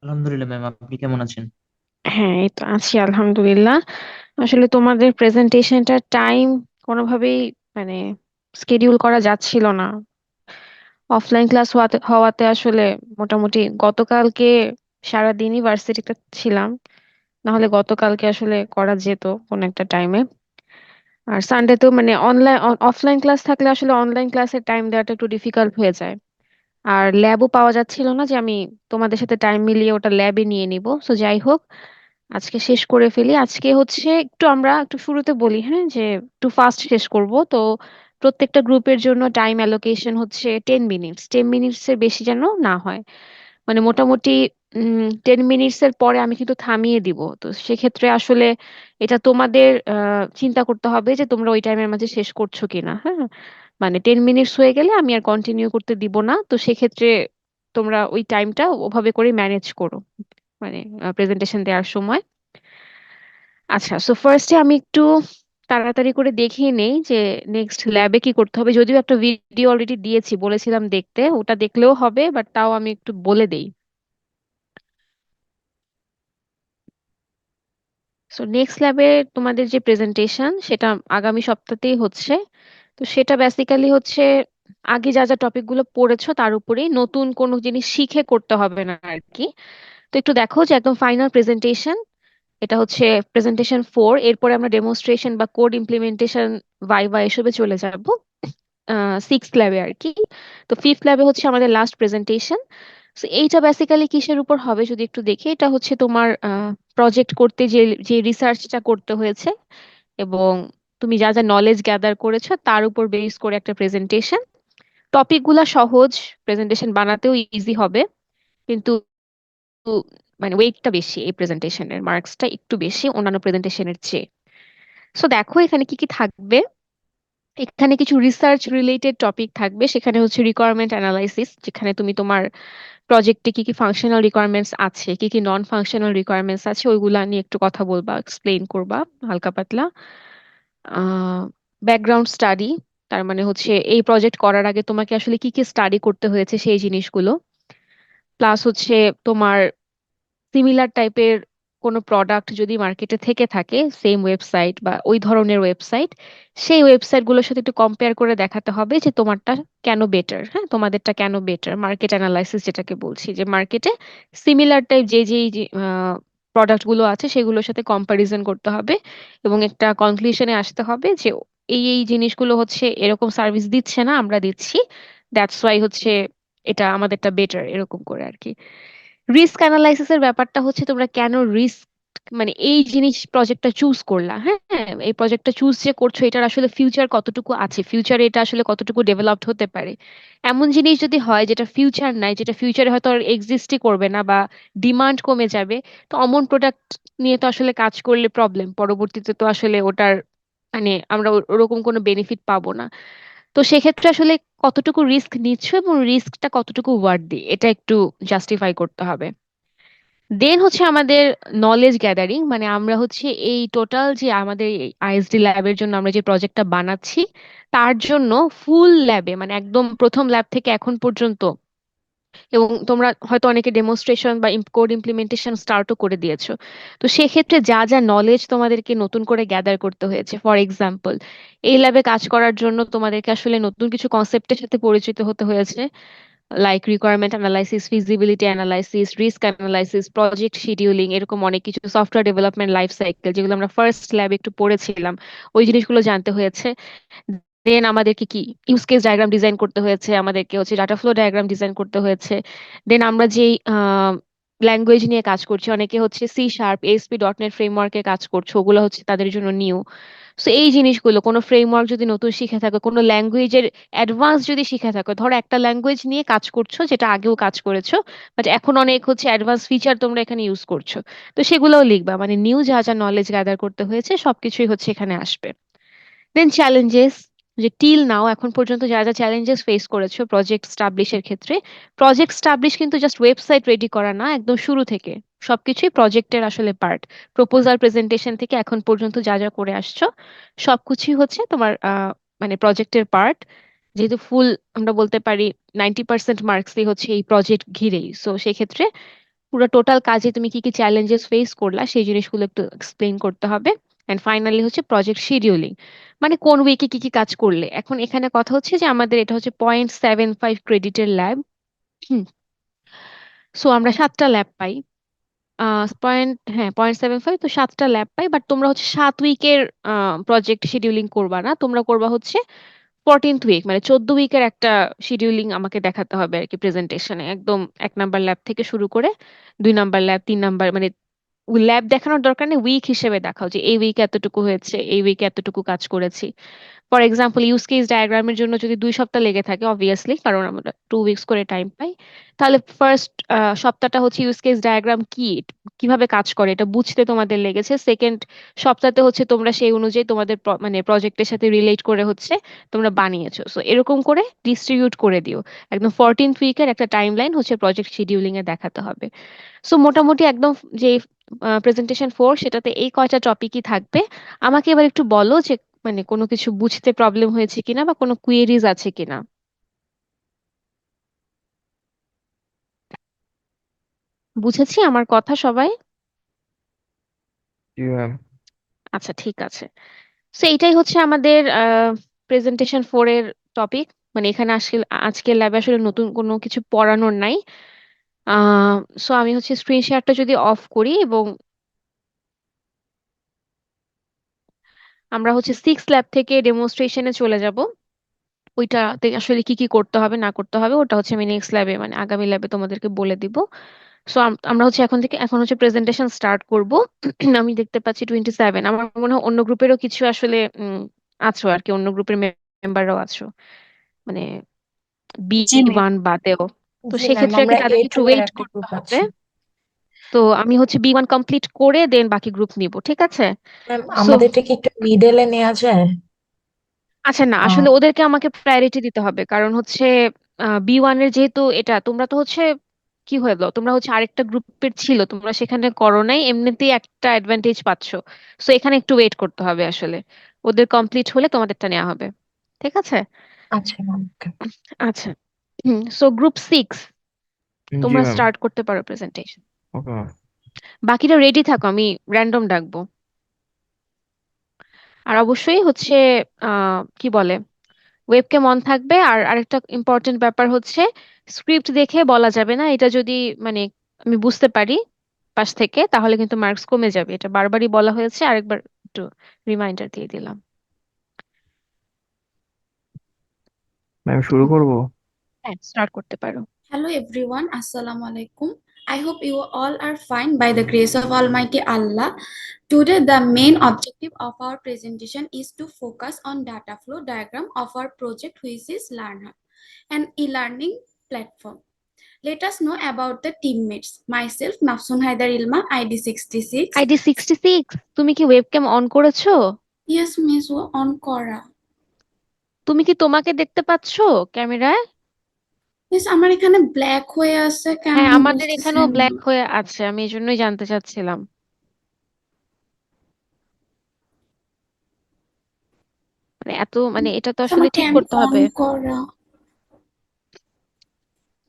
আলহামদুলিল্লাহ ম্যাম, আপনি কেমন আছেন? হ্যাঁ, এই তো আছি আলহামদুলিল্লাহ। আসলে তোমাদের প্রেজেন্টেশনটার টাইম কোনোভাবেই মানে স্কেডিউল করা যাচ্ছিল না। অফলাইন ক্লাস হওয়াতে আসলে মোটামুটি গতকালকে সারাদিনই ভার্সিটিতে ছিলাম। না হলে গতকালকে আসলে করা যেত কোন একটা টাইমে। আর সানডে তো অনলাইন অফলাইন ক্লাস থাকলে আসলে অনলাইন ক্লাসের টাইম দেওয়াটা একটু ডিফিকাল্ট হয়ে যায়। আর ল্যাবও পাওয়া যাচ্ছিল না যে আমি তোমাদের সাথে টাইম মিলিয়ে ওটা ল্যাবে নিয়ে নিব। সো যাই হোক, আজকে শেষ করে ফেলি। আজকে হচ্ছে আমরা একটু শুরুতে বলি, হ্যাঁ, যে একটু ফাস্ট শেষ করব তো। প্রত্যেকটা গ্রুপের জন্য টাইম অ্যালোকেশন হচ্ছে 10 মিনিটস, 10 মিনিটস এর বেশি যেন না হয়। মোটামুটি 10 মিনিটস এর পরে আমি কিন্তু থামিয়ে দিব। তো সেক্ষেত্রে আসলে এটা তোমাদের চিন্তা করতে হবে যে তোমরা ওই টাইমের মাঝে শেষ করছো কিনা, হ্যাঁ। 10 মিনিটস হয়ে গেলে আমি আর কন্টিনিউ করতে দিব না। তো সেক্ষেত্রে তোমরা ওই টাইমটা ওভাবে করে ম্যানেজ করো, প্রেজেন্টেশন দেওয়ার সময়। আচ্ছা, সো ফার্স্টে আমি একটু তাড়াতাড়ি করে দেখিয়ে নেই যে নেক্সট ল্যাবে কি করতে হবে। যদিও একটা ভিডিও অলরেডি দিয়েছি, বলেছিলাম দেখতে, ওটা দেখলেও হবে, বাট তাও আমি একটু বলে দেই। সো নেক্সট ল্যাবে তোমাদের যে প্রেজেন্টেশন সেটা আগামী সপ্তাহতেই হচ্ছে। তো সেটা বেসিক্যালি হচ্ছে আগে যা যা টপিকগুলো পড়েছো তার উপরেই, নতুন কোনো জিনিস শিখে করতে হবে না আর কি। তো একটু দেখো যে একদম ফাইনাল প্রেজেন্টেশন, এটা হচ্ছে প্রেজেন্টেশন 4। এরপরে আমরা ডেমনস্ট্রেশন বা কোড ইমপ্লিমেন্টেশন, ভাইভা এসবে চলে যাব সিক্স ল্যাবে আর কি। তো ফিফথ ল্যাবে হচ্ছে আমাদের লাস্ট প্রেজেন্টেশন। তো এইটা বেসিক্যালি কিসের উপর হবে যদি একটু দেখি, এটা হচ্ছে তোমার প্রজেক্ট করতে যে যে রিসার্চটা করতে হয়েছে এবং তুমি যা যা নলেজ গ্যাদার করেছো তার উপর বেস করে একটা প্রেজেন্টেশন। টপিকগুলা সহজ, প্রেজেন্টেশন বানাতেও ইজি হবে, কিন্তু ওয়েটটা বেশি, এই প্রেজেন্টেশনের মার্কসটা একটু বেশি অন্যান্য প্রেজেন্টেশনের চেয়ে। সো দেখো এখানে কি কি থাকবে। এখানে কিছু রিসার্চ রিলেটেড টপিক থাকবে, সেখানে হচ্ছে রিকোয়ারমেন্ট অ্যানালাইসিস, যেখানে তুমি তোমার প্রজেক্টে কি কি ফাংশনাল রিকোয়ারমেন্টস আছে, কি কি নন ফাংশনাল রিকোয়ারমেন্টস আছে, ওইগুলা নিয়ে একটু কথা বলবা, এক্সপ্লেইন করবা হালকা পাতলা। ব্যাকগ্রাউন্ড স্টাডি, তার মানে হচ্ছে এই প্রজেক্ট করার আগে তোমাকে আসলে কি কি স্টাডি করতে হয়েছে সেই জিনিসগুলো। প্লাস হচ্ছে তোমার সিমিলার টাইপের কোনো প্রোডাক্ট যদি মার্কেটে থেকে থাকে, সেম ওয়েবসাইট বা ওই ধরনের ওয়েবসাইট, সেই ওয়েবসাইটগুলোর সাথে একটু কম্পেয়ার করে দেখাতে হবে যে তোমারটা কেন বেটার, হ্যাঁ, তোমাদেরটা কেন বেটার। মার্কেট অ্যানালাইসিস যেটাকে বলছি, যে মার্কেটে সিমিলার টাইপ যে প্রোডাক্টগুলো আছে সেগুলোর সাথে কম্পারিজন করতে হবে এবং একটা কনক্লুশনে আসতে হবে যে এই এই জিনিসগুলো হচ্ছে এরকম সার্ভিস দিচ্ছে না, আমরা দিচ্ছি, দ্যাটস ওয়াই হচ্ছে এটা আমাদেরটা বেটার, এরকম করে আর কি। রিস্ক অ্যানালাইসিসের ব্যাপারটা হচ্ছে তোমরা কেন রিস্ক, এই জিনিস প্রজেক্টটা চুজ করলা, হ্যাঁ, এই প্রজেক্টটা চুজ যে করছো এটার আসলে ফিউচার কতটুকু আছে, ফিউচারে এটা আসলে কতটুকু ডেভেলপড হতে পারে। এমন জিনিস যদি হয় যেটা ফিউচার নাই, যেটা ফিউচারে হয়তো আর এক্সিস্টই করবে না বা ডিমান্ড কমে যাবে, তো অমন প্রোডাক্ট নিয়ে তো আসলে কাজ করলে প্রবলেম, পরবর্তীতে তো আসলে ওটার আমরা ওরকম কোনো বেনিফিট পাবো না। তো সেক্ষেত্রে আসলে কতটুকু রিস্ক নিচ্ছ এবং রিস্কটা কতটুকু ওয়ার্থি, এটা একটু জাস্টিফাই করতে হবে। দেন হচ্ছে আমাদের নলেজ গ্যাদারিং, আমরা হচ্ছে এই টোটাল যে আমাদের আইএসডি ল্যাবের জন্য আমরা যে প্রজেক্টটা বানাচ্ছি তার জন্য ফুল ল্যাবে, একদম প্রথম ল্যাব থেকে এখন পর্যন্ত, এবং তোমরা হয়তো অনেকে ডেমোনস্ট্রেশন বা কোড ইমপ্লিমেন্টেশন স্টার্টও করে দিয়েছো। তো সেক্ষেত্রে যা যা নলেজ তোমাদেরকে নতুন করে গ্যাদার করতে হয়েছে, ফর এক্সাম্পল এই ল্যাবে কাজ করার জন্য তোমাদেরকে আসলে নতুন কিছু কনসেপ্টের সাথে পরিচিত হতে হয়েছে, like requirement analysis, feasibility analysis, risk analysis, project scheduling, এরকম অনেক কিছু, সফটওয়্যার ডেভেলপমেন্ট লাইফ সাইকেল, যেগুলো আমরা ফার্স্ট ল্যাবে একটু পড়েছিলাম, ওই জিনিসগুলো জানতে হয়েছে। দেন আমাদেরকে কি ইউজ কেস ডায়াগ্রাম ডিজাইন করতে হয়েছে, আমাদেরকে হচ্ছে ডাটা ফ্লো ডায়াগ্রাম ডিজাইন করতে হয়েছে। দেন আমরা যেই ল্যাঙ্গুয়েজ নিয়ে কাজ করছি, অনেকে হচ্ছে C# ASP.NET ফ্রেমওয়ার্কে কাজ করছে, ওগুলো হচ্ছে তাদের জন্য নিউ। সো এই জিনিসগুলো, কোনো ফ্রেমওয়ার্ক যদি নতুন শিখে থাকো, কোনো ল্যাঙ্গুয়েজের অ্যাডভান্স যদি শিখে থাকো, ধরো একটা ল্যাঙ্গুয়েজ নিয়ে কাজ করছো যেটা আগেও কাজ করেছো, বাট এখন অনেক হচ্ছে অ্যাডভান্স ফিচার তোমরা এখানে ইউজ করছো, তো সেগুলোও লিখবা। নিউ যা যা নলেজ গ্যাদার করতে হয়েছে সবকিছুই হচ্ছে এখানে আসবে। দেন চ্যালেঞ্জেস, যে টিল নাও এখন পর্যন্ত যা যা চ্যালেঞ্জেস ফেস করেছো প্রজেক্ট স্টাবলিশের ক্ষেত্রে। প্রজেক্ট স্টাবলিশ কিন্তু জাস্ট ওয়েবসাইট রেডি করা না, একদম শুরু থেকে সবকিছুই প্রজেক্টের আসলে পার্ট। প্রপোজাল প্রেজেন্টেশন থেকে এখন পর্যন্ত যা যা করে আসছো সবকিছুই হচ্ছে তোমার প্রজেক্টের পার্ট। যেহেতু ফুল, আমরা বলতে পারি 90% মার্কসই হচ্ছে এই প্রজেক্ট ঘিরেই, সো সেক্ষেত্রে পুরো টোটাল কাজে তুমি কি কি চ্যালেঞ্জেস ফেস করলা সেই জিনিসগুলো একটু এক্সপ্লেইন করতে হবে। এন্ড ফাইনালি হচ্ছে প্রজেক্ট শিডিউলিং, মানে কোন উইকে কি কি কাজ করলে। এখন এখানে কথা হচ্ছে যে আমাদের এটা হচ্ছে 0.75 ক্রেডিটের ল্যাব। সো আমরা 7টা ল্যাব পাই। হ্যাঁ 0.75, তো 7টা ল্যাব পাই, বাট তোমরা হচ্ছে 7 উইকের প্রজেক্ট শিডিউলিং করবা না, তোমরা করবা হচ্ছে 14th উইক, মানে 14 উইকের একটা শিডিউলিং আমাকে দেখাতে হবে আর কি প্রেজেন্টেশনে, একদম 1 নাম্বার ল্যাব থেকে শুরু করে 2 নাম্বার ল্যাব, 3 নাম্বার, মানে ল্যাব দেখানোর দরকার নেই, উইক হিসেবে দেখাও যে এই উইকে এতটুকু হয়েছে, এই উইকে এতটুকু কাজ করেছি। ফর এক্সাম্পল ইউজ কেস ডায়াগ্রামের জন্য যদি 2 সপ্তাহ লেগে থাকে অবভিয়াসলি, কারণ আমরা 2 উইকস করে টাইম পাই, তাহলে ফার্স্ট সপ্তাহটা হচ্ছে ইউজ কেস ডায়াগ্রাম কি, কিভাবে কাজ করে এটা বুঝতে তোমাদের লেগেছে। সেকেন্ড সপ্তাহতে হচ্ছে তোমরা সেই অনুযায়ী তোমাদের মানে প্রজেক্টের সাথে রিলেট করে হচ্ছে তোমরা বানিয়েছো। সো এরকম করে ডিস্ট্রিবিউট করে দিও, একদম 14th উইকের একটা টাইম লাইন হচ্ছে প্রজেক্ট শিডিউলিং এ দেখাতে হবে। সো মোটামুটি একদম যে প্রেজেন্টেশন 4 সেটাতে এই কয়টা টপিকই থাকবে। আমাকে এবার একটু বলো যে মানে কোনো কিছু বুঝতে প্রবলেম হয়েছে কিনা বা কোনো কুয়েরিজ আছে কিনা। বুঝেছি আমার কথা সবাই? জি ম্যাম। আচ্ছা ঠিক আছে। সো এইটাই হচ্ছে আমাদের প্রেজেন্টেশন 4 এর টপিক। মানে এখানে আজকে আজকের ল্যাবে আসলে নতুন কোনো কিছু পড়ানোর নাই। আহ সো আমি হচ্ছে স্ক্রিন শেয়ারটা যদি অফ করি, এবং আমরা হচ্ছে 6 ল্যাব থেকে ডেমোনস্ট্রেশনে চলে যাব। ওইটাতে আসলে কি কি করতে হবে না করতে হবে ওটা হচ্ছে আমি নেক্সট ল্যাবে, মানে আগামী ল্যাবে তোমাদেরকে বলে দিব। সো আমরা হচ্ছে এখন হচ্ছে প্রেজেন্টেশন স্টার্ট করব। আমি দেখতে পাচ্ছি 27, আমার মনে হয় অন্য গ্রুপেরও কিছু আসলে আছো আর কি, অন্য গ্রুপের মেম্বাররাও আছো, মানে জি ম্যাম। B1 বাদেও। তো জি ম্যাম, সেক্ষেত্রে আর কি আমরা এ তাদেরকে টু একটু এর ওয়েট একটা করতে গ্রুপ হবে। আছি। তো আমি হচ্ছে B1 কমপ্লিট করে দেন বাকি গ্রুপ নিব, ঠিক আছে? ম্যাম, সো আমাদেরটা কি একটু মিডলে নেওয়া যায়? আচ্ছা, না আহ, আসলে ওদেরকে আমাকে প্রায়োরিটি দিতে হবে, কারণ হচ্ছে B1 এর যেহেতু এটা তোমরা তো হচ্ছে কি হলো, তোমরা হচ্ছে আরেকটা গ্রুপের ছিল, তোমরা সেখানে করো নাই, এমনিতেই একটা অ্যাডভান্টেজ পাচ্ছো। সো এখানে একটু ওয়েট করতে হবে আসলে, ওদের কমপ্লিট হলে তোমাদেরটা নেওয়া হবে, ঠিক আছে? আচ্ছা ম্যাম। আচ্ছা, সো গ্রুপ 6 জি তোমরা ম্যাম। স্টার্ট করতে পারো প্রেজেন্টেশন। Okay ma'am. বাকিরা রেডি থাকো, আমি র্যান্ডম ডাকবো। আর অবশ্যই হচ্ছে কি বলে, ওয়েবক্যাম অন থাকবে। আর আরেকটা ইম্পর্টেন্ট ব্যাপার হচ্ছে স্ক্রিপ্ট দেখে বলা যাবে না, এটা যদি মানে আমি বুঝতে পারি পাশ থেকে তাহলে কিন্তু মার্কস কমে যাবে, এটা বারবারই বলা হয়েছে, আরেকবার একটু রিমাইন্ডার দিয়ে দিলাম। ম্যাম শুরু করব। হ্যাঁ স্টার্ট করতে পারো। Hello everyone, Assalamu alaikum. I hope you all are fine by the grace of Almighty Allah. Today, the main objective of our presentation is to focus on data flow diagram of our project, which is LearnHub, an e-learning platform. Let us know about the teammates. Myself, Nafsun Haidar Ilma, ID 66. ID 66, তুমি কি webcam on করেছো? Yes, Miss, on Quora. তুমি কি তোমাকে দেখতে পাচ্ছো ক্যামেরায়? Yes, আমার এখানে ব্ল্যাক হয়ে আছে কেন হ্যাঁ আমাদের বুঝতেছি এখানেও না। ব্ল্যাক হয়ে আছে, আমি এই জন্যই জানতে চাচ্ছিলাম। মানে এত মানে এটা তো আসলে আমার ঠিক ক্যাম করতে অন হবে। করা।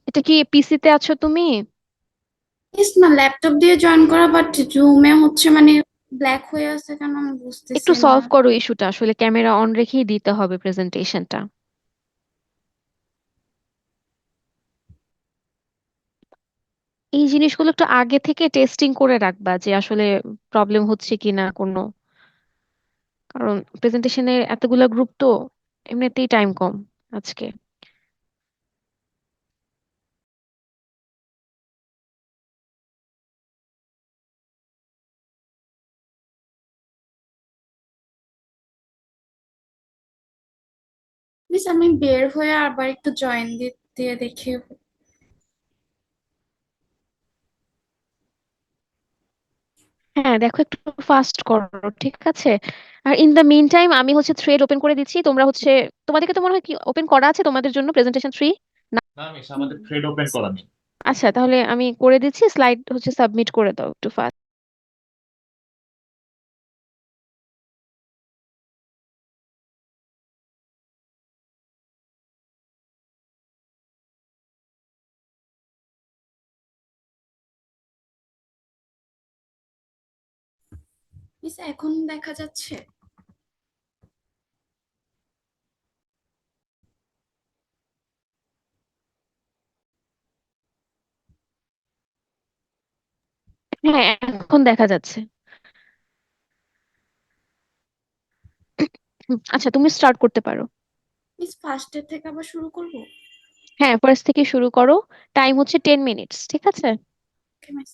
এটা কি পিসিতে আছো তুমি? ইস না, ল্যাপটপ দিয়ে জয়েন করা, বাট জুমে হচ্ছে মানে ব্ল্যাক হয়ে আছে কেন আমি একটু বুঝতেছি না। সলভ করো ইস্যুটা, আসলে ক্যামেরা অন রেখেই দিতে হবে প্রেজেন্টেশনটা। এই জিনিসগুলো একটু আগে থেকে টেস্টিং করে রাখবা যে আসলে প্রবলেম হচ্ছে কিনা কোনো, কারণ প্রেজেন্টেশনের এতগুলা গ্রুপ তো, এমনিতেই টাইম কম আজকে। মিস আমি বের হয়ে আবার একটু জয়েন দিয়ে দেখি। হ্যাঁ দেখো একটু ফাস্ট করো, ঠিক আছে? আর ইন দ্য মিন টাইম আমি হচ্ছে থ্রেড ওপেন করে দিচ্ছি, তোমরা হচ্ছে তোমাদেরকে তো মনে হয় কি ওপেন করা আছে তোমাদের জন্য প্রেজেন্টেশন 3 না? না মিস, আমাদের থ্রেড ওপেন করা নেই। আচ্ছা তাহলে আমি করে দিচ্ছি, স্লাইড হচ্ছে সাবমিট করে দাও একটু ফাস্ট। মিস এখন দেখা যাচ্ছে? হ্যাঁ, এখন দেখা যাচ্ছে। আচ্ছা, তুমি স্টার্ট করতে পারো। মিস ফার্স্টের থেকে আবার শুরু করব? হ্যাঁ, ফার্স্ট থেকে শুরু করো। টাইম হচ্ছে 10 মিনিটস, ঠিক আছে? Okay, miss.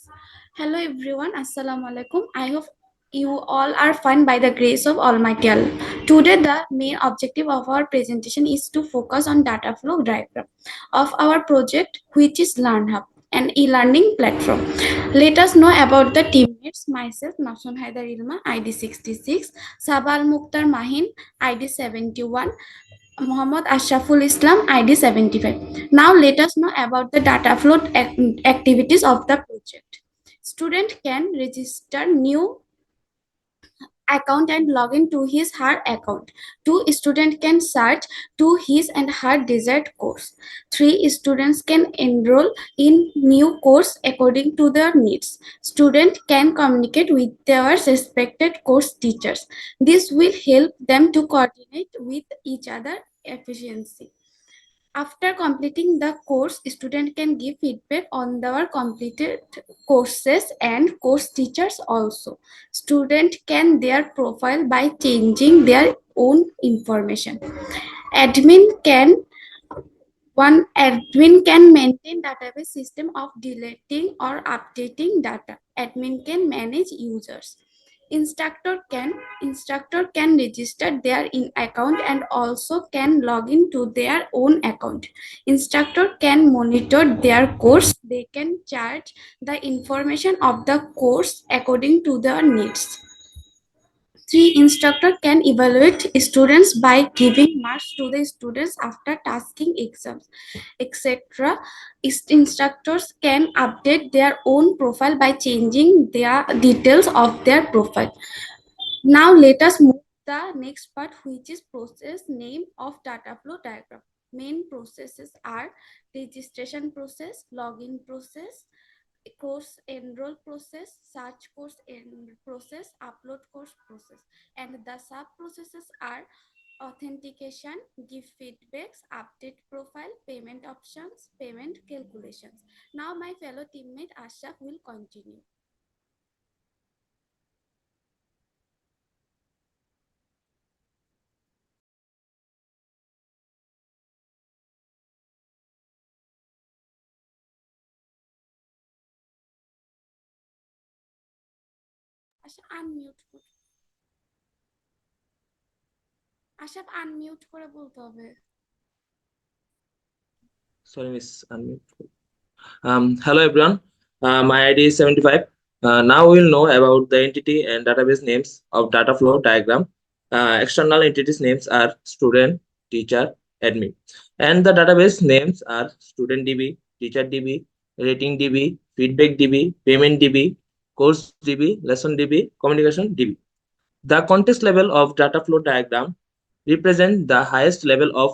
Hello everyone, Assalamu alaikum. I hope you all are fine by the grace of Almighty Allah. Today, the main objective of our presentation is to focus on data flow diagram of our project, which is LearnHub, an e-learning platform. Let us know about the teammates. Myself, Nasun Haidar Ilma, ID 66, Sabal Mukhtar Mahin, ID 71, Muhammad Ashraful Islam, ID 75. Now let us know about the data flow activities of the project. Student can register new account and log in to his her account. 2 student can search to his and her desired course. 3 students can enroll in new course according to their needs. Student can communicate with their respected course teachers. This will help them to coordinate with each other efficiency. After completing the course, student can give feedback on their completed courses and course teachers also. Student can their profile by changing their own information. Admin can One admin can maintain database system of deleting or updating data. Admin can manage users. Instructor can register their in account and also can log into their own account. Instructor can monitor their course. They can charge the information of the course according to their needs. 3 instructor can evaluate students by giving marks to the students after tasking exams, etc. Instructors can update their own profile by changing their details of their profile. Now let us move the next part, which is process name of data flow diagram. Main processes are registration process, login process, course enroll process, search course process, upload course process, and the sub processes are authentication, give feedbacks, update profile, payment options, payment calculations. Now my fellow teammate Ashraf will continue. আশাপ unmute করে বলতে হবে। Sorry, Miss. Unmute. Hello everyone. My ID is 75. Now we will know about the entity and database names of data flow diagram. External entities names are student, teacher, admin, and the database names are student DB, teacher DB, rating DB, feedback DB, payment DB, course DB, lesson DB, communication DB. The context level of data flow diagram represent the highest level of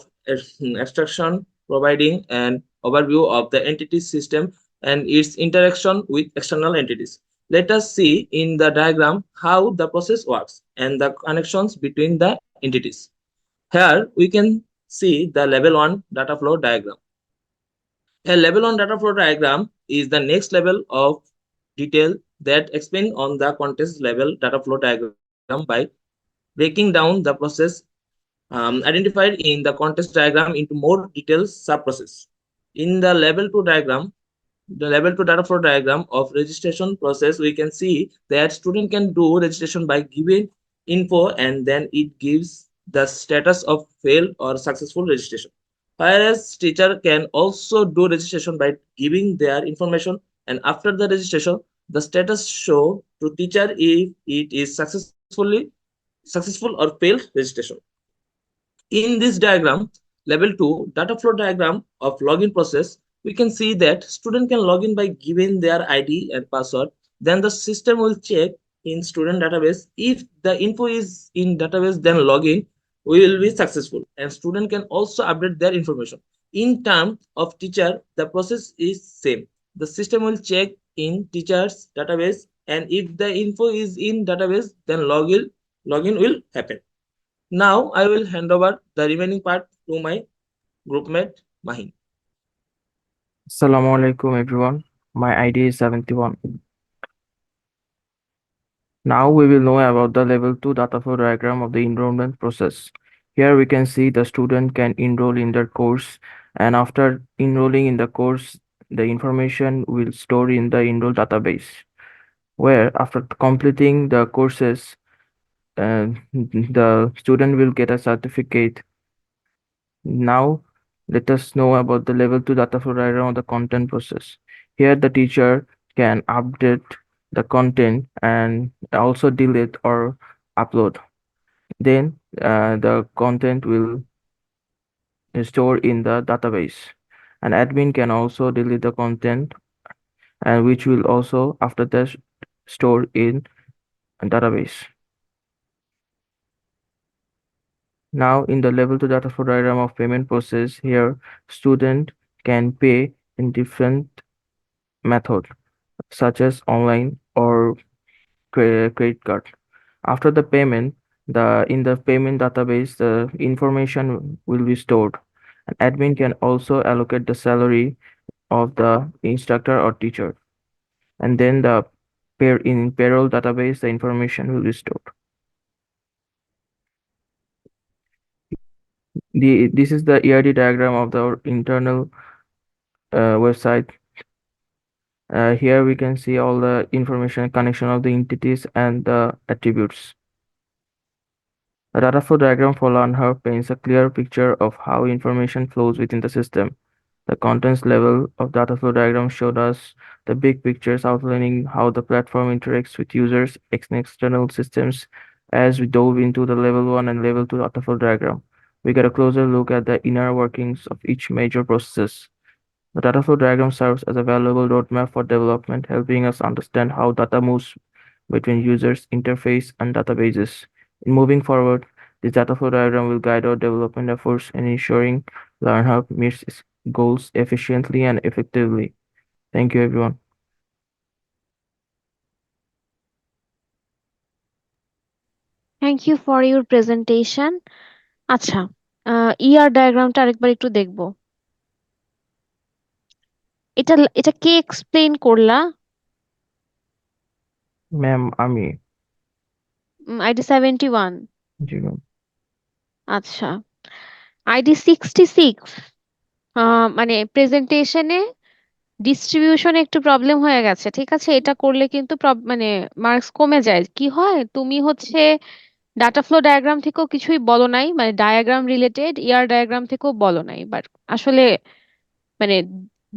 abstraction, providing an overview of the entity system and its interaction with external entities. Let us see in the diagram how the process works and the connections between the entities. Here we can see the level 1 data flow diagram. A level 1 data flow diagram is the next level of detail that explain on the context level data flow diagram by breaking down the process identified in the context diagram into more detailed sub-process. In the level 2 diagram, the level 2 data flow diagram of registration process, we can see that student can do registration by giving info and then it gives the status of failed or successful registration. Whereas teacher can also do registration by giving their information and after the registration, the status show to teacher if it is successful or failed registration. In this diagram, level 2 data flow diagram of login process, we can see that student can log in by giving their ID and password. Then the system will check in student database. If the info is in database, then login will be successful. And student can also update their information. In terms of teacher, the process is same. The system will check in teacher's database and if the info is in database, then login will happen. Now I will hand over the remaining part to my groupmate Mahin. Assalamu alaikum everyone. My ID is 71. Now we will know about the level 2 data flow diagram of the enrollment process. Here we can see the student can enroll in their course, and after enrolling in the course, the information will store in the enroll database, where after completing the courses, the student will get a certificate. Now let us know about the level 2 data flow diagram of the content process. Here the teacher can update the content and also delete or upload. Then the content will store in the database. An admin can also delete the content, and which will also after that store in a database. Now in the level 2 data flow diagram of payment process, here student can pay in different method such as online or credit card. After the payment, in the payment database, the information will be stored. An admin can also allocate the salary of the instructor or teacher, and then the in payroll database, the information will be stored. This is the ERD diagram of the internal website. Here we can see all the information connection of the entities and the attributes. The data flow diagram for LearnHub paints a clear picture of how information flows within the system. The contents level of data flow diagram showed us the big pictures outlining how the platform interacts with users and external systems. As we dove into the level 1 and level 2 data flow diagram, we got a closer look at the inner workings of each major process. The data flow diagram serves as a valuable roadmap for development, helping us understand how data moves between users, interface, and databases. In moving forward, this data flow diagram will guide our development efforts in ensuring LearnHub meets its goals efficiently and effectively. Thank you, everyone. Thank you for your presentation. আচ্ছা, ER ডায়াগ্রামটা আরেকবার একটু দেখবো। এটা এটা কে explain করলা? Ma'am, আমি। আইডি 71। জি ম্যাম। আচ্ছা, আইডি 66 মানে প্রেজেন্টেশনে ডিস্ট্রিবিউশনে একটু প্রবলেম হয়ে গেছে, ঠিক আছে? এটা করলে কিন্তু মানে মার্কস কমে যায়। কি হয়, তুমি হচ্ছে ডাটা ফ্লো ডায়াগ্রাম থেকেও কিছুই বলো নাই, মানে ডায়াগ্রাম রিলেটেড ইয়ার ডায়াগ্রাম থেকেও বলো নাই, বাট আসলে মানে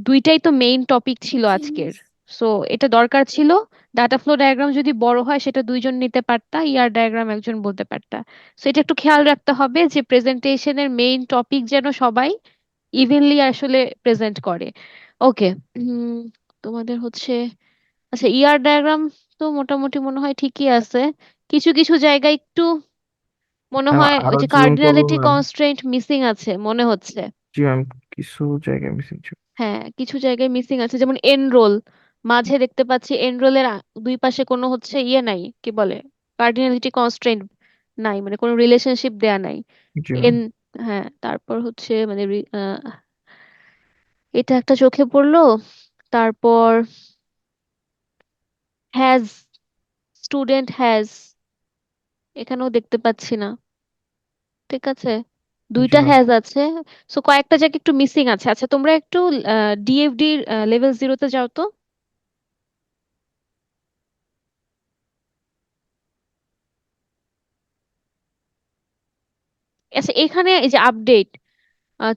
দুইটাই তো মেইন টপিক ছিল জি আজকের। মিস। সো এটা দরকার ছিল, ডাটা ফ্লো ডায়াগ্রাম যদি বড় হয় সেটা দুইজন নিতে পারতা, ইয়ার ডায়াগ্রাম একজন বলতে পারতা। সো এটা একটু খেয়াল রাখতে হবে যে প্রেজেন্টেশনের মেইন টপিক যেন সবাই ইভেনলি আসলে প্রেজেন্ট করে। ওকে, তোমাদের হচ্ছে আচ্ছা ইয়ার ডায়াগ্রাম তো মোটামুটি মনে হয় ঠিকই আছে। কিছু কিছু জায়গায় একটু মনে ম্যাম, হয় ওই আরো যে জুম করবো কার্ডিনালিটি ম্যাম? কনস্ট্রেন্ট মিসিং আছে মনে হচ্ছে। জি ম্যাম, কিছু জায়গায় মিসিং ছিল। হ্যাঁ, কিছু জায়গায় মিসিং আছে, যেমন এনরোল, মাঝে দেখতে পাচ্ছি এনরোলের দুই পাশে কোনো হচ্ছে ইয়ে নাই, কি বলে, কার্ডিনালিটি কনস্ট্রেন্ট নাই, মানে কোনো রিলেশনশিপ দেয়া নাই। জি ম্যাম। এন হ্যাঁ, তারপর হচ্ছে মানে এটা একটা চোখে পড়লো। তারপর হ্যাজ, স্টুডেন্ট হ্যাজ, এখানেও দেখতে পাচ্ছি না, ঠিক আছে? জি দুইটা ম্যাম। হ্যাজ আছে, সো কয়েকটা জায়গায় একটু মিসিং আছে। আচ্ছা, তোমরা একটু ডিএফডি লেভেল 0-তে যাও তো। আচ্ছা, এখানে এই যে আপডেট,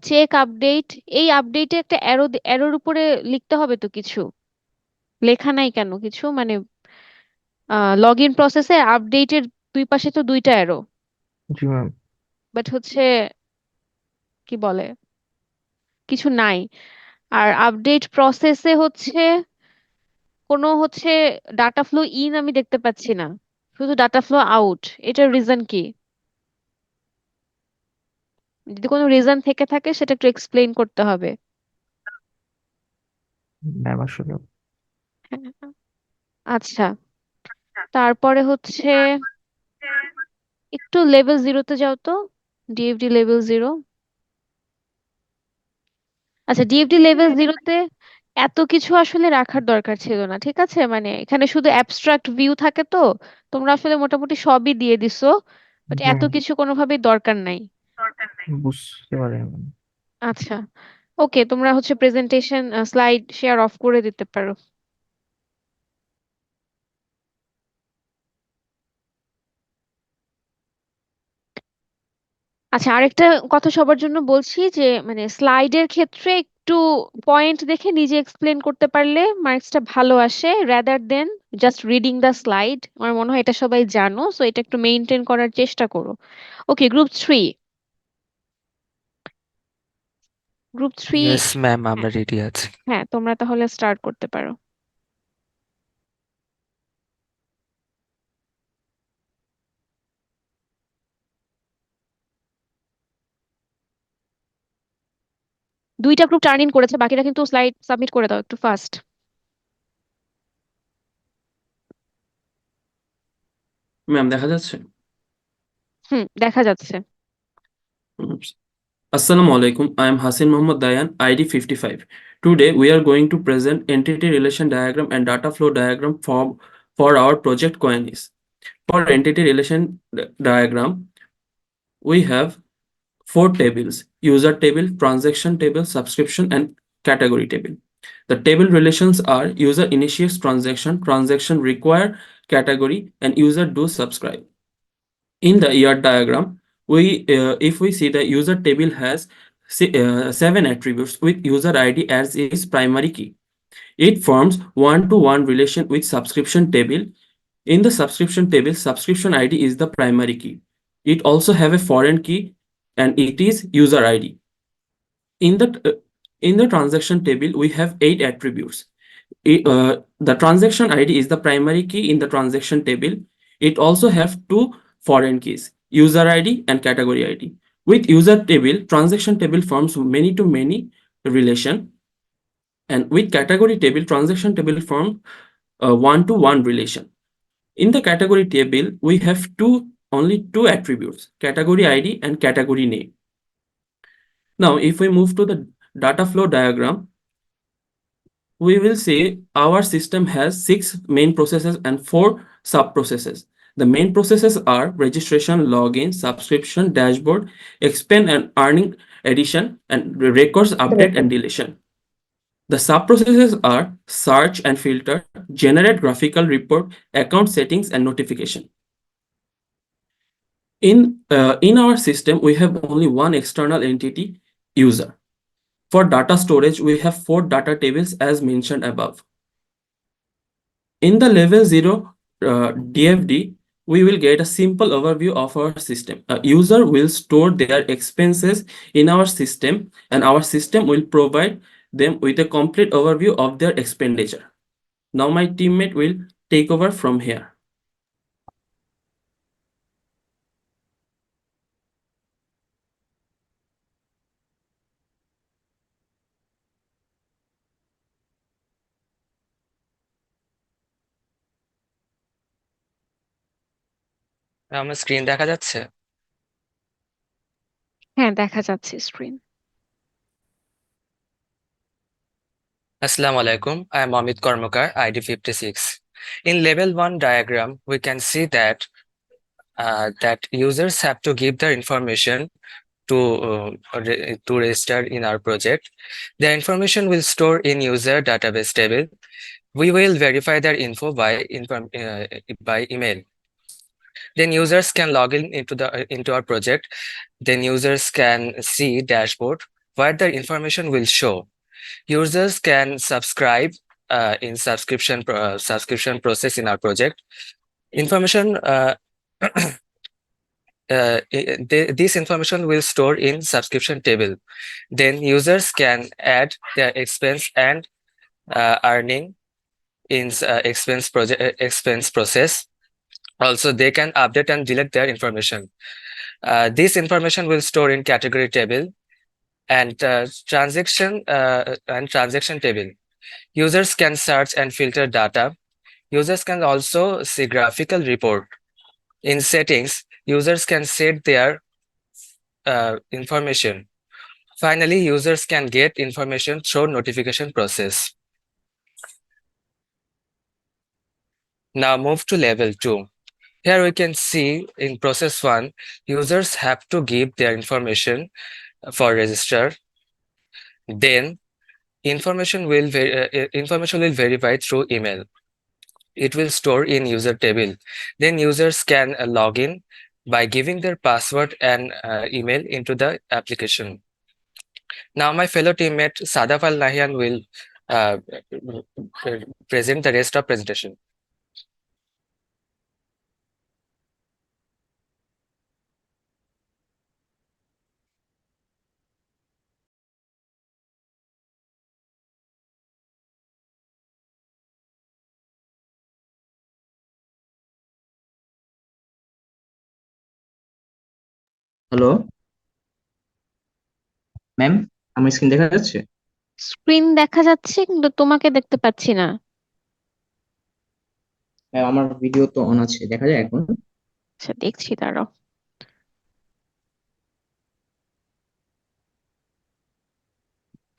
চেক আপডেট, এই আপডেটে একটা অ্যারোর উপরে লিখতে হবে তো কিছু, লেখা নাই কেন কিছু? মানে লগ ইন প্রসেসে আপডেটের দুই পাশে তো দুইটা অ্যারো, জি ম্যাম। বাট হচ্ছে কি বলে, কিছু নাই। আর আপডেট প্রসেসে হচ্ছে কোনো হচ্ছে ডাটা ফ্লো ইন আমি দেখতে পাচ্ছি না, শুধু ডাটা ফ্লো আউট। এটার রিজন কি? যদি কোনো রিজন থেকে থাকে সেটা একটু এক্সপ্লেইন করতে হবে। ম্যাম আসলে হ্যাঁ, আচ্ছা, তারপরে হচ্ছে একটু লেভেল 0-তে যাও তো, ডিএফডি লেভেল 0। আচ্ছা, ডিএফডি লেভেল 0-তে এত কিছু আসলে রাখার দরকার ছিল না, ঠিক আছে? মানে এখানে শুধু অ্যাবস্ট্রাক্ট ভিউ থাকে তো, তোমরা আসলে মোটামুটি সবই দিয়ে দিছো, বাট এত কিছু কোনোভাবেই দরকার নাই। বুঝতে পারিনি। আচ্ছা, ওকে, তোমরা হচ্ছে প্রেজেন্টেশন স্লাইড শেয়ার অফ করে দিতে পারো। আচ্ছা, আরেকটা কথা সবার জন্য বলছি যে মানে স্লাইডের ক্ষেত্রে একটু পয়েন্ট দেখে নিজে এক্সপ্লেন করতে পারলে মার্কসটা ভালো আসে, rather than just reading the slide. আমার মনে হয় এটা সবাই জানো, সো এটা একটু মেইনটেইন করার চেষ্টা করো। ওকে, গ্রুপ থ্রি, ইয়েস ম্যাম, হ্যাঁ আমরা রেডি আছি। হ্যাঁ, তোমরা তাহলে স্টার্ট করতে পারো। দুইটা গ্রুপ টার্ন ইন করেছে, বাকিরা কিন্তু স্লাইড সাবমিট করে দাও একটু ফাস্ট। ম্যাম দেখা যাচ্ছে? দেখা যাচ্ছে। Assalamu alaikum. I am Hasin Mohammad Dayan, ID 55. Today we are going to present entity relation diagram and data flow diagram for our project Coinis. For entity relation diagram, we have four tables: user table, transaction table, subscription, and category table. The table relations are user initiates transaction, transaction require category, and user do subscribe. In the ER diagram, if we see the user table has 7 attributes with user ID as its primary key. It forms one-to-one relation with subscription table. In the subscription table, subscription ID is the primary key. It also have a foreign key and it is user ID. In the transaction table, we have 8 attributes. The transaction ID is the primary key in the transaction table. It also have 2 foreign keys, user ID and category ID. With user table, transaction table forms many-to-many relation, and with category table, transaction table form one-to-one relation. In the category table, we have only two attributes, category ID and category name. Now, if we move to the data flow diagram, we will see our system has 6 main processes and 4 sub-processes. The main processes are registration, login, subscription, dashboard, expend and earning, addition, and records, update, and deletion. The sub-processes are search and filter, generate graphical report, account settings, and notification. In our system, we have only one external entity, user. For data storage, we have 4 data tables as mentioned above. In the level 0 DFD, we will get a simple overview of our system. A user will store their expenses in our system, and our system will provide them with a complete overview of their expenditure. Now my teammate will take over from here. আমার screen দেখা যাচ্ছে? হ্যাঁ, দেখা যাচ্ছে screen. Assalamu alaikum. I am Amit Kormakar, ID 56. In level 1 diagram, we can see that users have to give their information to register in our project. Their information will store in user database table. We will verify their info by email. Then users can log in into our project. Then users can see dashboard where their information will show. Users can subscribe in subscription process in our project. Information this information will store in subscription table. Then users can add their expense and earning in expense process. Also, they can update and delete their information. This information will store in category table and transaction table. Users can search and filter data. Users can also see graphical report. In settings, users can set their information. Finally, users can get information through notification process. Now move to level 2. Here we can see in process 1, users have to give their information for register. Then information will verify through email. It will store in user table. Then users can log in by giving their password and email into the application. Now my fellow teammate Sadaf Al Nahian will uh, present the rest of presentation. Hello ma'am, আমার screen দেখা যাচ্ছে? Screen দেখা যাচ্ছে কিন্তু তোমাকে দেখতে পাচ্ছি না। ম্যাম আমার ভিডিও তো অন আছে, দেখা যায় এখন? আচ্ছা দেখছি, দাঁড়াও।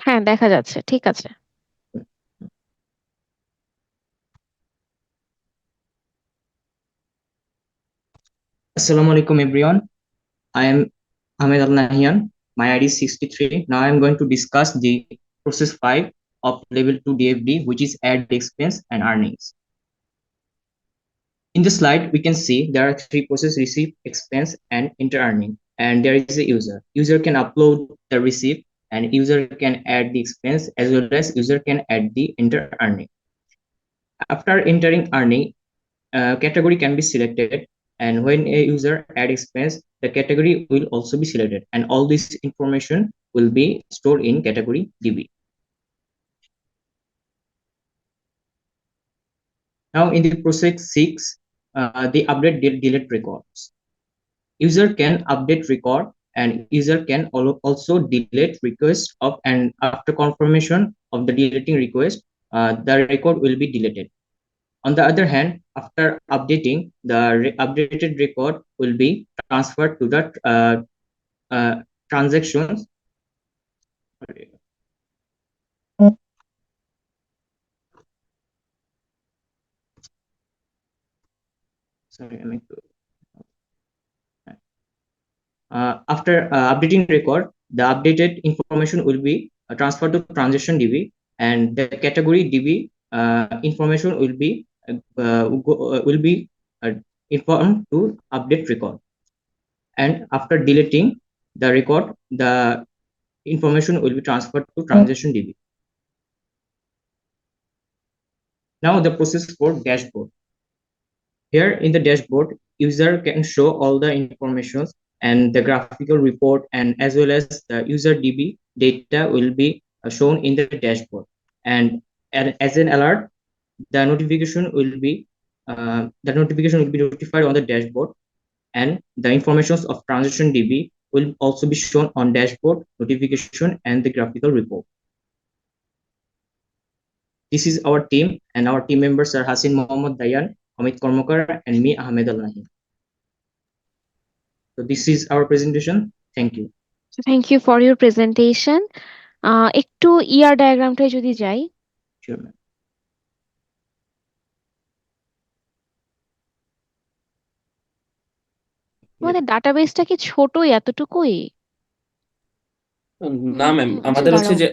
হ্যাঁ দেখা যাচ্ছে, ঠিক আছে। Assalamu alaikum everyone. I am Ahmed Al Nahian. My ID is 63. Now I am going to discuss the process 5 of level 2 DFD, which is add expense and earnings. In the slide, we can see there are three processes: receive, expense, and enter earning. And there is a user. User can upload the receipt, and user can add the expense, as well as user can add the enter earning. After entering earning, category can be selected, and when a user add expense, the category will also be selected, and all this information will be stored in category DB. Now in the process 6, the update delete records. User can update record, and user can also delete request of, and after confirmation of the deleting request, the record will be deleted. On the other hand, after updating, the updated record will be transferred to the transactions. Sorry, after updating record, the updated information will be transferred to transaction DB, and the category DB information will be informed to update record. And after deleting the record, the information will be transferred to transaction DB. Now the process for dashboard. Here in the dashboard, user can show all the information and the graphical report, and as well as the user DB data will be shown in the dashboard. And as an alert, the notification will be notified on the dashboard, and the informations of transaction DB will also be shown on dashboard, notification, and the graphical report. This is our team, and our team members are Hasin Mohammad Dayan, Amit Kormokar, and me, Ahmed Al Nahi. So this is our presentation. Thank you. Thank you for your presentation. একটু ER ডায়াগ্রামটায় যদি যাই। Sure, ma'am. আমাদের ডাটাবেসটা কি ছোটই, এতটুকুই? না ma'am, আচ্ছা আমাদের হচ্ছে দাঁড়াও, যে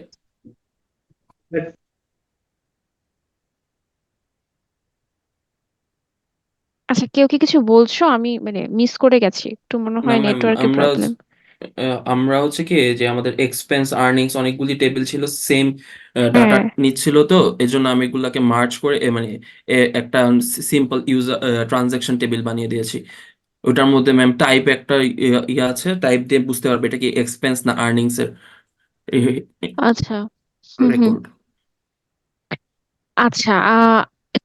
আচ্ছা কেউ কি কিছু বলছো? আমি মানে মিস করে গেছি, একটু মনে না হয় ম্যাম, নেটওয়ার্কের প্রবলেম। আমরা হচ্ছে কি যে আমাদের এক্সপেন্স আর্নিংস অনেকগুলি টেবিল ছিল, সেম ডাটা হ্যাঁ নিচ্ছিল, তো এজন্য আমি এগুলাকে মার্জ করে মানে একটা সিম্পল ইউজার ট্রানজাকশন টেবিল বানিয়ে দিয়েছি। ওটার মধ্যে ম্যাম টাইপ একটা ইয়ে আছে, টাইপ দিয়ে বুঝতে পারবে এটা কি এক্সপেন্স না আর্নিংস এর আচ্ছা, হুম হুম, রেকর্ড। আচ্ছা।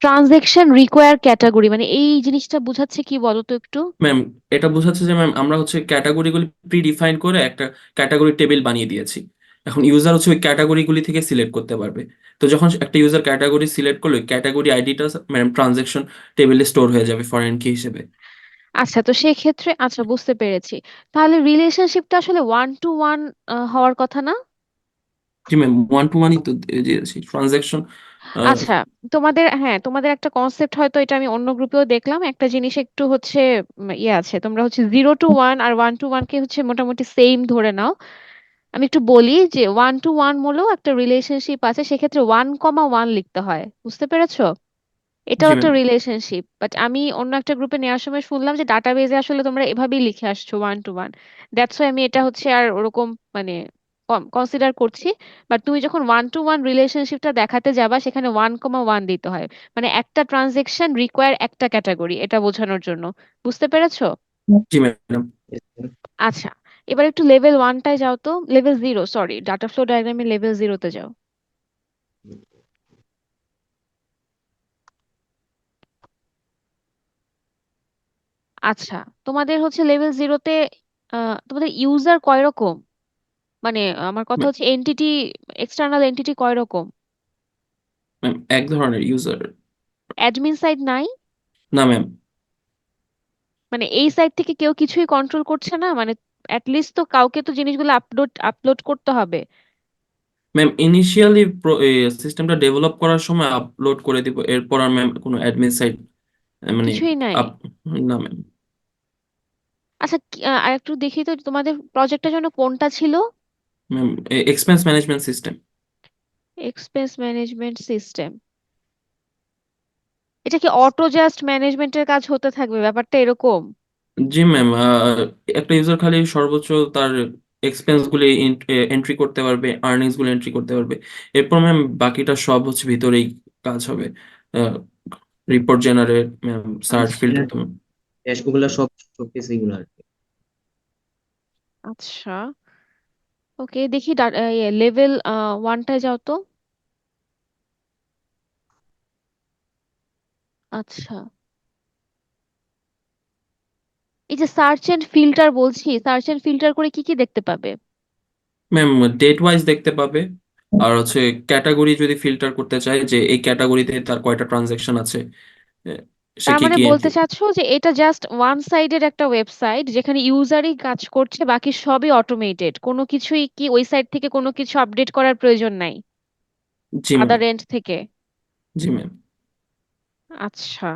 ট্রানজেকশন রিকোয়ার ক্যাটাগরি মানে এই জিনিসটা বোঝাচ্ছে কি বলো তো একটু? ম্যাম এটা বোঝাচ্ছে যে ম্যাম আমরা হচ্ছে ক্যাটাগরিগুলি প্রি ডিফাইন করে একটা ক্যাটাগরি টেবিল বানিয়ে দিয়েছি, এখন ইউজার হচ্ছে ওই ক্যাটাগরিগুলি থেকে সিলেক্ট করতে পারবে। তো যখন একটা ইউজার ক্যাটাগরি সিলেক্ট করলো, ক্যাটাগরি আইডিটা ম্যাডাম ট্রানজেকশন টেবিলে স্টোর হয়ে যাবে ফরেন কি হিসেবে। আচ্ছা, তো সেক্ষেত্রে আচ্ছা বুঝতে পেরেছি। তাহলে রিলেশনশিপটা আসলে ওয়ান টু ওয়ান হওয়ার কথা না? জি ম্যাম, ওয়ান টু ওয়ানই তো দিয়েছি ট্রানজেকশন। আচ্ছা, তোমাদের একটা কনসেপ্ট হয়তো এটা আমি অন্য গ্রুপেও দেখলাম, একটা জিনিস একটু হচ্ছে ইয়ে আছে, তোমরা হচ্ছে 0 to 1 আর 1 to 1 কে হচ্ছে মোটামুটি সেম ধরে নাও। আমি একটু বলি যে 1 to 1 বলেও একটা রিলেশনশিপ আছে, সেক্ষেত্রে 1, 1 লিখতে হয়, বুঝতে পেরেছো? এটাও জি একটা ম্যাম। রিলেশনশিপ, বাট আমি অন্য একটা গ্রুপে নেওয়ার সময় শুনলাম যে ডাটাবেজে আসলে তোমরা এভাবেই লিখে আসছো 1 to 1। দ্যাটস ওয়াই আমি এটা হচ্ছে আর ওরকম মানে কনসিডার করছি। বাট তুমি যখন 1 to 1 রিলেশনশিপটা দেখাতে যাবা, সেখানে 1, 1 দিতে হয়, মানে একটা ট্রানজেকশন রিকোয়ার একটা ক্যাটাগরি, এটা বোঝানোর জন্য। বুঝতে পেরেছো? জি ম্যাডাম। আচ্ছা, এবার একটু লেভেল 1টায় যাও তো, লেভেল 0, সরি, ডাটা ফ্লো ডায়াগ্রামে লেভেল 0তে যাও। আচ্ছা, তোমাদের হচ্ছে লেভেল 0তে তোমাদের ইউজার কয় রকম? মানে আমার কথা হচ্ছে এন্টিটি, এক্সটার্নাল এন্টিটি কয় রকম? ম্যাম এক ধরনের ইউজার। অ্যাডমিন সাইড নাই? না ম্যাম। মানে এই সাইড থেকে কেউ কিছুই কন্ট্রোল করছে না, মানে অ্যাটলিস্ট তো কাউকে তো জিনিসগুলো আপলোড আপলোড করতে হবে। ম্যাম ইনিশিয়ালি সিস্টেমটা ডেভেলপ করার সময় আপলোড করে দিব, এরপর আর ম্যাম কোনো অ্যাডমিন সাইট মানে কিছুই নাই? আপ না ম্যাম। আচ্ছা, আর একটু দেখি তো তোমাদের প্রজেক্টের জন্য কোনটা ছিল? Ma'am expense management system. Expense management system. এটা কি অটো জাস্ট ম্যানেজমেন্টের কাজ হতে থাকবে, ব্যাপারটা এরকম? জি ম্যাম, একটা ইউজার খালি সর্বোচ্চ তার এক্সপেন্স গুলি এন্ট্রি করতে পারবে, আর্নিংস গুলো এন্ট্রি করতে পারবে। এরপর ম্যাম বাকিটা সব হচ্ছে ভিতরেই কাজ হবে। রিপোর্ট জেনারেট ম্যাম, সার্চ আচ্ছা। ফিল্টার তো ম্যাম। ড্যাশগুলো সব শোকেস এগুলো আর কি। আচ্ছা, ওকে, দেখি লেভেল 1টায় যাও তো। আচ্ছা, এই যে সার্চ এন্ড ফিল্টার বলছি, সার্চ এন্ড ফিল্টার করে কি কি দেখতে পাবে? ম্যাম ডেট ওয়াইজ দেখতে পাবে, আর হচ্ছে ক্যাটাগরি যদি ফিল্টার করতে চায় যে এই ক্যাটাগরিতে তার কয়টা ট্রানজাকশন আছে, আহ, সে তার কি মানে কি বলতে এন্ট্রি। চাচ্ছো যে এটা জাস্ট ওয়ান সাইডের একটা ওয়েবসাইট, যেখানে ইউজারই কাজ করছে, বাকি সবই অটোমেটেড, কোনো কিছুই কি ওই সাইট থেকে কোনো কিছু আপডেট করার প্রয়োজন নাই জি ম্যাম। আদার এন্ড থেকে? জি ম্যাম। আচ্ছা,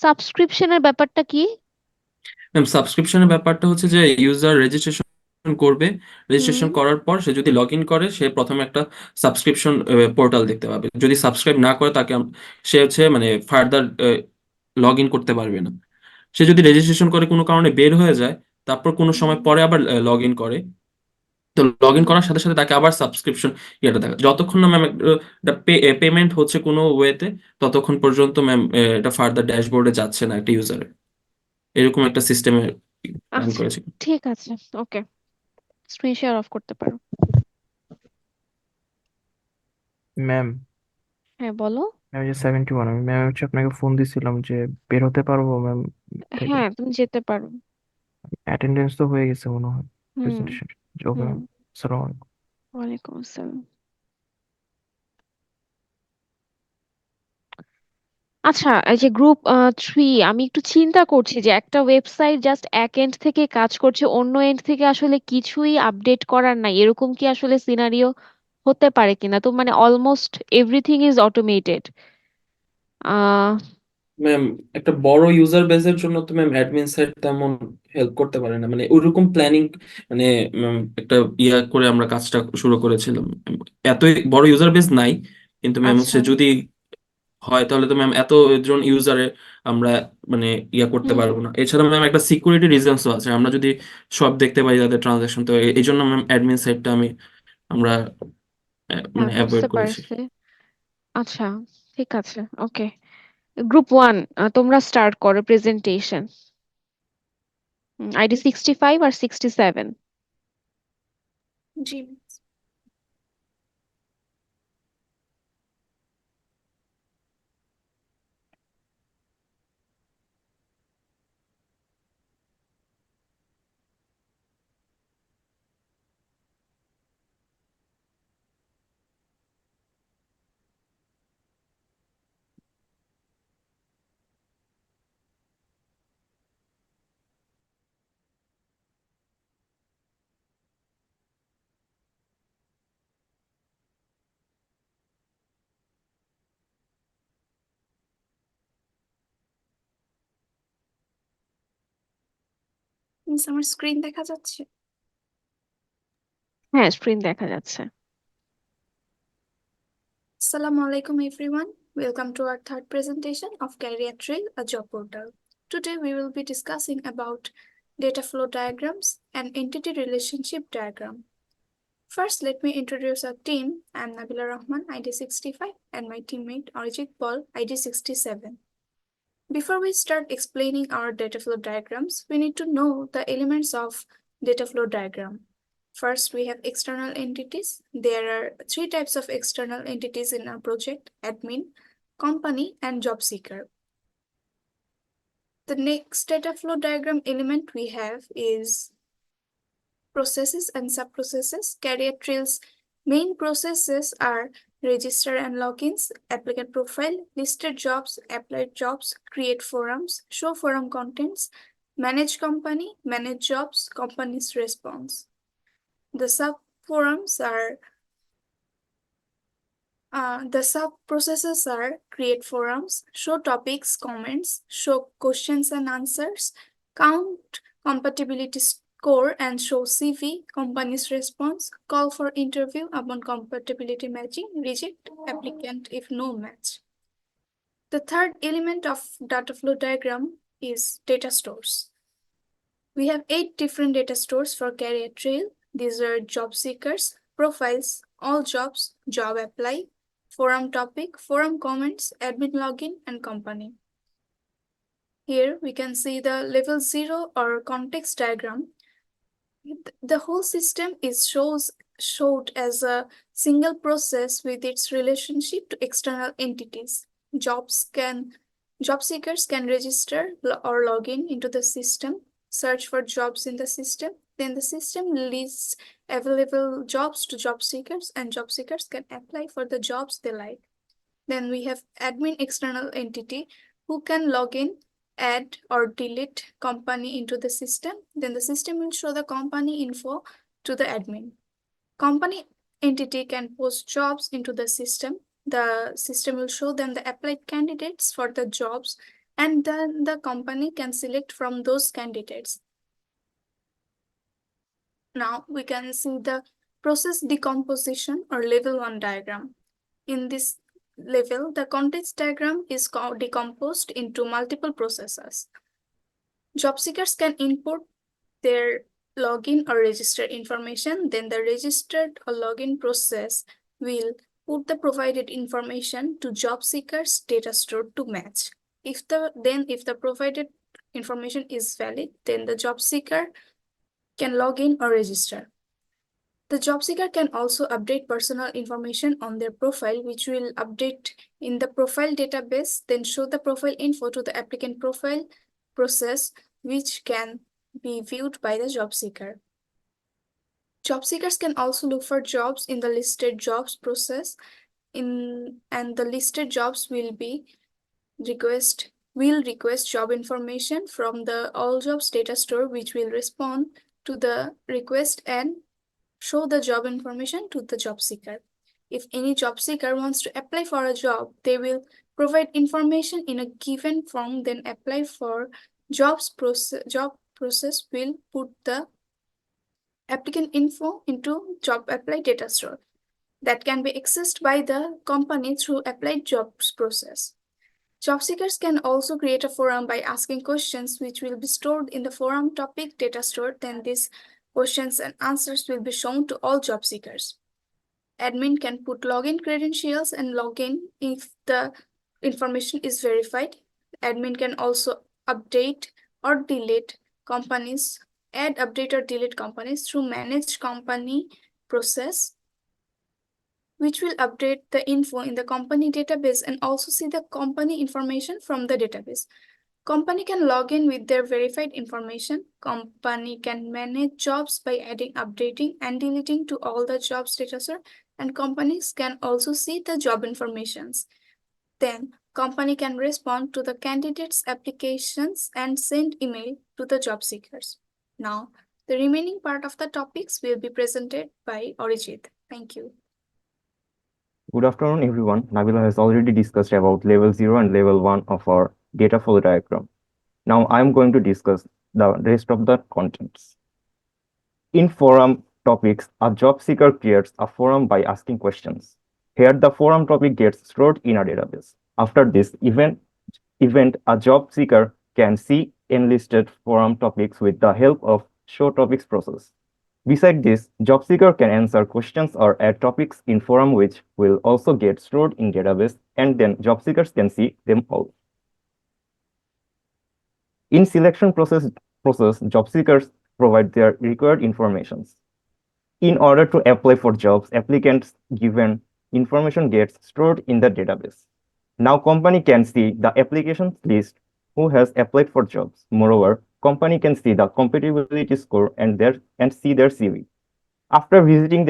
সাবস্ক্রিপশনের ব্যাপারটা কি? ম্যাম সাবস্ক্রিপশনের ব্যাপারটা হচ্ছে যে ইউজার রেজিস্ট্রেশন করবে, হুম। রেজিস্ট্রেশন করার পর সে যদি লগ ইন করে, সে প্রথমে একটা সাবস্ক্রিপশন পোর্টাল দেখতে পাবে। যদি সাবস্ক্রাইব না করে তাকে সে হচ্ছে মানে ফার্দার লগ ইন করতে পারবে না। সে যদি রেজিস্ট্রেশন করে কোনো কারণে বের হয়ে যায়, তারপর কোনো সময় হুম। পরে আবার লগ ইন করে, তো লগ ইন হুম। করার সাথে সাথে তাকে আবার সাবস্ক্রিপশন ইয়েটা দেখা, যতক্ষণ না ম্যাম পেমেন্ট হচ্ছে কোনো ওয়েতে, ততক্ষণ পর্যন্ত ম্যাম এটা ফার্দার ড্যাশবোর্ডে যাচ্ছে না একটা ইউজারের। এরকম একটা সিস্টেমে প্ল্যান আচ্ছা, করেছি। ঠিক আছে, ওকে, স্ক্রিন শেয়ার অফ করতে পারো। ম্যাম, হ্যাঁ, বলো। আমি যে 71, আমি ম্যাম হচ্ছে আপনাকে ফোন দিছিলাম যে বের হতে পারবো ম্যাম থেকে। হ্যাঁ, তুমি যেতে পারো। অ্যাটেন্ডেন্স তো হয়ে গেছে মনে হয় হুম। প্রেজেন্টেশন। ওকে হুম। ম্যাম, আসসালামু আলাইকুম। ওয়ালাইকুম আসসালাম। আচ্ছা, এই যে গ্রুপ 3, আমি একটু চিন্তা করছি যে একটা ওয়েবসাইট জাস্ট এক এন্ড থেকে কাজ করছে, অন্য এন্ড থেকে আসলে কিছুই আপডেট করার নাই, এরকম কি আসলে সিনারিও হতে পারে কিনা? তো মানে almost everything is automated. Ah ma'am একটা বড় ইউজার বেসের জন্য তো ম্যাম অ্যাডমিন সাইড তেমন হেল্প করতে পারে না, মানে ওইরকম প্ল্যানিং মানে একটা ইয়া করে আমরা কাজটা শুরু করেছিলাম। এতই বড় ইউজার বেস নাই, কিন্তু ম্যাম আচ্ছা। হচ্ছে যদি হয় তাহলে তো ম্যাম এত জন ইউজারে আমরা মানে ইয়া করতে হুম। পারবো না। এছাড়া ম্যাম একটা সিকিউরিটি রিজনসও আছে, আমরা যদি সব দেখতে পাই তাদের ট্রানজাকশন, তো এই জন্য ম্যাম অ্যাডমিন সাইডটা আমরা হ্যাঁ, মানে বুঝতে অ্যাভয়েড করেছি। পারছি। আচ্ছা, ঠিক আছে, ওকে। গ্রুপ 1, তোমরা স্টার্ট করো প্রেজেন্টেশন। আইডি 65 আর 67। জি। মিস আমার স্ক্রিন দেখা যাচ্ছে? হ্যাঁ, স্ক্রিন দেখা যাচ্ছে। Assalamu alaikum everyone. Welcome to our third presentation of Career Trail, a job portal. Today we will be discussing about data flow diagrams and entity relationship diagram. First, let me introduce our team. I'm Nabila Rahman, ID 65, and my teammate Arijit Paul, ID 67. Before we start explaining our data flow diagrams, we need to know the elements of data flow diagram. First, we have external entities. There are 3 types of external entities in our project: admin, company, and job seeker. The next data flow diagram element we have is processes and sub-processes. Career trails main processes are register and logins, applicant profile, listed jobs, applied jobs, create forums, show forum contents, manage company, manage jobs, company's response. The sub-forums are the sub-processes are create forums, show topics, comments, show questions and answers, count compatibility score and show CV, company's response, call for interview upon compatibility matching, reject applicant if no match. The third element of data flow diagram is data stores. We have 8 different data stores for career trail. These are job seekers, profiles, all jobs, job apply, forum topic, forum comments, admin login, and company. Here we can see the level 0 or context diagram. The whole system is showed as a single process with its relationship to external entities. Job seekers can register or log in into the system, search for jobs in the system. Then the system lists available jobs to job seekers, and job seekers can apply for the jobs they like. Then we have admin external entity who can log in, add or delete company into the system. Then the system will show the company info to the admin. Company entity can post jobs into the system. The system will show them the applied candidates for the jobs, and then the company can select from those candidates. Now we can see the process decomposition or level 1 diagram. In this level, the context diagram is decomposed into multiple processes. Job seekers can input their login or register information. Then the registered or login process will put the provided information to job seekers data store to match. If the provided information is valid, then the job seeker can log in or register. The job seeker can also update personal information on their profile, which will update in the profile database, then show the profile info to the applicant profile process, which can be viewed by the job seeker. Job seekers can also look for jobs in the listed jobs process, and the listed jobs will request job information from the all jobs data store, which will respond to the request and show the job information to the job seeker. If any job seeker wants to apply for a job, they will provide information in a given form, then apply for job process will put the applicant info into job apply data store that can be accessed by the company through applied jobs process. Job seekers can also create a forum by asking questions, which will be stored in the forum topic data store. Then these questions and answers will be shown to all job seekers. Admin can put login credentials and login if the information is verified. Admin can also update or delete companies, add, update, or delete companies through manage company process, which will update the info in the company database and also see the company information from the database. Company can log in with their verified information. Company can manage jobs by adding, updating, and deleting to all the jobs data store, and companies can also see the job informations. Then, company can respond to the candidates' applications and send email to the job seekers. Now, the remaining part of the topics will be presented by Arijit. Thank you. Good afternoon, everyone. Nabila has already discussed about level 0 and level 1 of our data flow diagram. Now I am going to discuss the rest of the contents. In forum topics, a job seeker creates a forum by asking questions. Here, the forum topic gets stored in a database. After this event, a job seeker can see enlisted forum topics with the help of show topics process. Besides this, job seeker can answer questions or add topics in forum which will also get stored in database, and then job seekers can see them all. In selection process, job seekers provide their required informations. In order to apply for jobs, applicants given information gets stored in the database. Now company can see the applications list who has applied for jobs. Moreover, company can see the compatibility score and see their CV. After visiting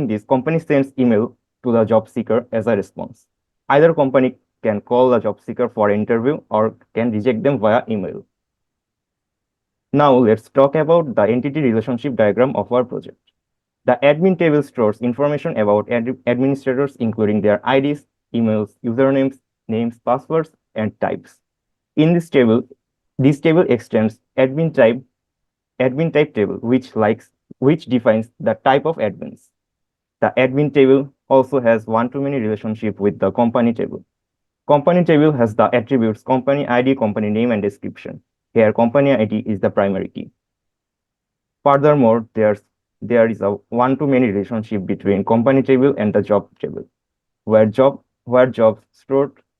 this, company sends email to the job seeker as a response. Either company can call the job seeker for interview or can reject them via email. Now let's talk about the entity relationship diagram of our project. The admin table stores information about administrators, including their IDs, emails, usernames, names, passwords, and types. In this table extends admin type table, which defines the type of admins. The admin table also has one-to-many relationship with the company table. Company table has the attributes company ID, company name, and description. Here, company ID is the primary key. Furthermore, there is a one-to-many relationship between company table and the job table, where jobs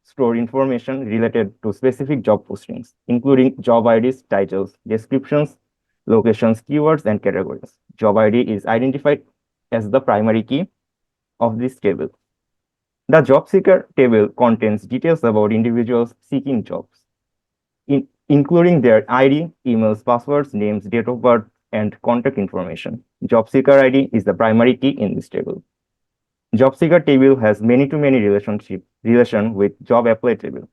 store information related to specific job postings, including job IDs, titles, descriptions, locations, keywords, and categories. Job ID is identified as the primary key of this table. The job seeker table contains details about individuals seeking jobs, including their ID, emails, passwords, names, date of birth, and contact information. Job seeker ID is the primary key in this table. Job seeker table has many-to-many relation with job apply table.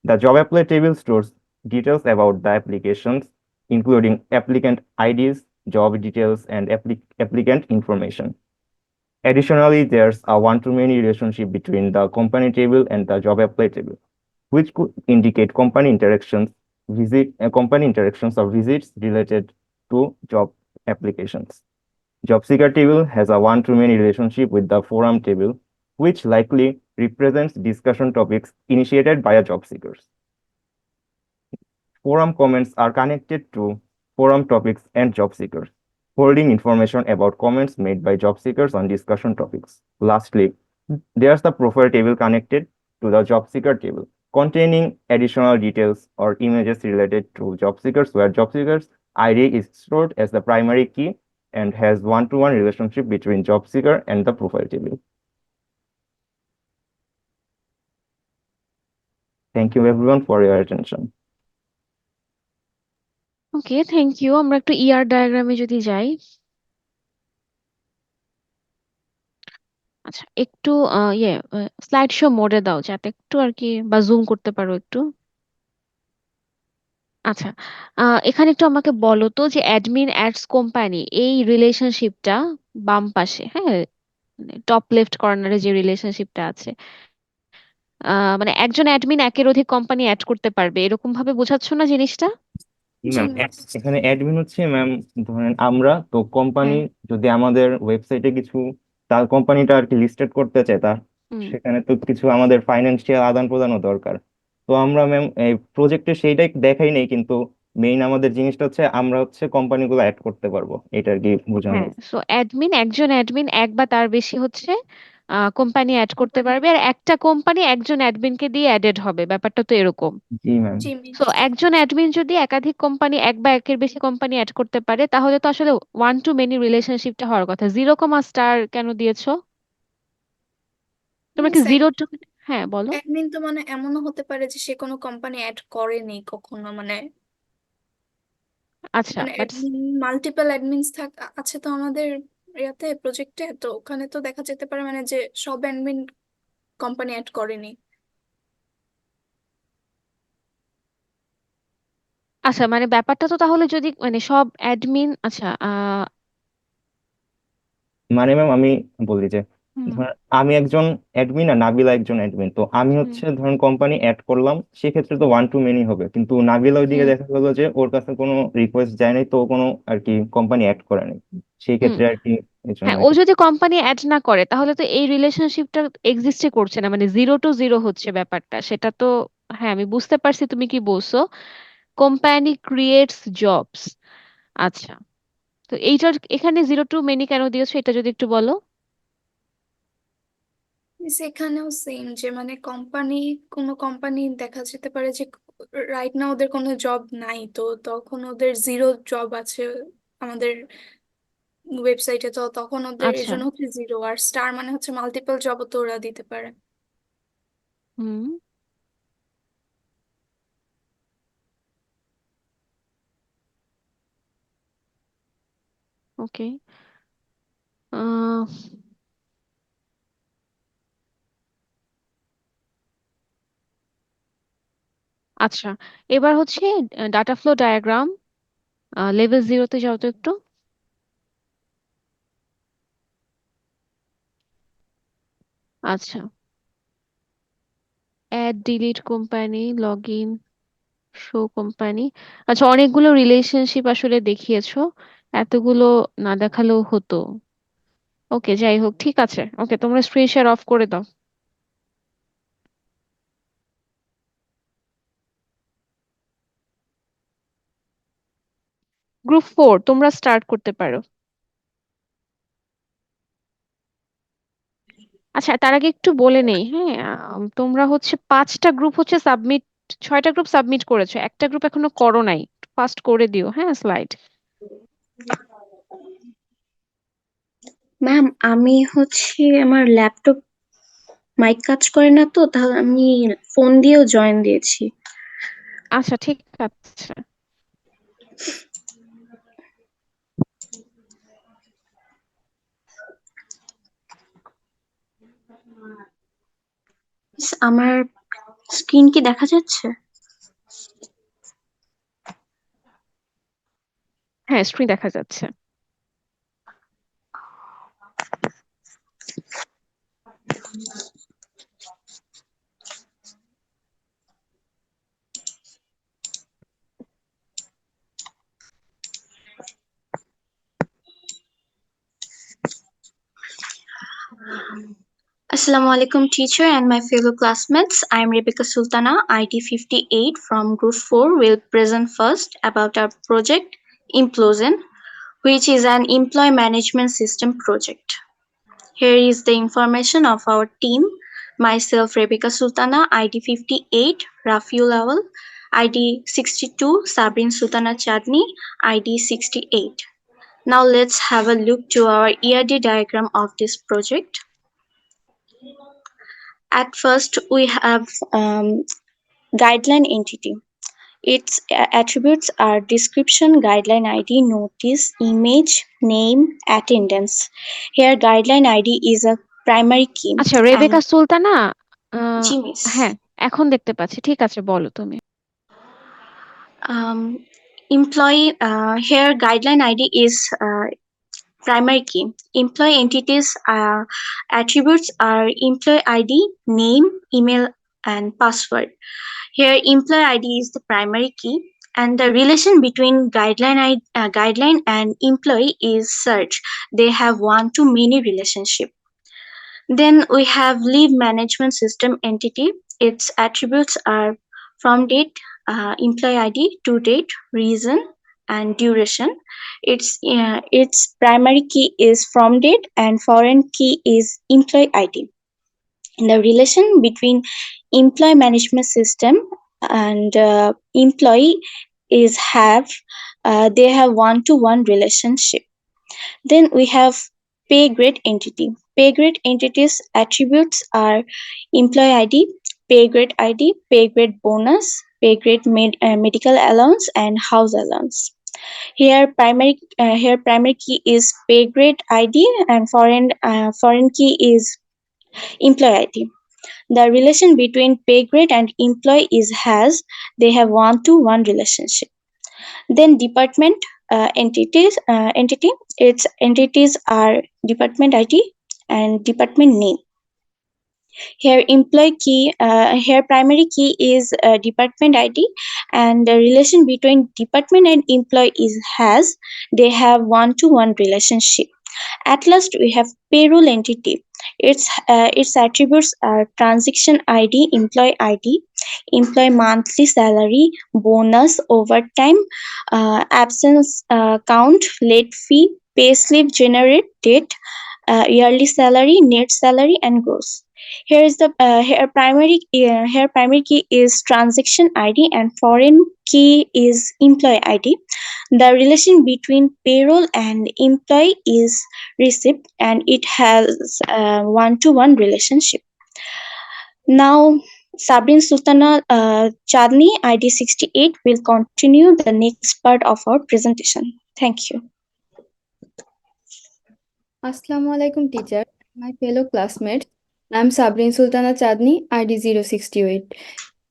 The job apply table stores details about the applications, including applicant IDs, job details, and applicant information. Additionally, there's a one-to-many relationship between the company table and the job apply table, which could indicate company interactions or visits related to job applications. Job seeker table has a one-to-many relationship with the forum table, which likely represents discussion topics initiated by job seekers. Forum comments are connected to forum topics and job seekers, holding information about comments made by job seekers on discussion topics. Lastly, there's the profile table connected to the job seeker table, containing additional details or images related to job seekers, where job seekers ID is stored as the primary key and has one-to-one relationship between job seeker and the profile table. Thank you everyone for your attention. Okay, thank you. আমরা একটু ER ডায়াগ্রামে যদি যাই। আচ্ছা, একটু slide show মোডে দাও যাতে একটু আর কি, বা জুম করতে পারো একটু। আচ্ছা, এখানে একটু আমাকে বলো তো যে অ্যাডমিন অ্যাডস কোম্পানি এই রিলেশনশিপটা বাম পাশে, হ্যাঁ, টপ লেফট কর্নারে যে রিলেশনশিপটা আছে, মানে একজন অ্যাডমিন একের অধিক কোম্পানি অ্যাড করতে পারবে, এরকম ভাবে বোঝাচ্ছ না জিনিসটা? ম্যাম, এখানে অ্যাডমিন হচ্ছে ম্যাম, ধরেন আমরা তো কোম্পানি যদি আমাদের ওয়েবসাইটে কিছু তার কোম্পানিটা আর কি লিস্টেড করতে চায়, সেখানে তো কিছু আমাদের ফাইন্যান্সিয়াল আদান প্রদানও দরকার। তো আমরা ম্যাম এই প্রজেক্টে সেইটাই দেখাই নেই, কিন্তু মেইন আমাদের জিনিসটা হচ্ছে আমরা হচ্ছে কোম্পানিগুলো অ্যাড করতে পারবো, এটা আর কি বোঝানো হ্যাঁ, হয়েছে। সো একজন অ্যাডমিন এক বা তার বেশি হচ্ছে কোম্পানি অ্যাড করতে পারবে, আর একটা কোম্পানি একজন অ্যাডমিনকে দিয়ে অ্যাডেড হবে, ব্যাপারটা তো এরকম। জি ম্যাম। সো একজন অ্যাডমিন যদি একাধিক কোম্পানি, এক বা একের বেশি কোম্পানি অ্যাড করতে পারে, তাহলে তো আসলে ওয়ান টু মেনি রিলেশনশিপটা হওয়ার কথা। 0, কেন দিয়েছো? তোমরা কি 0 to, হ্যাঁ বলো। অ্যাডমিন তো মানে এমনও হতে পারে যে সে কোনো কোম্পানি অ্যাড করেনি কখনো, মানে আচ্ছা, বাট মাল্টিপল অ্যাডমিনস আছে তো আমাদের ইয়াতে প্রজেক্টে, তো ওখানে তো দেখা যেতে পারে মানে যে সব অ্যাডমিন কোম্পানি অ্যাড করেনি। আচ্ছা, মানে ব্যাপারটা তো তাহলে যদি মানে সব অ্যাডমিন, আচ্ছা মানে ম্যাম আমি বলি যে হুম আমি একজন অ্যাডমিন আর নাবিলা একজন অ্যাডমিন, তো আমি হুম হচ্ছে ধরুন কোম্পানি অ্যাড করলাম, সেক্ষেত্রে তো ওয়ান টু মেনি হবে, কিন্তু নাবিলা ওইদিকে হুম দেখা গেলো যে ওর কাছে কোনো রিকোয়েস্ট যায় নাই, তো ও কোনো আর কি কোম্পানি অ্যাড করে নাই, সেই হুম ক্ষেত্রে আর কি এই জন্য হ্যাঁ, আর ও কি। যদি কোম্পানি অ্যাড না করে তাহলে তো এই রিলেশনশিপটা এক্সিস্টই করছে না, মানে 0 to 0 হচ্ছে ব্যাপারটা, সেটা তো। হ্যাঁ, আমি বুঝতে পারছি তুমি কি বলছো। Company creates jobs. আচ্ছা, তো এইটার এখানে 0 to many কেন দিয়েছো, এটা যদি একটু বলো। সেখানেও সেম, যে মানে কোনো কোম্পানি দেখা যেতে পারে যে রাইট না ওদের কোনো জব নাই, তো তখন ওদের 0 জব আছে আমাদের ওয়েবসাইটে, তো তখন ওদের এই আচ্ছা। জন্য হচ্ছে 0, আর স্টার মানে হচ্ছে মাল্টিপল জবও তো ওরা দিতে পারে। হুম। ওকে। আহ আচ্ছা, এবার হচ্ছে ডাটা ফ্লো ডায়াগ্রাম, লেভেল 0-তে যাও তো একটু। আচ্ছা, add delete company, log in, show company. আচ্ছা, অনেকগুলো রিলেশনশিপ আসলে দেখিয়েছো, এতগুলো না দেখালেও হতো। ওকে, যাই হোক, ঠিক আছে। ওকে, তোমরা স্ক্রিন শেয়ার অফ করে দাও। গ্রুপ 4 তোমরা স্টার্ট করতে পারো। আচ্ছা, তার আগে একটু বলে নেই, হ্যাঁ, তোমরা হচ্ছে 5টা গ্রুপ হচ্ছে সাবমিট, 6টা গ্রুপ সাবমিট করেছো, একটা গ্রুপ এখনো করো নাই। ফাস্ট করে দিও, হ্যাঁ, স্লাইড। ম্যাম, আমি হচ্ছে আমার ল্যাপটপ মাইক কাজ করে না, তো তাহলে আমি ফোন দিয়েও জয়েন দিয়েছি। আচ্ছা, ঠিক আছে। আমার স্ক্রিন কি দেখা যাচ্ছে? হ্যাঁ, স্ক্রিন দেখা যাচ্ছে। Assalamu alaikum, teacher and my fellow classmates. I am Rebecca Sultana, ID 58 from Group 4. Will present first about our project Implosion, which is an employee management system project. Here is the information of our team. Myself, Rebecca Sultana, ID 58, Rafiul Awal, ID 62, Sabrin Sultana Chadni, ID 68. Now let's have a look to our ERD diagram of this project. At first, we have guideline entity. Its attributes are description, guideline ID, notice, image, name, attendance. Here, guideline ID is a primary key আচ্ছা, and Rebeka Sultana. Ah, Genius. হ্যাঁ, এখন দেখতে পাচ্ছি, ঠিক আছে, বলো তুমি। Um, employee here guideline ID is primary key. Employee entities attributes are employee ID, name, email, and password. Here, employee ID is the primary key, and the relation between guideline and employee is search. They have one-to-many relationship. Then we have leave management system entity. Its attributes are from date, employee ID, to date, reason, and duration. Its primary key is from date and foreign key is employee ID. The relation between employee management system and employee is they have one-to-one relationship. Then we have pay grade entity. Pay grade entities attributes are employee ID, pay grade bonus, pay grade medical allowance, and house allowance. Here primary key is pay grade ID and foreign key is employee ID. The relation between pay grade and employee is has they have one-to-one relationship. Then department entity. Its entities are department ID, and department name. Here here primary key is department ID, and the relation between department and employee is has they have one-to-one relationship. At last, we have payroll entity. Its attributes are transaction ID, employee monthly salary, bonus, overtime, absence count, late fee, pay slip generate date, yearly salary, net salary, and gross. Here primary key is transaction ID and foreign key is employee ID. The relation between payroll and employee is receipt, and it has a one-to-one relationship. Now, Sabrin Sultana Chandni, ID 68, will continue the next part of our presentation. Thank you. Assalamu alaikum, teacher, my fellow classmates. I'm Sabrin Sultana Chandni, ID 068.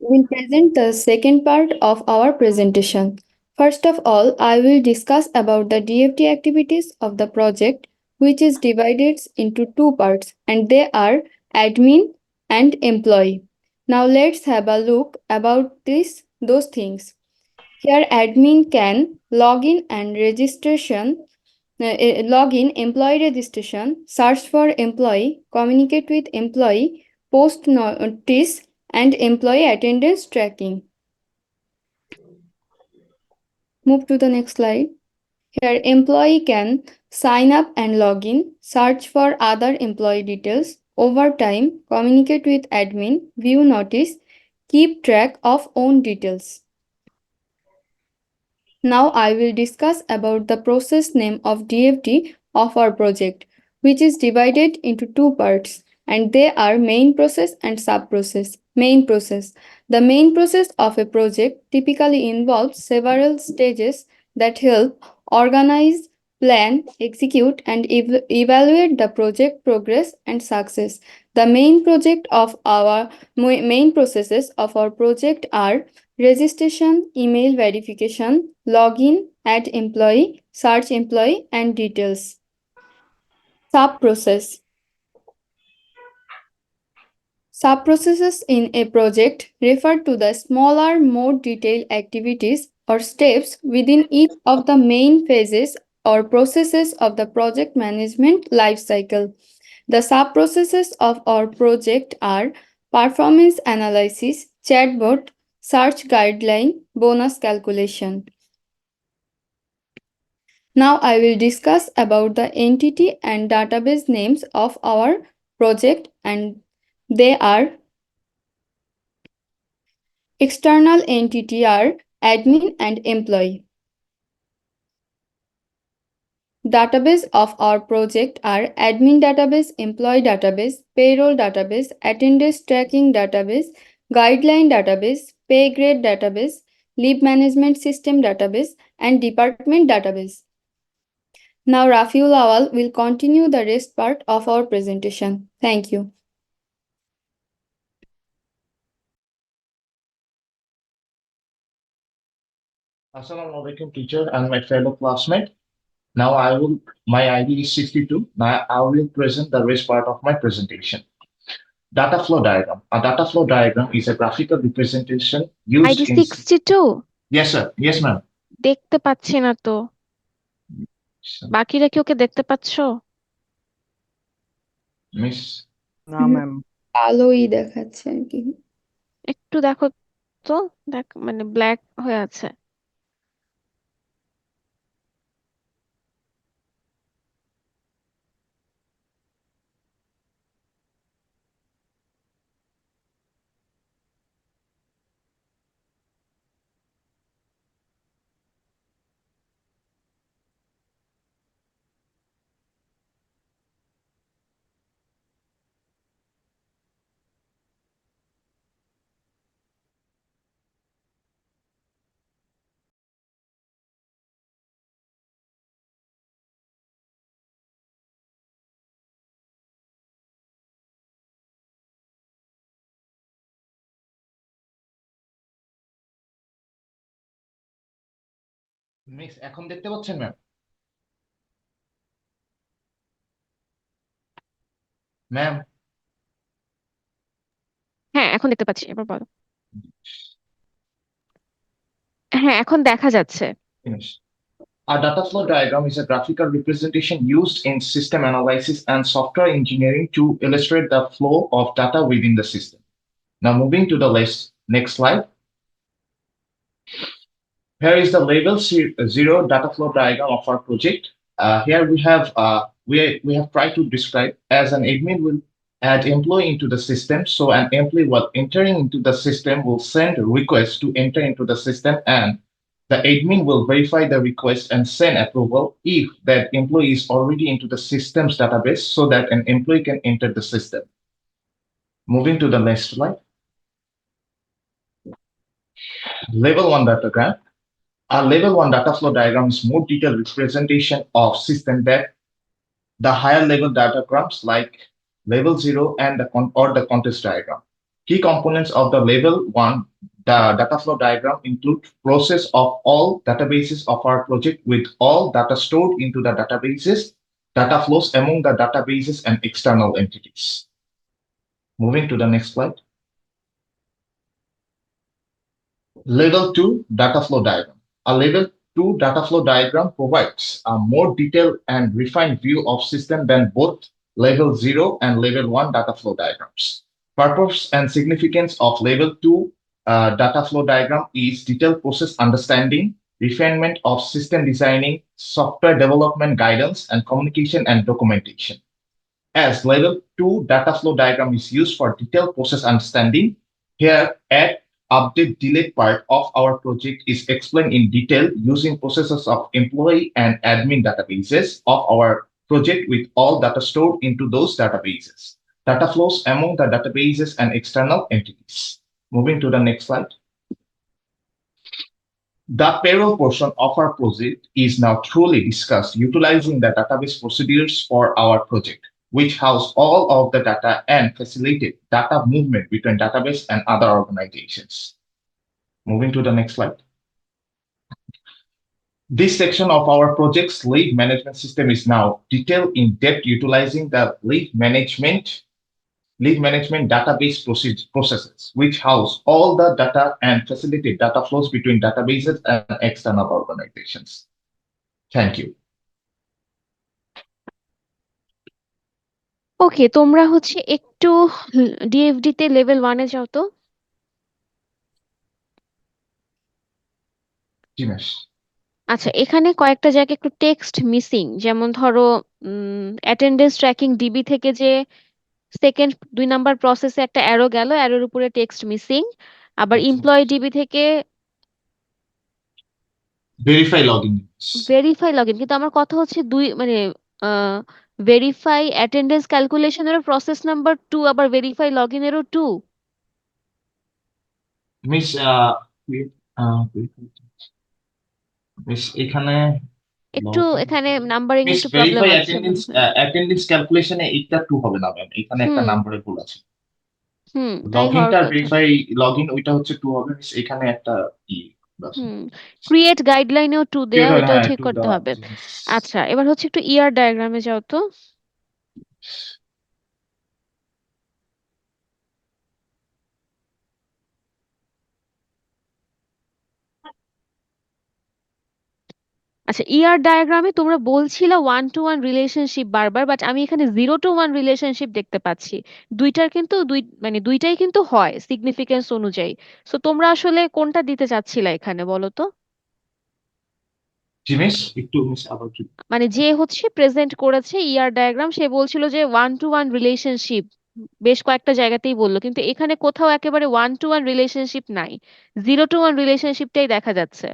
We will present the second part of our presentation. First of all, I will discuss about the DFD activities of the project, which is divided into two parts, and they are admin and employee. Now let's have a look about those things. Here, admin can log in employee registration, search for employee, communicate with employee, post notice, and employee attendance tracking. Move to the next slide. Here, employee can sign up and log in, search for other employee details, overtime, communicate with admin, view notice, keep track of own details. Now I will discuss about the process name of DFD of our project, which is divided into two parts, and they are main process and sub-process. Main process. The main process of a project typically involves several stages that help organize, plan, execute, and evaluate the project progress and success. The main processes of our project are registration, email verification, login, add employee, search employee, and details. Sub-process. Sub-processes in a project refer to the smaller, more detailed activities or steps within each of the main phases or processes of the project management lifecycle. The sub-processes of our project are performance analysis, chatbot, search guideline, bonus calculation. Now I will discuss about the entity and database names of our project, and they are external entity are admin and employee. Database of our project are admin database, employee database, payroll database, attendance tracking database, guideline database, pay grade database, leave management system database, and department database. Now Rafiul Awal will continue the rest part of our presentation. Thank you. Assalamu alaikum, teacher and my fellow classmate. Now my ID is 62. Now I will present the rest part of my presentation. Data flow diagram. A data flow diagram is a graphical representation used ID in... 62? Yes, sir. Yes, ma'am. দেখতে পাচ্ছি না তো। বাকিরা কি ওকে দেখতে পাচ্ছো? Miss না ma'am. আলোই দেখাচ্ছে আর কি। একটু দেখো তো, মানে ব্ল্যাক হয়ে আছে। মিস এখন দেখতে পাচ্ছেন ম্যাম? ম্যাম, হ্যাঁ, এখন দেখতে পাচ্ছি, এবার বলো। হ্যাঁ, এখন দেখা যাচ্ছে। finish. A data flow diagram is a graphical representation used in system analysis and software engineering to illustrate the flow of data within the system. Now moving to the next slide. Here is the level zero data flow diagram of our project. Here we have tried to describe as an admin will add employee into the system. So an employee while entering into the system will send a request to enter into the system, and the admin will verify the request and send approval if that employee is already into the system's database so that an employee can enter the system. Moving to the next slide. Level 1 datagram. A level 1 data flow diagram is more detailed representation of system that the higher level diagrams like level 0 and the context diagram. Key components of the level 1 the data flow diagram include process of all databases of our project with all data stored into the databases, data flows among the databases and external entities. Moving to the next slide. Level 2 data flow diagram. A level 2 data flow diagram provides a more detailed and refined view of system than both level 0 and level 1 data flow diagrams. Purpose and significance of level 2 data flow diagram is detailed process understanding, refinement of system designing, software development guidance, and communication and documentation. As level 2 data flow diagram is used for detailed process understanding, here add, update, delete part of our project is explained in detail using processes of employee and admin databases of our project with all data stored into those databases. Data flows among the databases and external entities. Moving to the next slide. The payroll portion of our project is now truly discussed utilizing the database procedures for our project, which house all of the data and facilitate data movement between database and other organizations. Moving to the next slide. This section of our project's leave management system is now detailed in depth utilizing the leave management database processes, which house all the data and facilitate data flows between databases and external organizations. Thank you. ওকে, তোমরা হচ্ছে একটু ডিএফডি তে level 1 এ যাও তো। আচ্ছা, এখানে কয়েকটা জায়গায় একটু টেক্সট মিসিং, যেমন ধরো অ্যাটেন্ডেন্স ট্র্যাকিং ডিবি থেকে যে সেকেন্ড 2 নাম্বার প্রসেসে একটা অ্যারো গেল, অ্যারোর উপরে টেক্সট মিসিং। আবার এমপ্লয়ি ডিবি থেকে ভেরিফাই লগইন ভেরিফাই লগইন, কিন্তু আমার কথা হচ্ছে ভেরিফাই অ্যাটেন্ডেন্স ক্যালকুলেশনেরও প্রসেস নাম্বার 2, আবার ভেরিফাই লগইনেরও 2। মিস মিস এখানে একটু এখানে নাম্বারিং মিস একটু প্রবলেম ভেরিফাই আছে মনে হয়। অ্যাটেন্ডেন্স ক্যালকুলেশনে এটা 2 হবে না ম্যাম, এখানে একটা হুম নাম্বারে ভুল আছে। তাই হওয়ার লগইনটা কথা। ভেরিফাই লগইন ওইটা হচ্ছে 2 হবে, মিস এখানে একটা আছে। ক্রিয়েট গাইডলাইনেও 2 দেয়া, ওইটাও হ্যাঁ ঠিক 2 করতে দেওয়া হবে। আছে মিস। আচ্ছা, এবার হচ্ছে একটু ইয়ার ডায়াগ্রামে যাও তো। আচ্ছা, ইআর ডায়াগ্রামে তোমরা বলছিলে 1-to-1 রিলেশনশিপ বারবার, বাট আমি এখানে 0-to-1 রিলেশনশিপ দেখতে পাচ্ছি। দুইটার কিন্তু দুইটাই কিন্তু হয় সিগনিফিকেন্স অনুযায়ী। সো তোমরা আসলে কোনটা দিতে চাচ্ছিলা এখানে বলো তো? জি মিস, একটু মিস আবার কি যে হচ্ছে প্রেজেন্ট করেছে ইআর ডায়াগ্রাম, সে বলছিল যে 1-to-1 রিলেশনশিপ বেশ কয়েকটা জায়গাতেই বললো, কিন্তু এখানে কোথাও একেবারে 1-to-1 রিলেশনশিপ নাই, 0-to-1 রিলেশনশিপটাই দেখা যাচ্ছে।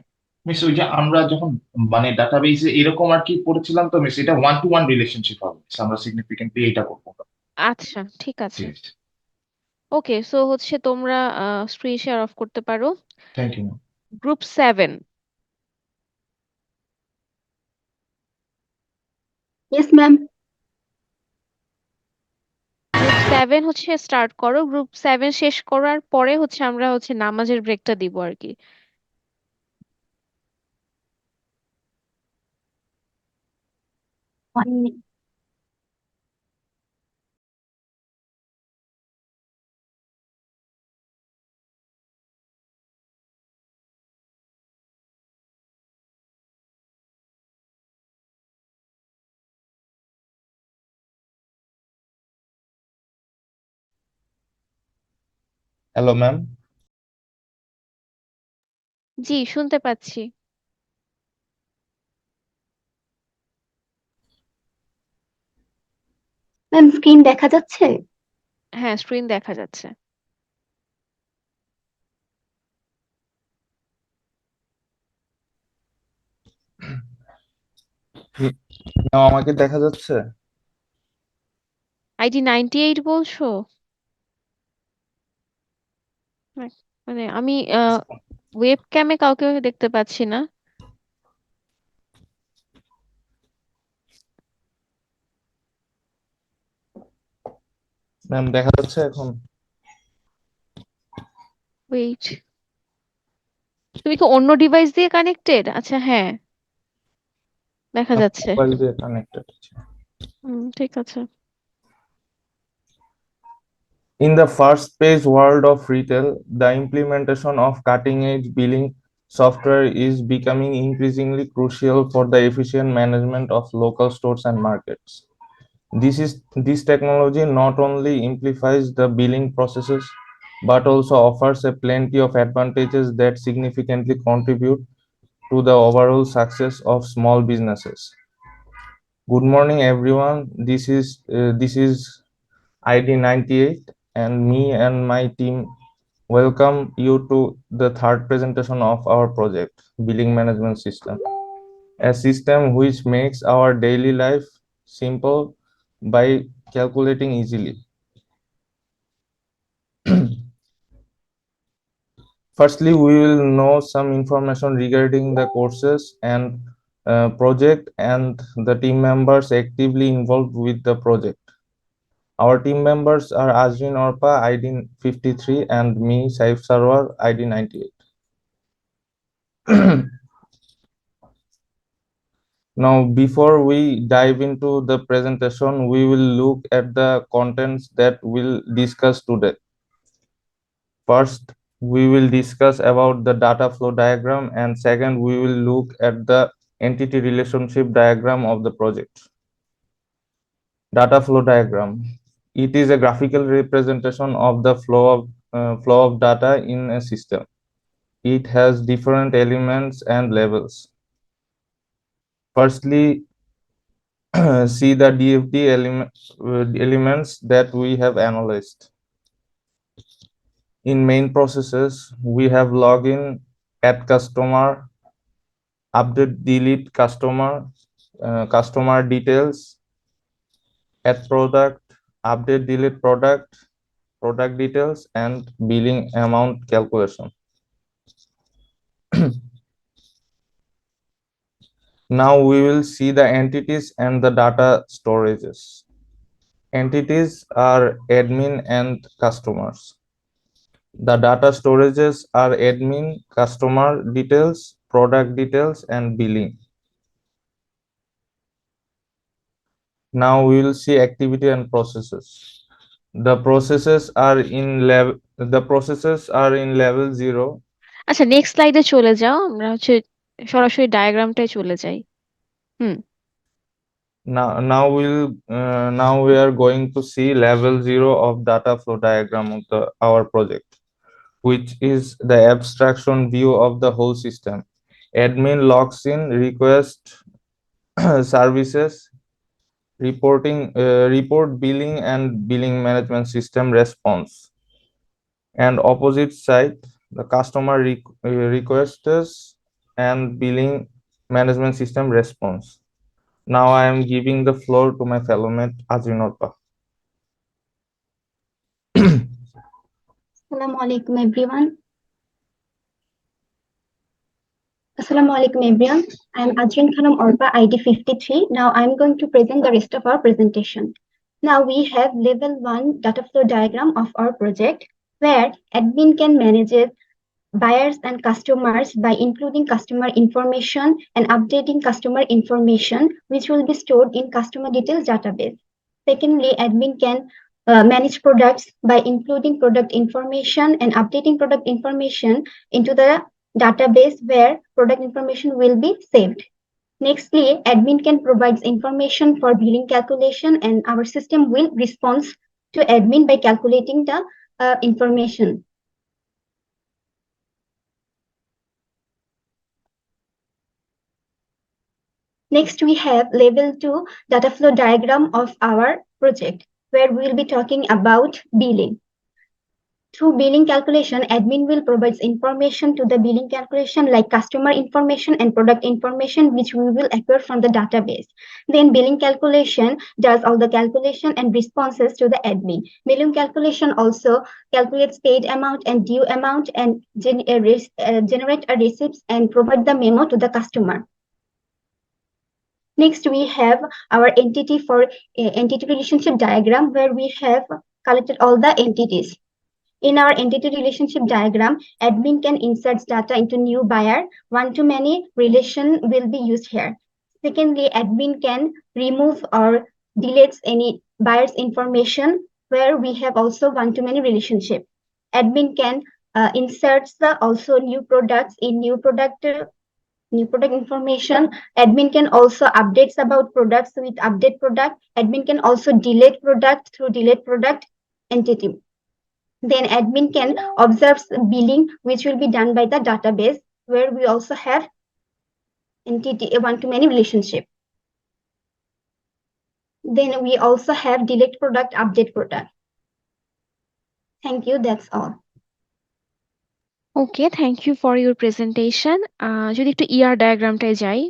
মিস ওই যে আমরা যখন মানে ডাটাবেসে এরকম আর কি পড়েছিলাম তো মিস, এটা 1-to-1 রিলেশনশিপ হবে, আমরা সিগনিফিকেন্টলি এটা করব। আচ্ছা, ঠিক জি আছে। মিস, ওকে, সো হচ্ছে তোমরা স্ক্রিন শেয়ার অফ করতে পারো। Thank you. Group 7। Yes, ma'am. Group 7 হচ্ছে স্টার্ট করো। গ্রুপ 7 শেষ করার পরে হচ্ছে আমরা হচ্ছে নামাজের ব্রেকটা দিব আর কি। One minute. Hello, ma'am. জি, শুনতে পাচ্ছি। ম্যাম স্ক্রিন দেখা যাচ্ছে? হ্যাঁ, স্ক্রিন দেখা যাচ্ছে। নাও আমাকে দেখা যাচ্ছে? আইডি 98 বলছো? হ্যাঁ, মানে আমি ওয়েব ক্যামে কাউকে দেখতে পাচ্ছি না। ম্যাম দেখা যাচ্ছে এখন? ওয়েট, তুমি কি অন্য ডিভাইস দিয়ে কানেক্টেড? আচ্ছা, হ্যাঁ, দেখা যাচ্ছে। মোবাইল দিয়ে কানেক্টেড। ঠিক আছে। In the fast-paced world of retail, the implementation of cutting-edge billing software is becoming increasingly crucial for the efficient management of local stores and markets. This technology not only simplifies the billing processes but also offers a plenty of advantages that significantly contribute to the overall success of small businesses. Good morning, everyone. This is ID 98, and me and my team welcome you to the third presentation of our project, Billing Management System, a system which makes our daily life simple by calculating easily. Firstly, we will know some information regarding the courses and project and the team members actively involved with the project. Our team members are Azrin Orpa, ID 53, and me, Saif Sarwar, ID 98. Now, before we dive into the presentation, we will look at the contents that we'll discuss today. First, we will discuss about the data flow diagram, and second, we will look at the entity relationship diagram of the project. Data flow diagram. It is a graphical representation of the flow of data in a system. It has different elements and levels. Firstly, see the DFD elements that we have analyzed. In main processes, we have login, add customer, update, delete customer, customer details, add product, update, delete product, product details, and billing amount calculation. Now we will see the entities and the data storages. Entities are admin and customers. The data storages are admin, customer details, product details, and billing. Now we will see activity and processes. The processes are in level 0. আচ্ছা, next স্লাইডে চলে যাও, আমরা সরাসরি ডায়াগ্রামটায় চলে যাই। Now we are going to see level 0 of data flow diagram of our project, which is the abstraction view of the whole system. Admin logs in, request services, report billing and billing management system response. And opposite side, the customer requests and billing management system response. Now I am giving the floor to my fellow mate Azrin Orpa. Assalamu alaikum everyone. Assalamu alaikum everyone. I am Ajrin Khanam Orpa, ID 53. Now I am going to present the rest of our presentation. Now we have level 1 data flow diagram of our project, where admin can manage buyers and customers by including customer information and updating customer information, which will be stored in customer details database. Secondly, admin can manage products by including product information and updating product information into the database where product information will be saved. Nextly, admin can provide information for billing calculation, and our system will respond to admin by calculating the information. Next, we have level 2 data flow diagram of our project, where we will be talking about billing. Through billing calculation, admin will provide information to the billing calculation like customer information and product information, which we will acquire from the database. Then billing calculation does all the calculation and responses to the admin. Billing calculation also calculates paid amount and due amount and generate a receipts and provide the memo to the customer. Next, we have our entity relationship diagram, where we have collected all the entities. In our entity relationship diagram, admin can insert data into new buyer. One-to-many relation will be used here. Secondly, admin can remove or delete any buyer's information, where we have also one-to-many relationship. Admin can insert also new products in new product information. Admin can also updates about products with update product. Admin can also delete product through delete product entity. Then admin can observe billing, which will be done by the database, where we also have entity a one-to-many relationship. Then we also have delete product, update product. Thank you, that's all. Okay, thank you for your presentation. যদি একটু ER ডায়াগ্রামটায় যাই।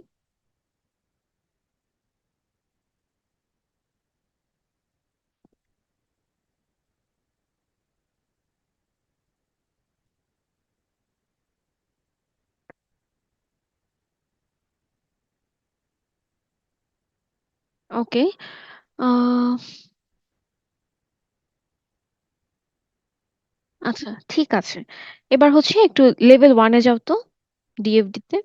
ওকে, আচ্ছা ঠিক আছে। এবার হচ্ছে একটু level 1 এ যাও তো, ডিএফডি তে।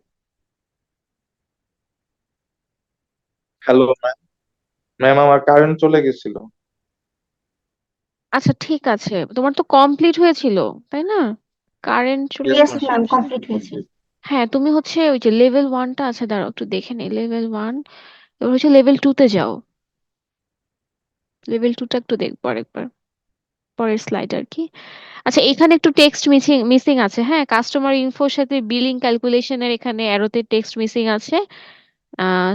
Hello ma'am. ম্যাম আমার কারেন্ট চলে গেছিল। আচ্ছা ঠিক আছে, তোমার তো কমপ্লিট হয়েছিল তাই না? কারেন্ট চলে ইয়েস Yes, গেছে। ম্যাম। ma'am, complete হয়েছে। হ্যাঁ, তুমি হচ্ছে ওই যে লেভেল 1টা আছে, দাঁড়াও একটু দেখে নেই। লেভেল 1, এবার হচ্ছে লেভেল 2 তে যাও। লেভেল 2টা একটু দেখবো আরেকবার, পরের স্লাইড আর কি। আচ্ছা, এখানে একটু টেক্সট মিসিং মিসিং আছে। হ্যাঁ, কাস্টমার ইনফোর সাথে বিলিং ক্যালকুলেশনের এখানে অ্যারোতে টেক্সট মিসিং আছে।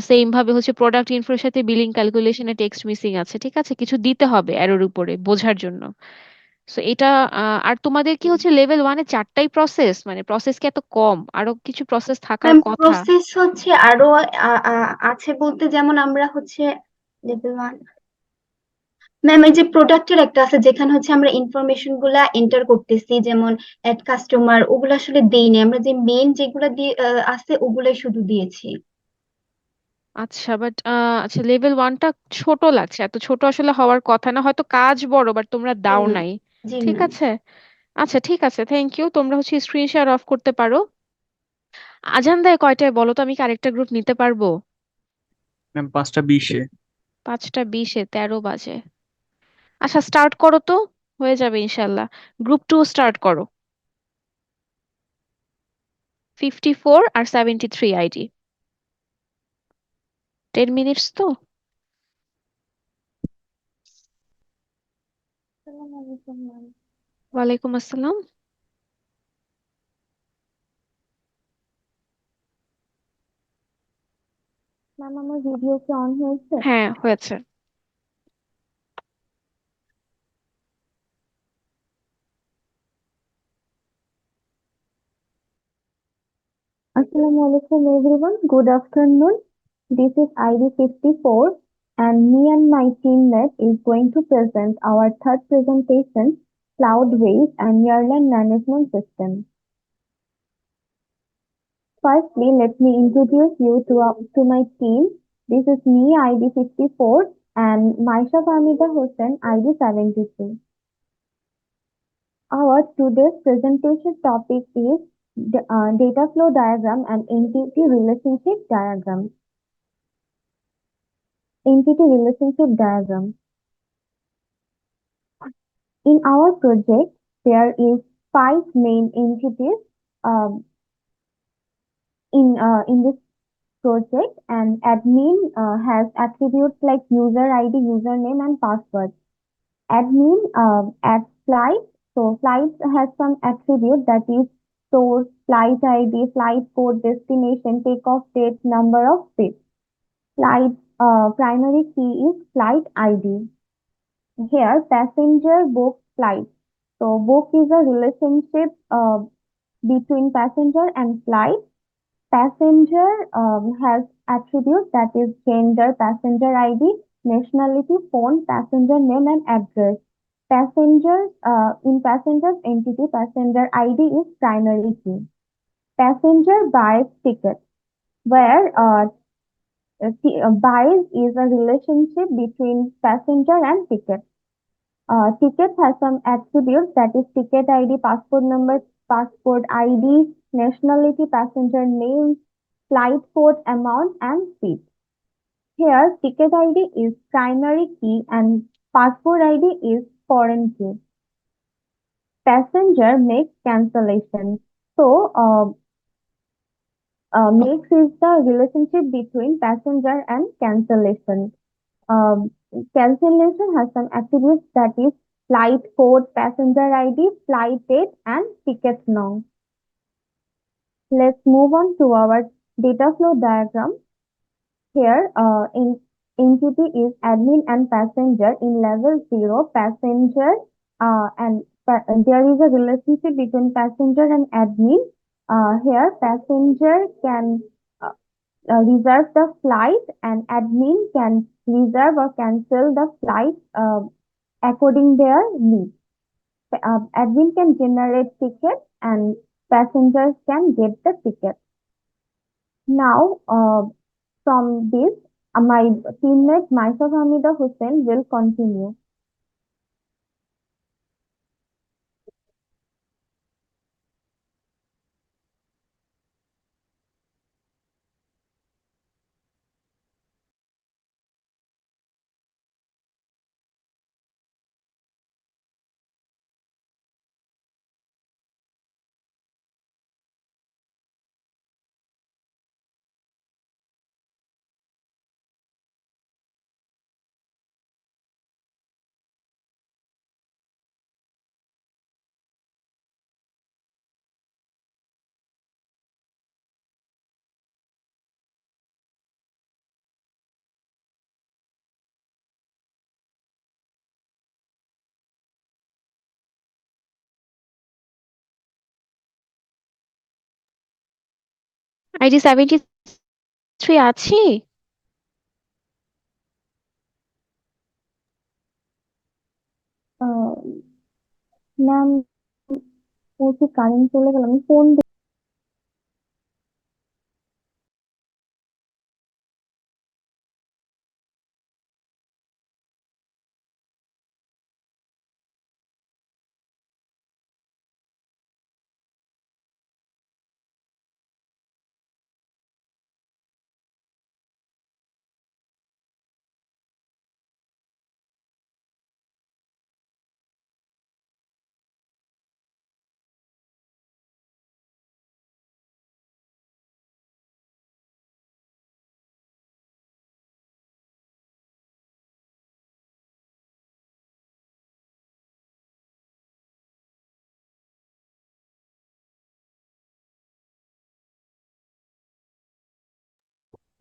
সেম ভাবে হচ্ছে প্রোডাক্ট ইনফোর সাথে বিলিং ক্যালকুলেশনে টেক্সট মিসিং আছে। ঠিক আছে, কিছু দিতে হবে অ্যারোর উপরে বোঝার জন্য। সো এটা আর তোমাদের কি হচ্ছে লেভেল 1 এ 4টাই প্রসেস, মানে প্রসেস কি এত কম? আরো কিছু প্রসেস থাকার ম্যাম, কথা। প্রসেস হচ্ছে আরো আছে বলতে, যেমন আমরা হচ্ছে লেভেল 1 ম্যাম, এই যে প্রোডাক্টের একটা আছে যেখানে হচ্ছে আমরা ইনফরমেশন গুলা এন্টার করতেছি, যেমন এড কাস্টমার, ওগুলো আসলে দেইনি আমরা, যে মেইন যেগুলা দিয়ে আছে ওগুলাই শুধু দিয়েছি। আচ্ছা, বাট আচ্ছা লেভেল 1টা ছোট লাগছে, এত ছোট আসলে হওয়ার কথা না। হয়তো কাজ বড়, বাট তোমরা জি দাও ম্যাম, নাই। জি ঠিক ম্যাম। আছে, আচ্ছা ঠিক আছে, থ্যাংক ইউ। তোমরা হচ্ছে স্ক্রিন শেয়ার অফ করতে পারো। আজান দেয় কয়টায় বলো তো, আমি কি আরেকটা গ্রুপ নিতে পারবো? ম্যাম 5টা 20-এ। 5টা 20-এ, 13 বাজে। আচ্ছা স্টার্ট করো তো, হয়ে যাবে ইনশাল্লাহ। গ্রুপ 2 স্টার্ট করো। 54 আর 73 আইডি। 10 মিনিটস তো। ওয়ালাইকুম আসসালাম। ম্যাম, আমার ভিডিও কি অন হয়েছে? হ্যাঁ হয়েছে। Assalamu alaikum everyone. Good afternoon. This is ID 54 and me and my teammate is going to present our third presentation, Cloud-based and Airline Management System. Firstly, let me introduce you to my team. This is me, ID 54, and Maisha Famida Hussain, ID 72. Our today's presentation topic is data flow diagram and entity relationship diagram. Entity relationship diagram. In our project, there is 5 main entities in this project, and admin has attributes like user ID, username, and password. Admin adds flight, so flight has some attribute that is source, flight ID, flight code, destination, takeoff date, number of seats. Primary key is flight ID. Here, passenger book flight. So, book is a relationship between passenger and flight. Passenger has attributes that is gender, passenger ID, nationality, phone, passenger name, and address. In passenger's entity, passenger ID is primary key. Passenger buys ticket, where buys is a relationship between passenger and ticket. Ticket has some attributes that is ticket ID, passport number, passport ID, nationality, passenger name, flight code, amount, and seat. Here, ticket ID is primary key and passport ID is foreign key. Passenger makes cancellation. So, makes is the relationship between passenger and cancellation. Um, Cancellation has some attributes that is flight code, passenger ID, flight date, and ticket now. Let's move on to our data flow diagram. Here, in entity is admin and passenger. In level 0, passenger there is a relationship between passenger and admin. Here, passenger can uh, reserve the flight and admin can reserve or cancel the flight according their needs. Admin can generate tickets and passengers can get the ticket. Now, from this, my teammate Maisa Hamida Hussein will continue. ID 73 আছি? Ma'am ও কি current চলে গেল, আমি phone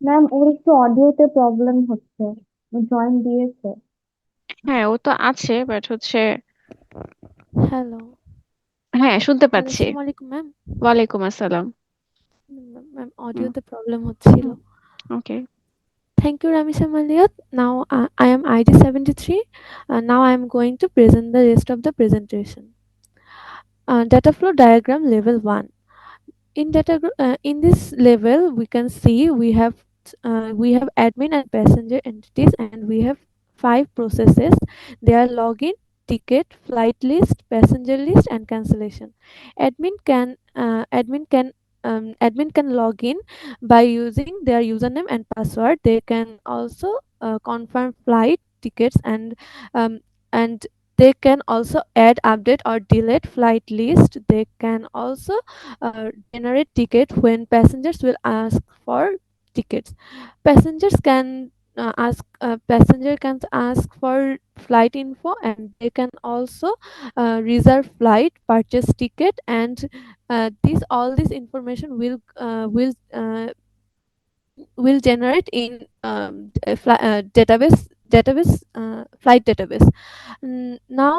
ma'am ওর একটু অডিওতে problem হচ্ছে, join দিয়েছে। হ্যাঁ, ও তো আছে বাট হচ্ছে হ্যালো, হ্যাঁ, শুনতে হ্যালো, পাচ্ছি। আসসালামু আলাইকুম ম্যাম। ওয়ালাইকুম আসসালাম। ম্যাম হুম, অডিওতে প্রবলেম হচ্ছিল। ওকে। Thank you, Ramisha Maliat. Now I am ID 73. Now I am going to present the rest of the presentation. Data flow diagram level 1. In this level we can see we have admin and passenger entities, and we have 5 processes. They are login, ticket, flight list, passenger list, and cancellation. Admin can log in by using their username and password. They can also confirm flight tickets, and they can also add, update, or delete flight list. They can also generate ticket when passengers will ask for tickets. Passenger can ask for flight info, and they can also reserve flight, purchase ticket, and all this information will generate in database flight database. Now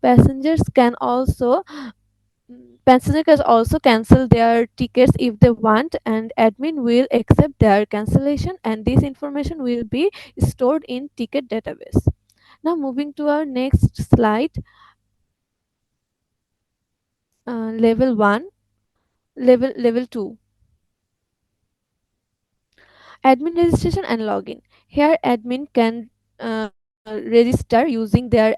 passenger can also cancel their tickets if they want, and admin will accept their cancellation, and this information will be stored in ticket database. Now moving to our next slide, level 1, level 2, admin registration and login. Here admin can register using their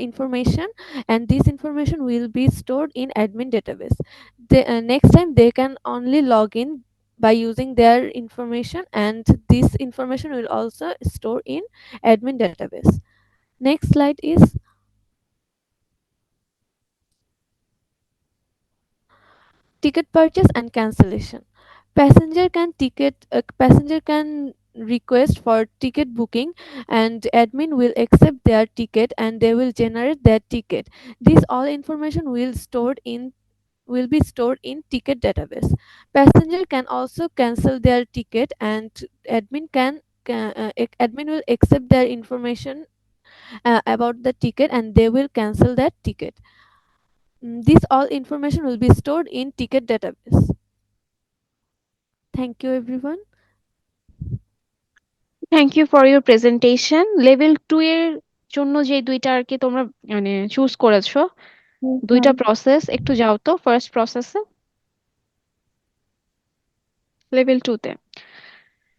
information, and this information will be stored in admin database. Next time they can only log in by using their information, and this information will also store in admin database. Next slide is ticket purchase and cancellation. Passenger can request for ticket booking, and admin will accept their ticket, and they will generate that ticket. This all information will be stored in ticket database. Passenger can also cancel their ticket, and admin will accept their information about the ticket, and they will cancel that ticket. This all information will be stored in ticket database. Thank you, everyone. Thank you for your presentation. Level 2 এর জন্য যে দুইটা আর কি তোমরা মানে choose করেছো, দুইটা process, একটু যাও তো ফার্স্ট প্রসেসে, লেভেল 2 তে।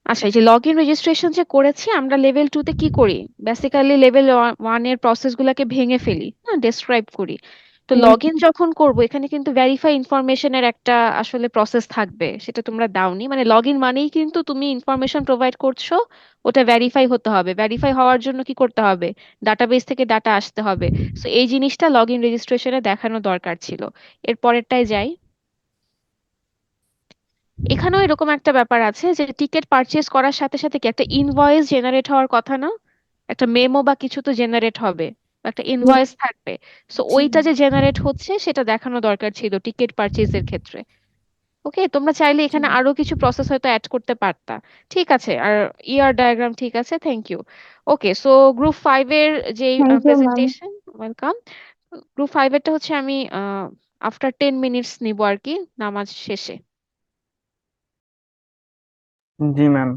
আচ্ছা, এই যে লগ ইন রেজিস্ট্রেশন যে করেছি আমরা লেভেল 2 তে কি করি, বেসিক্যালি লেভেল 1 এর প্রসেসগুলোকে ভেঙে ফেলি, হ্যাঁ, ডেসক্রাইব করি। তো লগ ইন যখন করব এখানে কিন্তু ভেরিফাই ইনফরমেশনের একটা আসলে প্রসেস থাকবে, সেটা তোমরা দাওনি। মানে লগ ইন মানেই কিন্তু তুমি ইনফরমেশন প্রোভাইড করছো, ওটা ভেরিফাই হতে হবে। ভেরিফাই হওয়ার জন্য কি করতে হবে, ডাটাবেস থেকে ডাটা আসতে হবে। সো এই জিনিসটা লগ ইন রেজিস্ট্রেশনে দেখানো দরকার ছিল। এর পরেরটায় যাই। এখানেও এরকম একটা ব্যাপার আছে যে টিকিট পারচেজ করার সাথে সাথে কি একটা ইনভয়েস জেনারেট হওয়ার কথা না, একটা মেমো বা কিছু তো জেনারেট হবে, বা একটা ইনভয়েস থাকবে। সো ওইটা যে জেনারেট হচ্ছে সেটা দেখানো দরকার ছিল টিকিট পারচেজের ক্ষেত্রে। ওকে, তোমরা চাইলে এখানে আরো কিছু প্রসেস হয়তো অ্যাড করতে পারতা। ঠিক আছে, আর ইয়ার ডায়াগ্রাম ঠিক আছে, thank you. Okay, so group 5 এর যে Thank you, ma'am. Presentation, welcome. Group 5 এরটা হচ্ছে আমি আফটার 10 মিনিটস নিব আর কি, নামাজ শেষে। জি ম্যাম।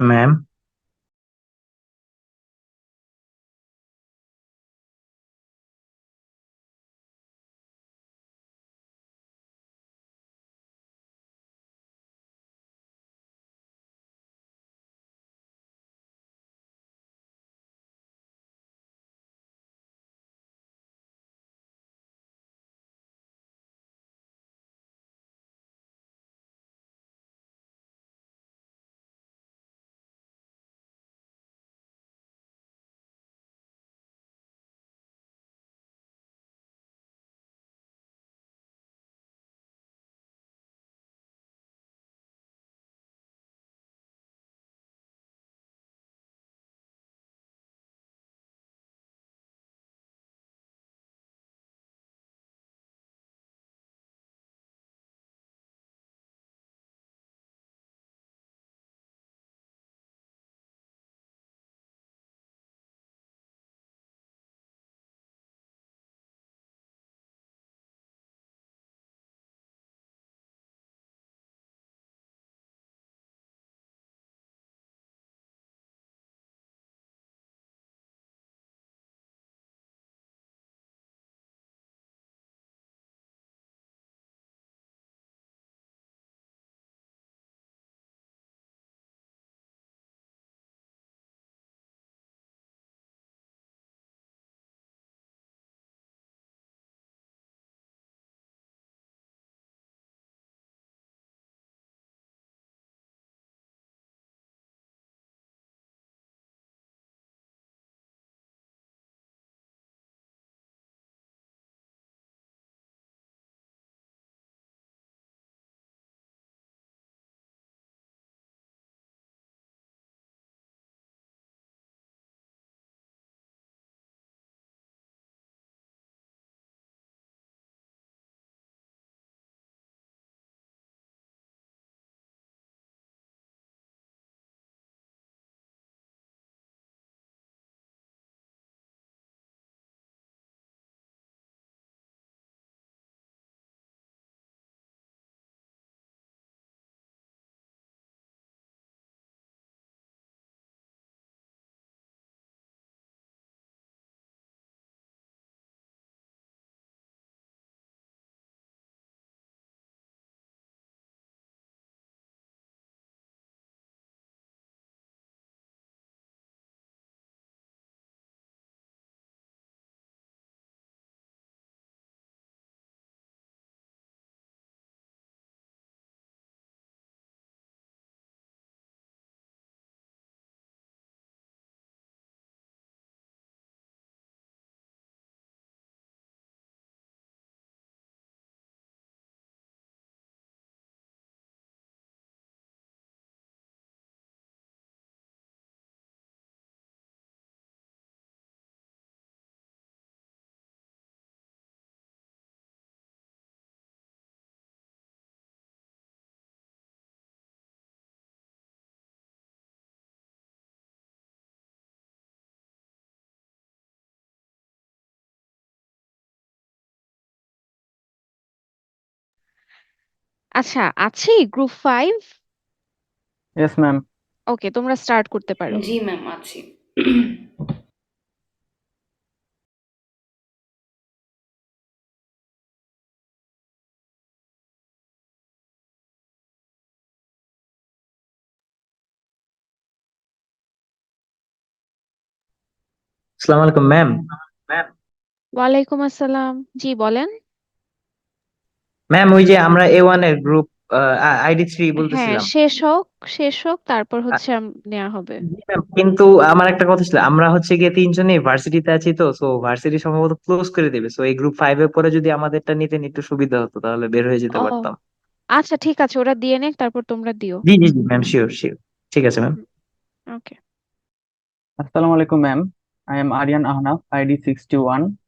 Ma'am. আচ্ছা, আছে গ্রুপ 5? Yes, ma'am. ওকে, তোমরা স্টার্ট করতে পারো। জি ম্যাম, আছি। আসসালামু আলাইকুম ম্যাম। ওয়ালাইকুম আসসালাম, জি বলেন। ম্যাম ওই যে আমরা A1 এর গ্রুপ আইডি 3 হ্যাঁ, বলতেছিলাম। শেষ হোক তারপর হচ্ছে নেওয়া হবে। জি ম্যাম, কিন্তু আমার একটা কথা ছিল, আমরা হচ্ছে গিয়ে তিনজনই ভার্সিটিতে আছি, তো সো ভার্সিটি সম্ভবত ক্লোজ করে দেবে, সো এই গ্রুপ 5 এর পরে যদি আমাদেরটা নিতেন একটু সুবিধা হতো, তাহলে বের হয়ে যেতে ও পারতাম। আচ্ছা, ঠিক আছে, ওরা দিয়ে নেক, তারপর তোমরা দিও। জি জি জি ম্যাম, শিওর শিওর। ঠিক আছে ma'am. Okay. Assalamu alaikum, ma'am. I am Aryan Ahnaf, ID 61.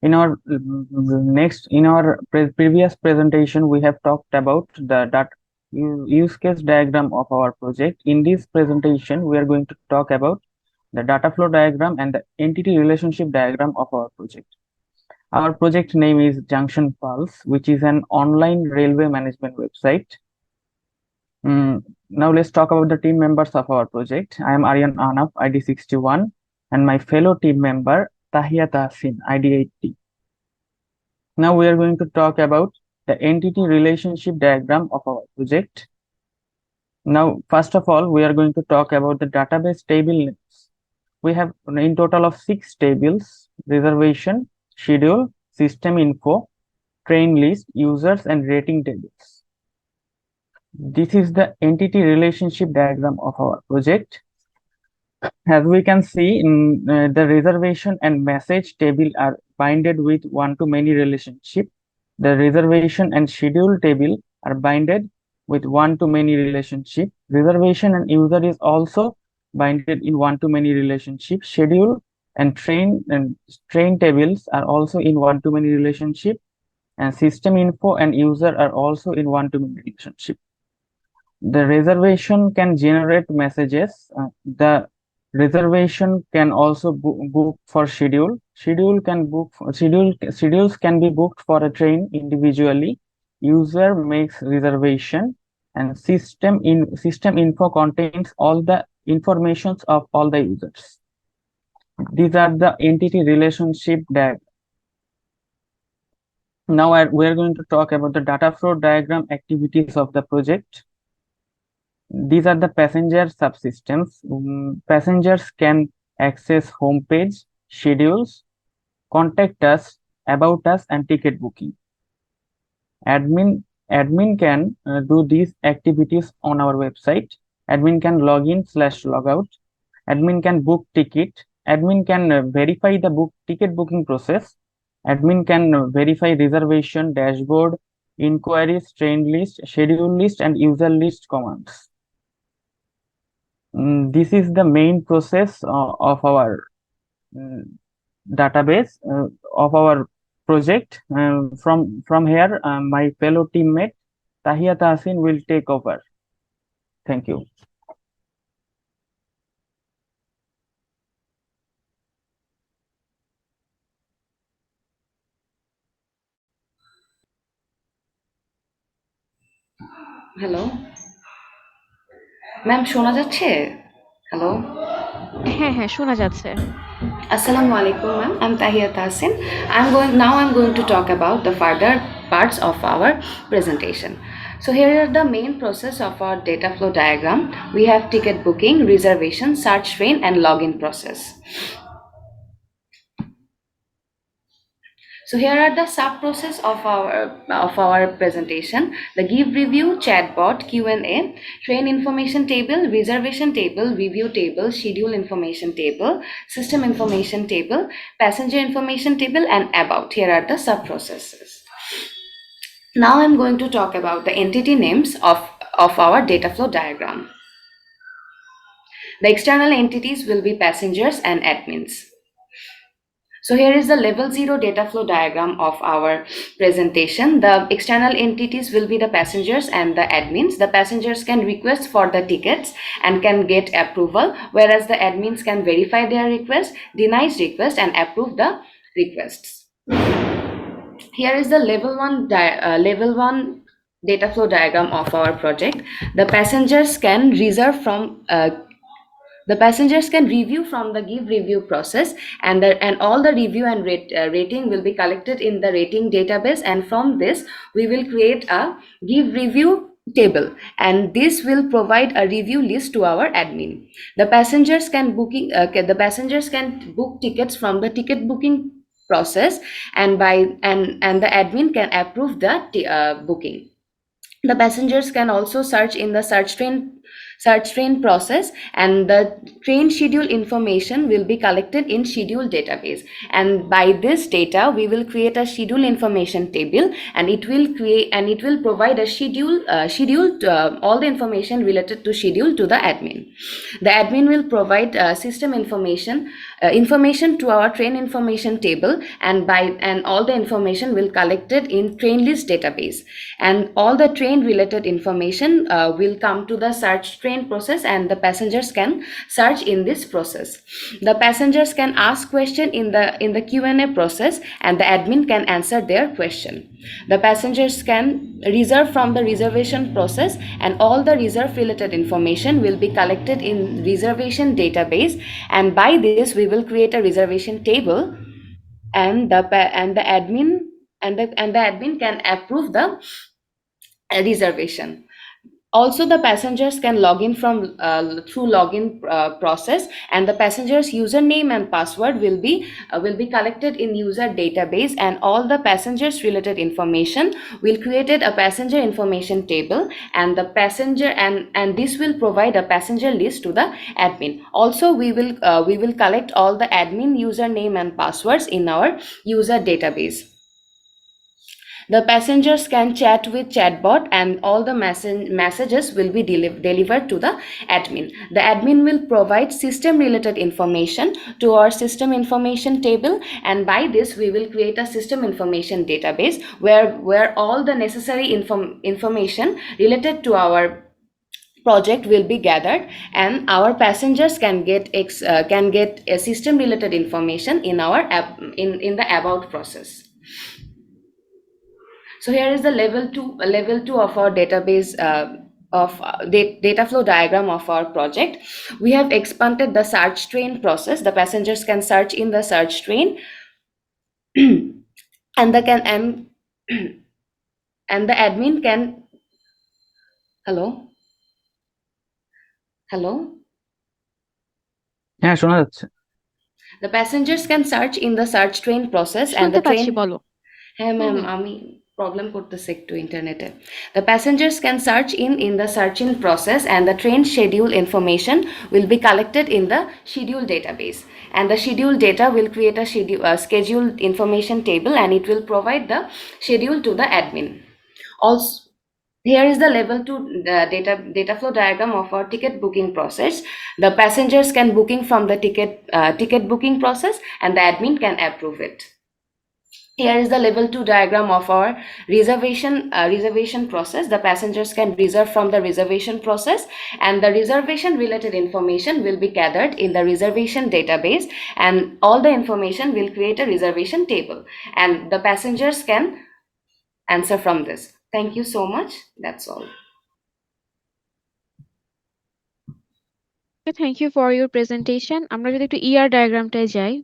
In our previous presentation, we have talked about the use case diagram of our project. In this presentation, we are going to talk about the data flow diagram and the entity relationship diagram of our project. Our project name is Junction Pulse, which is an online railway management website. Now let's talk about the team members of our project. I am Aryan Anaf, ID 61, and my fellow team member Tahia Tahsin, ID 80. Now we are going to talk about the entity relationship diagram of our project. Now, first of all, we are going to talk about the database table names. We have in total of 6 tables: reservation, schedule, system info, train list, users, and rating tables. This is the entity relationship diagram of our project. As we can see, the reservation and message table are binded with one-to-many relationship. The reservation and schedule table are binded with one-to-many relationship. Reservation and user is also binded in one-to-many relationship. Schedule and train tables are also in one-to-many relationship, and system info and user are also in one-to-many relationship. The reservation can generate messages. The reservation can also book for schedule. Schedules can be booked for a train individually. User makes reservation, and system info contains all the informations of all the users. These are the entity relationship diagram. Now we are going to talk about the data flow diagram activities of the project. These are the passenger subsystems. Passengers can access homepage, schedules, contact us, about us, and ticket booking. Admin can do these activities on our website. Admin can log in / log out. Admin can book ticket. Admin can verify the ticket booking process. Admin can verify reservation, dashboard, inquiries, train list, schedule list, and user list commands. This is the main process of our database of our project. From here, my fellow teammate Tahia Tahsin will take over. Thank you. Hello ma'am, শোনা যাচ্ছে? Hello, হ্যাঁ শোনা যাচ্ছে। Assalamu alaikum, ma'am. I'm Tahia Tahsin. I'm going to talk about the further parts of our presentation. So here are the main process of our data flow diagram. We have ticket booking, reservation, search train, and login process. So here are the sub-process of our presentation: the give review, chatbot, Q&A, train information table, reservation table, review table, schedule information table, system information table, passenger information table, and about. Here are the sub-processes. Now I'm going to talk about the entity names of our data flow diagram. The external entities will be passengers and admins. So here is the level 0 data flow diagram of our presentation. The external entities will be the passengers and the admins. The passengers can request for the tickets and can get approval, whereas the admins can verify their request, deny request, and approve the requests. Here is the level 1 data flow diagram of our project. The passengers can review from the give review process, and all the review and rating will be collected in the rating database, and from this we will create a give review table, and this will provide a review list to our admin. The passengers can book tickets from the ticket booking process, and the admin can approve the booking. The passengers can also search in the search train process, and the train schedule information will be collected in schedule database, and by this data we will create a schedule information table, and it will provide a schedule all the information related to schedule to the admin. The admin will provide system information to our train information table, and all the information will collected in train list database, and all the train related information will come to the search train process, and the passengers can search in this process. The passengers can ask question in the Q&A process, and the admin can answer their question. The passengers can reserve from the reservation process, and all the reserve related information will be collected in reservation database, and by this we will create a reservation table, and the admin can approve the reservation. Also, the passengers can log in from through login process, and the passengers username and password will be collected in user database, and all the passengers related information will created a passenger information table, and the passenger and this will provide a passenger list to the admin. Also, we will collect all the admin username and passwords in our user database. The passengers can chat with chatbot, and all the messages will be delivered to the admin. The admin will provide system related information to our system information table, and by this we will create a system information database where all the necessary information related to our project will be gathered, and our passengers can get a system related information in our app in the about process. So here is the level two of our database data flow diagram of our project. We have expanded the search train process. The passengers can search in the search train, and the admin can hello. হ্যাঁ শোনা যাচ্ছে। The passengers can search in the search train process, and শুনতে the পাচ্ছি, train বলো। হ্যাঁ ma'am, আমি problem করতেছে একটু ইন্টারনেটে। The passengers can search in the search-in process, and the train schedule information will be collected in the schedule database, and the schedule data will create a schedule information table, and it will provide the schedule to the admin. Also, here is the level 2 data flow diagram of our ticket booking process. The passengers can booking from the ticket booking process, and the admin can approve it. Here is the level 2 diagram of our reservation process. The passengers can reserve from the reservation process, and the reservation related information will be gathered in the reservation database, and all the information will create a reservation table, and the passengers can answer from this. Thank you so much. That's all. Thank you for your presentation. আমরা যদি একটু ER ডায়াগ্রামটায় যাই।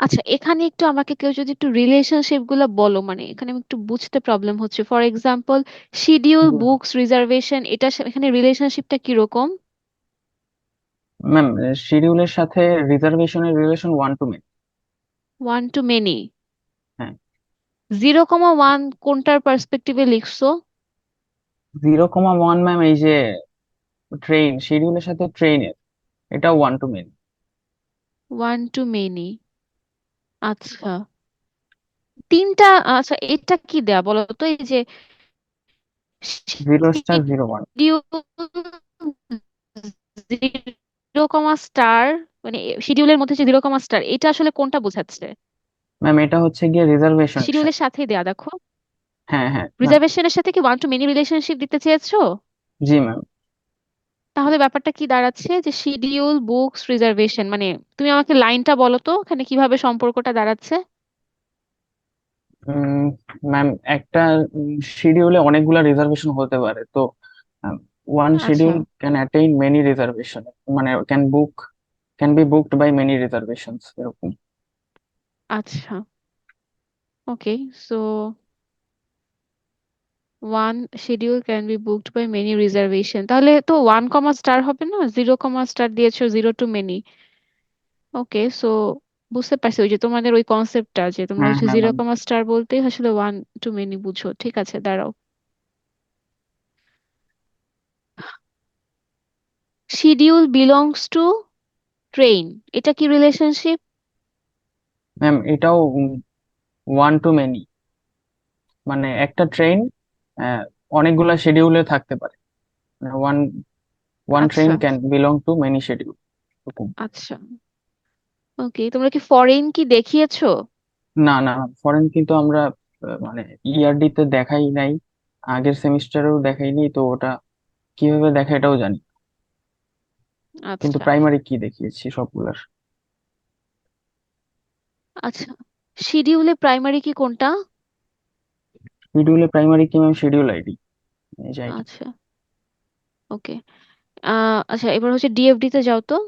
আচ্ছা, এখানে একটু আমাকে কেউ যদি একটু রিলেশনশিপ গুলো বলো, মানে এখানে আমি একটু বুঝতে প্রবলেম হচ্ছে। For example, schedule, books, reservation, এটা এখানে রিলেশনশিপটা কিরকম? ম্যাম শিডিউলের সাথে রিজার্ভেশনের relation 1 to many। 1 to many। হ্যাঁ। 0,1 কোনটার পার্সপেক্টিভে লিখছো? 0,1 ম্যাম এই যে ট্রেন, শিডিউলের সাথে ট্রেনের, এটা 1 to many। 1 to many। আচ্ছা, তিনটা। আচ্ছা, এটা কি দেয়া বলো তো? এই যে 0*01 0, মানে শিডিউলের মধ্যে যে 0, এটা আসলে কোনটা বোঝাচ্ছে? ম্যাম এটা হচ্ছে গিয়ে রিজার্ভেশনের শিডিউলের সাথে। সাথে দেয়া, দেখো। হ্যাঁ হ্যাঁ ম্যাম। রিজার্ভেশনের সাথে কি 1 to many রিলেশনশিপ দিতে চেয়েছো? জি ম্যাম। তাহলে ব্যাপারটা কি দাঁড়াচ্ছে যে শিডিউল, বুকস, রিজার্ভেশন, মানে তুমি আমাকে লাইনটা বলো তো ওখানে কিভাবে সম্পর্কটা দাঁড়াচ্ছে? ম্যাম একটা শিডিউলে অনেকগুলা রিজার্ভেশন হতে পারে, তো ওয়ান আচ্ছা schedule can attain many reservation, মানে can be booked by many reservations এরকম। আচ্ছা, okay. So one schedule can be booked by many reservation, তাহলে তো 1, হবে না? 0, দিয়েছো 0 to many। ওকে, সো বুঝতে পারছি ওই যে তোমাদের ওই কনসেপ্টটা, যে তোমরা হ্যাঁ হচ্ছে হ্যাঁ ম্যাম। 0, বলতেই আসলে 1 to many বুঝো। ঠিক আছে, দাঁড়াও। শিডিউল বিলংস টু ট্রেন, এটা কি রিলেশনশিপ? ম্যাম এটাও 1 to many, মানে একটা ট্রেন অনেকগুলা শিডিউলে থাকতে পারে, ওয়ান ওয়ান ট্রেন আচ্ছা can belong to many schedule এরকম। আচ্ছা, ওকে। তোমরা কি ফরেন কি দেখিয়েছো? না না, ফরেন কিন্তু আমরা মানে ERD তে দেখাই নাই, আগের সেমিস্টারেও দেখাইনি, তো ওটা কিভাবে দেখা এটাও জানি, কিন্তু আচ্ছা প্রাইমারি কি দেখিয়েছি সবগুলার। আচ্ছা, শিডিউলে প্রাইমারি কি কোনটা? শিডিউলে প্রাইমারি কি ম্যাম? শিডিউল আইডি, এই যে আইডি। আচ্ছা ওকে, আচ্ছা এবার হচ্ছে ডিএফডি তে যাও তো।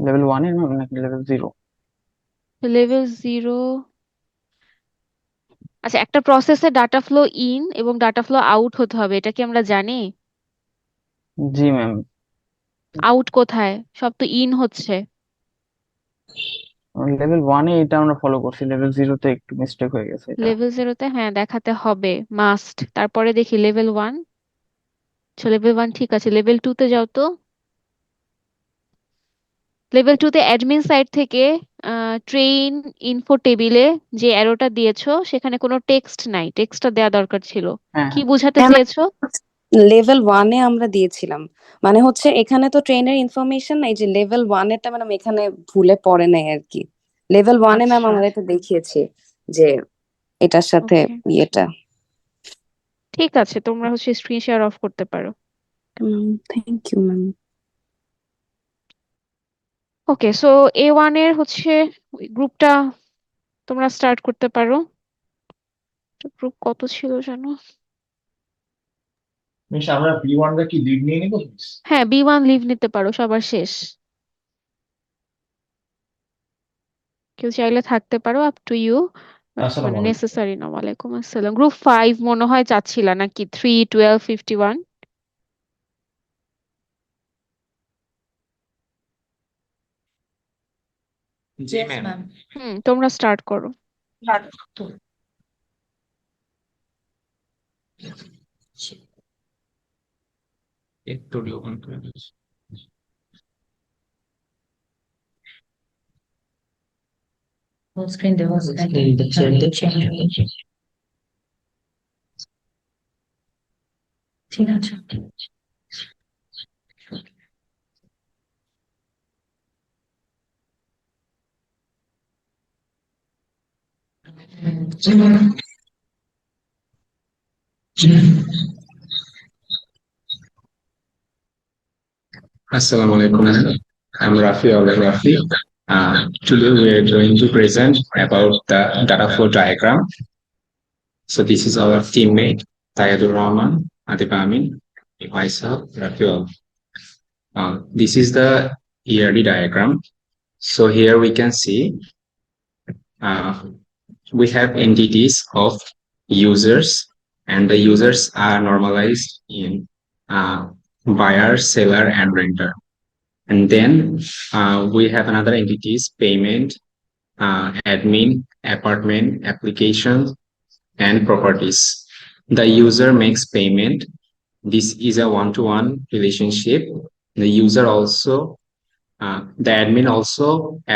লেভেল 1 এর ম্যাম নাকি লেভেল 0? লেভেল 0। আচ্ছা, একটা প্রসেসে ডাটা ফ্লো ইন এবং ডাটা ফ্লো আউট হতে হবে, এটা কি আমরা জানি? জি ম্যাম। আউট কোথায়? সব তো ইন হচ্ছে। লেভেল 1 এ এটা আমরা ফলো করছি, লেভেল 0 তে একটু মিস্টেক হয়ে গেছে এটা। লেভেল 0 তে হ্যাঁ দেখাতে হবে মাস্ট, তারপরে দেখি লেভেল 1। আচ্ছা লেভেল 1 ঠিক আছে, লেভেল 2 তে যাও তো। লেভেল 2 তে অ্যাডমিন সাইড থেকে ট্রেইন ইনফো টেবিলে যে অ্যারোটা দিয়েছো সেখানে কোনো টেক্সট নাই, টেক্সটটা দেওয়া দরকার ছিল। হ্যাঁ কি বোঝাতে হ্যাঁ চেয়েছো? লেভেল 1 এ আমরা দিয়েছিলাম, মানে হচ্ছে এখানে তো ট্রেনের ইনফরমেশন নাই, যে লেভেল 1 এরটা ম্যাডাম এখানে ভুলে পড়ে নাই আর কি। লেভেল 1 এ ম্যাম আচ্ছা আমরা এটা দেখিয়েছি যে এটার সাথে ওকে ইয়েটা। ঠিক আছে, তোমরা হচ্ছে স্ক্রিন শেয়ার অফ করতে পারো। Thank you ma'am. Okay, so A1 এর হচ্ছে গ্রুপটা তোমরা স্টার্ট করতে পারো। গ্রুপ কত ছিল জানো? মিস আমরা B1 রা কি লিড নিয়ে নিব মিস? হ্যাঁ B1 লিভ নিতে পারো, সবার শেষ। কেউ চাইলে থাকতে পারো, আপ টু ইউ, আসসালামু মানে আলাইকুম। নেসেসারি না। ওয়ালাইকুম আসসালাম। গ্রুপ 5 মনে হয় চাচ্ছিলা নাকি? 3 12 51। জি ম্যাম। তোমরা স্টার্ট করো। একটু ওপেন করে দিচ্ছি। ফুল স্ক্রিন দেওয়া আছে নাকি? ঠিক আছে। Assalamu alaikum. I'm Rafi Rafi. Today we are going to present about the data flow diagram. So this is our teammate Tayadur Rahman, Adib Amin, myself, Rafi. This is the ERD diagram. So here we can see uh, we have entities of users, and the users are normalized in buyer, seller, and renter. And then we have another entities: payment, admin, apartment, applications, and properties. The user makes payment. This is a one-to-one relationship. The user also, the admin also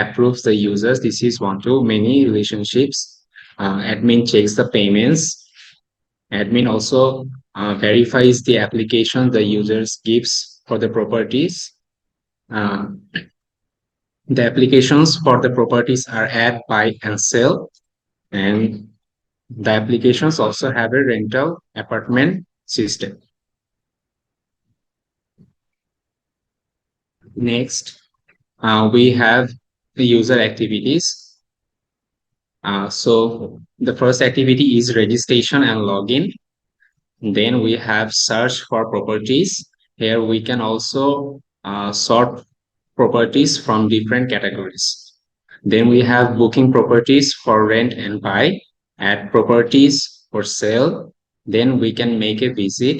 approves the users. This is one-to-many relationships. Admin checks the payments. Admin also verifies the application the users gives for the properties. Uh, The applications for the properties are add, buy, and sell. And the applications also have a rental apartment system. Next, we have the user activities. So the first activity is registration and login. Then we have search for properties. Here we can also sort properties from different categories. Then we have booking properties for rent and buy, add properties for sale. Then we can make a visit,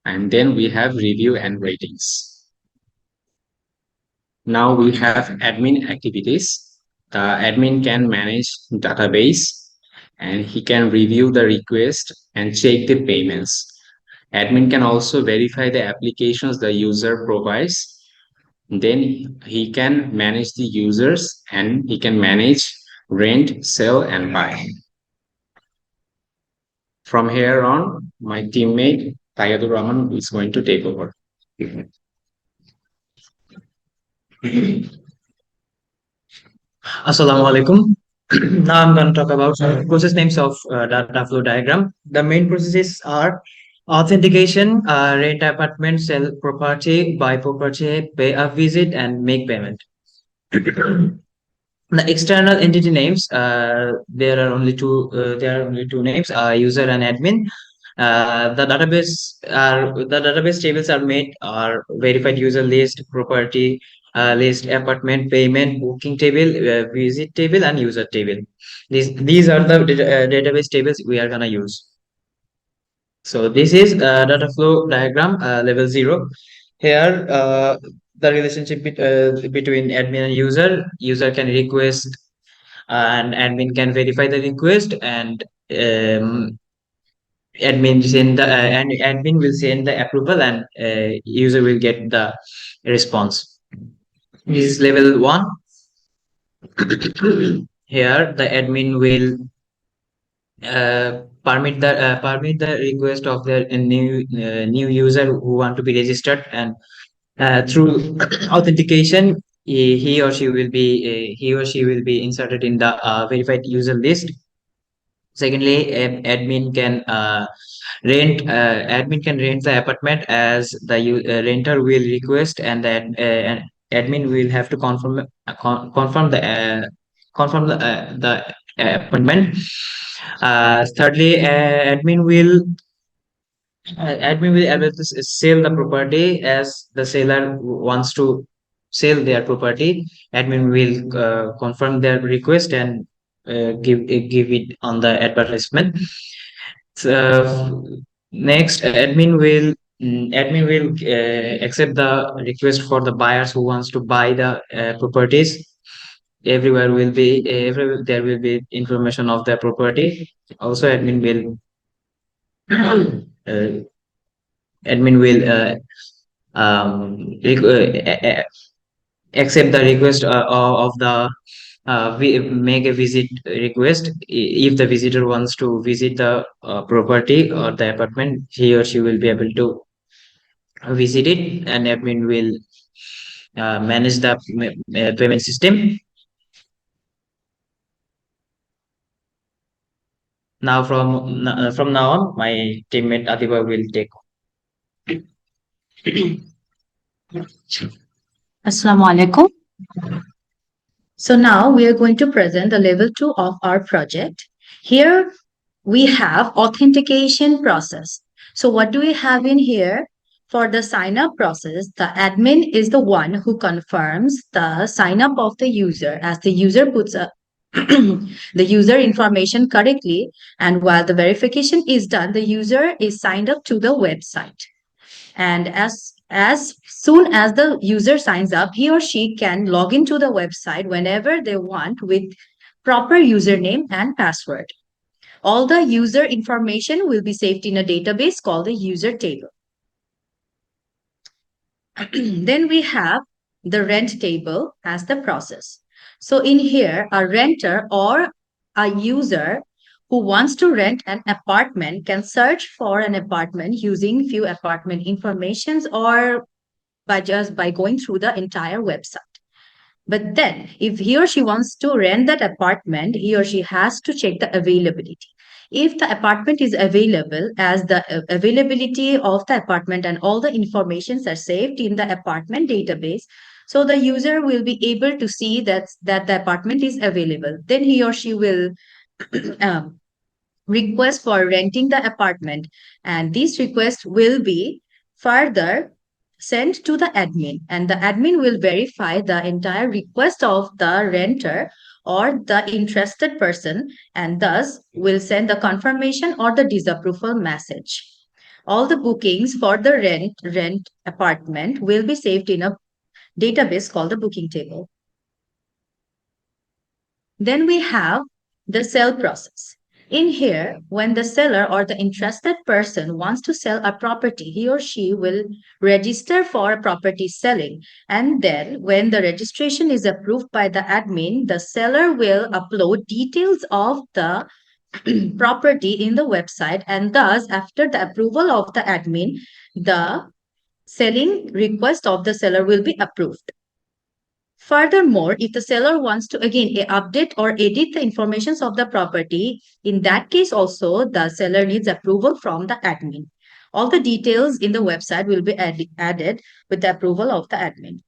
and then we have review and ratings. Now we have admin activities. The admin can manage database, and he can review the request and check the payments. Admin can also verify the applications the user provides. Then he can manage the users, and he can manage rent, sell, and buy. From here on, my teammate Tayadur Rahman is going to take over. Assalamu alaikum. Now I'm going to talk about process names of data flow diagram. The main processes are authentication, rent apartment, sell property, buy property, pay a visit, and make payment. The external entity names, there are only two. There are only two names: user and admin. The database tables are made are verified user list, property list, apartment, payment, booking table, visit table, and user table. These are the database tables we are gonna use. So this is data flow diagram level 0. Here the relationship between admin and user. User can request and admin can verify the request, and admin will send the approval, and user will get the response. This is level 1. Here the admin will permit the request of the new user who want to be registered, and through authentication he or she will be inserted in the verified user list. Secondly, admin can rent the apartment as the renter will request, and that admin will have to confirm the appointment. Thirdly, admin will able to sell the property as the seller wants to sell their property. Admin will confirm their request and give it on the advertisement. Next, admin will accept the request for the buyers who wants to buy the properties. Everywhere there will be information of the property. Also, uh, admin will accept the request of the make a visit request. If the visitor wants to visit the property or the apartment, he or she will be able to visit it, and admin will manage the payment system. Now from now on, my teammate Adiba will take. Assalamu alaikum. So now we are going to present the level 2 of our project. Here we have authentication process. So what do we have in here? For the sign up process, the admin is the one who confirms the sign up of the user as the user puts the user information correctly, and while the verification is done, the user is signed up to the website. And as soon as the user signs up, he or she can log into the website whenever they want with proper username and password. All the user information will be saved in a database called the user table. Then we have the rent table as the process. So in here, a renter or a user who wants to rent an apartment can search for an apartment using few apartment informations or by going through the entire website. But then if he or she wants to rent that apartment, he or she has to check the availability. If the apartment is available, as the availability of the apartment and all the informations are saved in the apartment database, so the user will be able to see that the apartment is available. Then he or she will request for renting the apartment, and this request will be further sent to the admin, and the admin will verify the entire request of the renter or the interested person, and thus will send the confirmation or the disapproval message. All the bookings for the rent apartment will be saved in a database called the booking table. Then we have the sell process. In here, when the seller or the interested person wants to sell a property, he or she will register for a property selling. And then when the registration is approved by the admin, the seller will upload details of the property in the website. And thus, after the approval of the admin, the selling request of the seller will be approved. Furthermore, if the seller wants to again update or edit the informations of the property, in that case also the seller needs approval from the admin. All the details in the website will be added with the approval of the admin.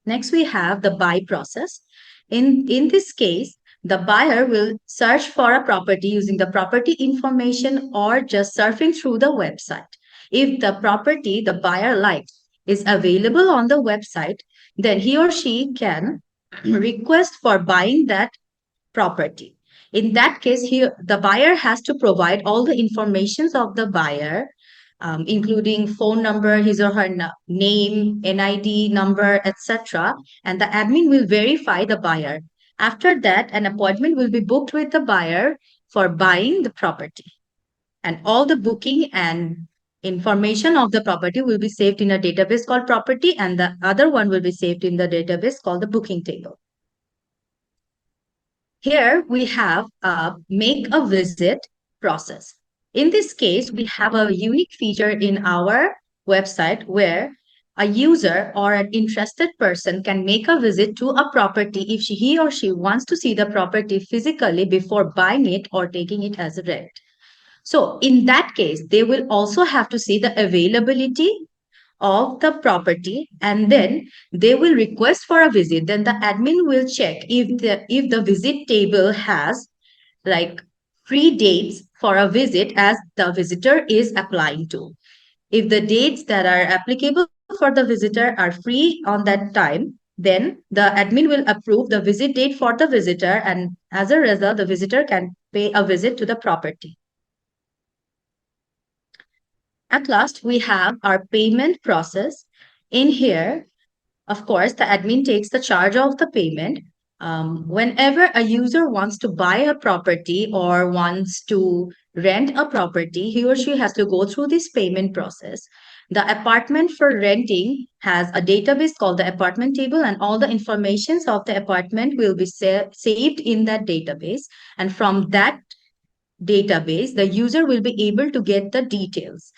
Next, we have the buy process. In this case, the buyer will search for a property using the property information or just surfing through the website. If the property the buyer likes is available on the website, then he or she can request for buying that property. In that case, the buyer has to provide all the informations of the buyer, including phone number, his or her name, NID number, etc. And the admin will verify the buyer. After that, an appointment will be booked with the buyer for buying the property. And all the booking and information of the property will be saved in a database called property, and the other one will be saved in the database called the booking table. Here we have a make a visit process. In this case, we have a unique feature in our website where a user or an interested person can make a visit to a property if he or she wants to see the property physically before buying it or taking it as a rent. So in that case, they will also have to see the availability of the property, and then they will request for a visit. Then the admin will check if the visit table has like free dates for a visit as the visitor is applying to. If the dates that are applicable for the visitor are free on that time, then the admin will approve the visit date for the visitor, and as a result the visitor can pay a visit to the property. At last, we have our payment process. In here, of course, the admin takes the charge of the payment. Whenever a user wants to buy a property or wants to rent a property, he or she has to go through this payment process. The apartment for renting has a database called the apartment table, and all the informations of the apartment will be saved in that database. And from that database, the user will be able to get the details.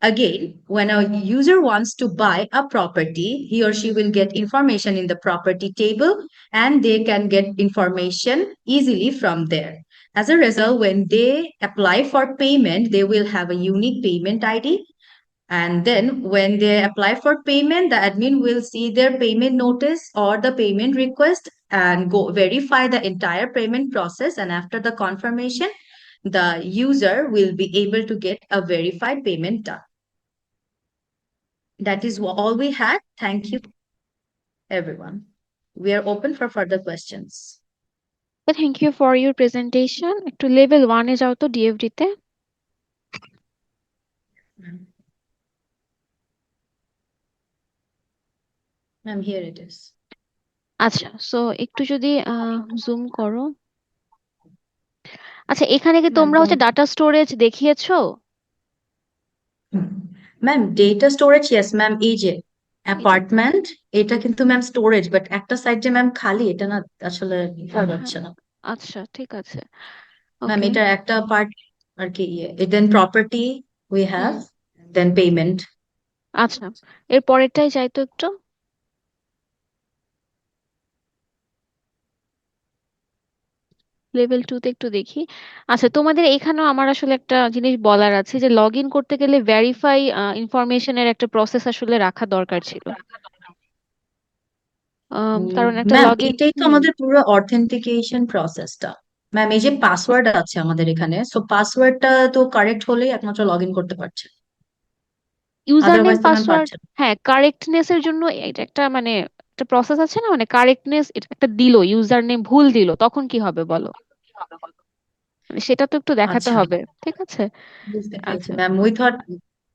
Again, when a user wants to buy a property, he or she will get information in the property table, and they can get information easily from there. As a result, when they apply for payment, they will have a unique payment ID. And then when they apply for payment, the admin will see their payment notice or the payment request and go verify the entire payment process. And after the confirmation, the user will be able to get a verified payment done. That is all we had. Thank you, everyone. We are open for further questions. Thank you for your presentation. একটু level 1 এ যাও তো DFD তে। Ma'am, here it is. আচ্ছা, so একটু যদি zoom করো। আচ্ছা, এখানে কি তোমরা হচ্ছে ডাটা স্টোরেজ দেখিয়েছো? Ma'am data storage yes ma'am, এই যে অ্যাপার্টমেন্ট এটা কিন্তু ম্যাম স্টোরেজ, বাট একটা সাইড যে ম্যাম খালি এটা না আসলে বোঝা যাচ্ছে না। আচ্ছা, ঠিক আছে। ম্যাম এটা একটা পার্ট আর কি, then property we have, then payment. আচ্ছা, এর পরেরটাই যাই তো একটু। লেভেল 2 তে একটু দেখি। আচ্ছা, তোমাদের এখানেও আমার আসলে একটা জিনিস বলার আছে যে লগ ইন করতে গেলে ভেরিফাই ইনফরমেশনের একটা প্রসেস আসলে রাখা দরকার ছিল। কারণ একটা ম্যাম লগ ইন, এটাই তো আমাদের পুরো অথেন্টিকেশন প্রসেসটা। ম্যাম এই যে পাসওয়ার্ড আছে আমাদের এখানে, সো পাসওয়ার্ডটা তো কারেক্ট হলেই একমাত্র লগ ইন করতে পারছে, ইউজার নেম আদারওয়াইজ তো ম্যাম পাসওয়ার্ড, পারছে না। হ্যাঁ কারেক্টনেস এর জন্য এটা একটা মানে একটা প্রসেস আছে না, মানে কারেক্টনেস একটা দিল, ইউজার নেম ভুল দিল, তখন কি হবে বলো? মানে সেটা তো একটু দেখাতে আচ্ছা, হবে, ঠিক আছে? বুঝতে পেরেছি আচ্ছা, ম্যাম। উই থট,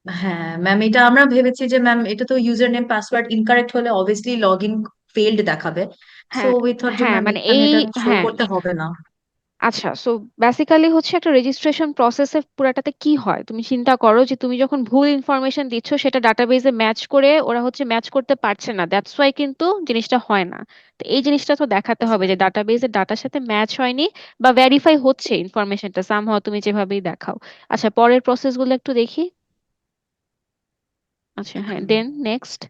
হ্যাঁ ম্যাম এটা আমরা ভেবেছি যে ম্যাম এটা তো ইউজার নেম পাসওয়ার্ড ইনকারেক্ট হলে অবভিয়াসলি লগ ইন ফেইল্ড দেখাবে, সো হ্যাঁ উই থট যে হ্যাঁ ম্যাম মানে এখানে এই, এটা শো হ্যাঁ করতে হবে না। আচ্ছা, সো বেসিক্যালি হচ্ছে একটা রেজিস্ট্রেশন প্রসেসে পুরাটাতে কি হয় তুমি চিন্তা করো যে তুমি যখন ভুল ইনফরমেশন দিচ্ছ সেটা ডাটাবেজে ম্যাচ করে ওরা হচ্ছে ম্যাচ করতে পারছে না, দ্যাটস ওয়াই কিন্তু জিনিসটা হয় না। তো এই জিনিসটা তো দেখাতে হবে যে ডাটাবেজের ডাটার সাথে ম্যাচ হয়নি বা ভেরিফাই হচ্ছে ইনফরমেশনটা সামহাও তুমি যেভাবেই দেখাও। আচ্ছা, পরের প্রসেসগুলো একটু দেখি। আচ্ছা, হ্যাঁ, দেন নেক্সট।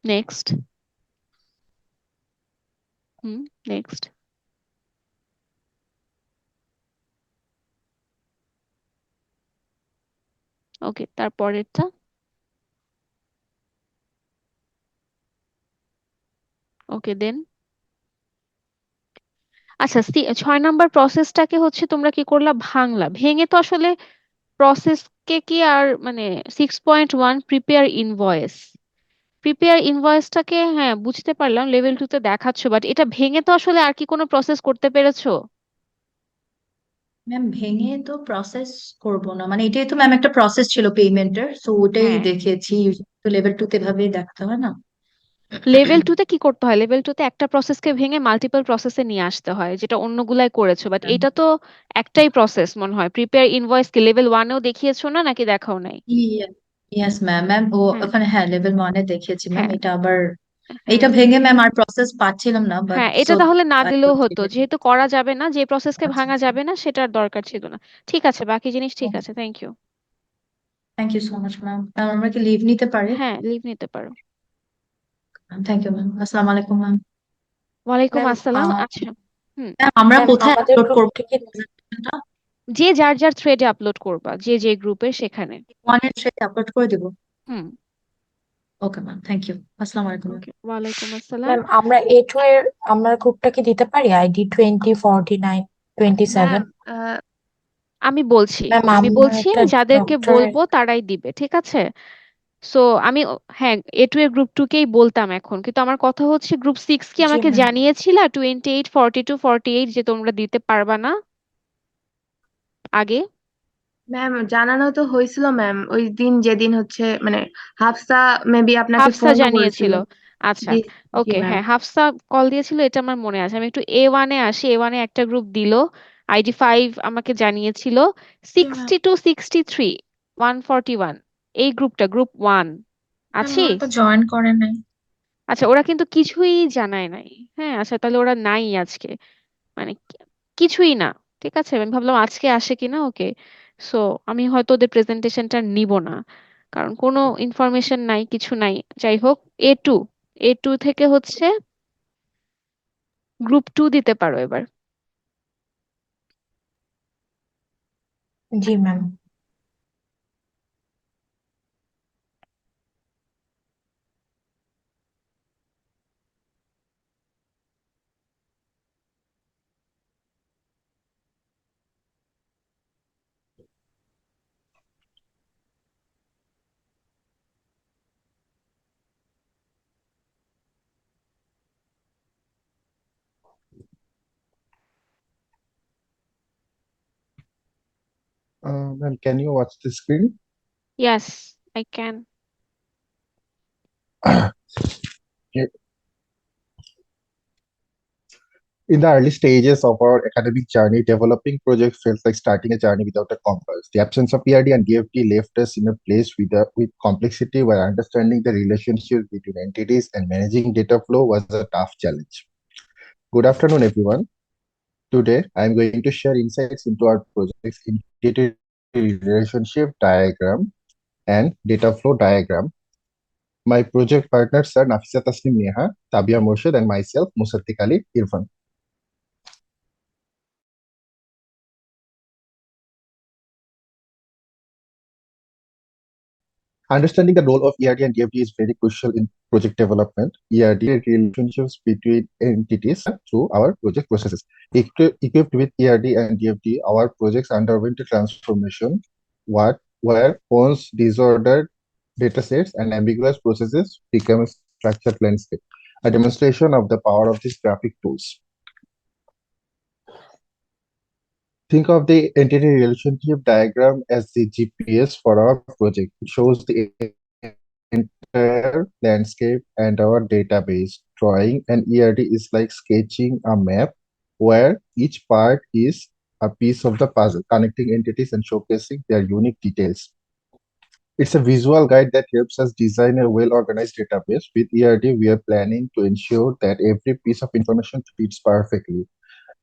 Next. Next. ওকে, তারপরেরটা। ওকে, দেন। আচ্ছা, 6 নাম্বার প্রসেসটাকে হচ্ছে তোমরা কি করলা, ভাঙলা। ভেঙে তো আসলে প্রসেসকে কি আর মানে 6.1 প্রিপেয়ার ইনভয়েস, প্রিপেয়ার ইনভয়েসটাকে হ্যাঁ বুঝতে পারলাম, লেভেল 2 তে দেখাচ্ছ, বাট এটা ভেঙে তো আসলে আর কি কোনো প্রসেস করতে পেরেছো? ম্যাম ভেঙে তো প্রসেস করব না, মানে এটাই তো ম্যাম একটা প্রসেস ছিল পেমেন্টের, সো ওটাই হ্যাঁ, দেখিয়েছি। তো লেভেল 2 তে এভাবেই দেখতে হয় না? লেভেল 2 তে কি করতে হয়, লেভেল 2 তে একটা প্রসেসকে ভেঙে মাল্টিপল প্রসেসে নিয়ে আসতে হয়, যেটা অন্যগুলাই করেছো, বাট এটা তো একটাই প্রসেস মনে হয়। প্রিপেয়ার ইনভয়েস কি লেভেল 1 এও দেখিয়েছো না, নাকি দেখাও নাই? ইয়েস ম্যাম, ম্যাম ও হ্যাঁ, ওখানে হ্যাঁ লেভেল 1 এ দেখিয়েছি ম্যাম। হ্যাঁ, এটা আবার হ্যাঁ, এটা ভেঙে ম্যাম আর প্রসেস পাচ্ছিলাম না, বাট হ্যাঁ, সো এটা তাহলে না আই দিলেও হতো, যেহেতু করা যাবে না, যে প্রসেসকে আচ্ছা ভাঙা আচ্ছা, যাবে না সেটার দরকার ছিল না। ঠিক আছে, বাকি জিনিস ঠিক আছে, thank you. Thank you so much ma'am. Ma'am আমরা কি লিভ নিতে পারি? হ্যাঁ, লিভ নিতে পারো। Thank you ma'am. আসসালামু আলাইকুম ম্যাম। ওয়ালাইকুম ম্যাম আসসালাম। আচ্ছা, ম্যাম আমরা ম্যাম কোথায় আমাদের আপলোড গ্রুপ করব থেকে প্রেজেন্টেশনটা? যে যার যার থ্রেডে আপলোড করবা, যে যে গ্রুপের সেখানে। ওয়ানের থ্রেডে আপলোড করে দিব? হুম। Okay ma'am, thank you. আসসালামু আলাইকুম ম্যাম। ওকে, ওয়ালাইকুম আসসালাম। ম্যাম আমরা A2 এর আমরা গ্রুপটা কি দিতে পারি? আইডি 204927। ম্যাম, আমি বলছি ম্যাম আমি আমার বলছি একটা যাদেরকে ডক্টরের বলবো তারাই দিবে, ঠিক আছে? সো আমি হ্যাঁ A2 এর গ্রুপ 2 কেই বলতাম এখন, কিন্তু আমার কথা হচ্ছে গ্রুপ 6 কি জি আমাকে ম্যাম। জানিয়েছিলা 2842 48 যে তোমরা দিতে পারবা না আগে? ম্যাম জানানো তো হয়েছিল ম্যাম, ওই দিন যেদিন হচ্ছে মানে হাফসা মেবি আপনাকে হাফসা ফোনও করেছিল। জানিয়েছিল। আচ্ছা, জি, জি ওকে, ম্যাম। হ্যাঁ, হাফসা কল দিয়েছিল, এটা আমার মনে আছে। আমি একটু A1 এ আসি। A1 এ একটা গ্রুপ দিল, ID 5 আমাকে জানিয়েছিল। জি ম্যাম। 62 63 141, এই গ্রুপটা গ্রুপ 1 ম্যাম আছি। ওরা তো জয়েন করে নাই। আচ্ছা, ওরা কিন্তু কিছুই জানায় নাই। হ্যাঁ, আচ্ছা, তাহলে ওরা নাই আজকে, মানে কিছুই না। ঠিক আছে, আমি ভাবলাম আজকে আসে কিনা। ওকে, সো আমি হয়তো ওদের প্রেজেন্টেশনটা নিব না, কারণ কোনো ইনফরমেশন নাই, কিছু নাই। যাই হোক, A2, A2 থেকে হচ্ছে গ্রুপ 2 দিতে পারো এবার। জি ma'am. Ma'am, can you watch the screen? Yes, I can. Okay. In the early stages of our academic journey, developing projects felt like starting a journey without a compass. The absence of ERD and DFD left us in a place with complexity where understanding the relationship between entities and managing data flow was a tough challenge. Good afternoon, everyone. Today, I am going to share insights into our project's entity relationship diagram and data flow diagram. My project partners are Nafisa Taslim Neha, Tabia Morshid, and myself, Musattik Ali Irfan. Understanding the role of ERD and DFD is very crucial in project development. ERD relationships between entities through our project processes. Equipped with ERD and DFD, our projects underwent a transformation where once disordered datasets and ambiguous processes become a structured landscape. A demonstration of the power of these graphic tools. Think of the entity relationship diagram as the GPS for our project. It shows the entire landscape and our database. Drawing an ERD is like sketching a map where each part is a piece of the puzzle, connecting entities and showcasing their unique details. It's a visual guide that helps us design a well-organized database. With ERD, we are planning to ensure that every piece of information fits perfectly.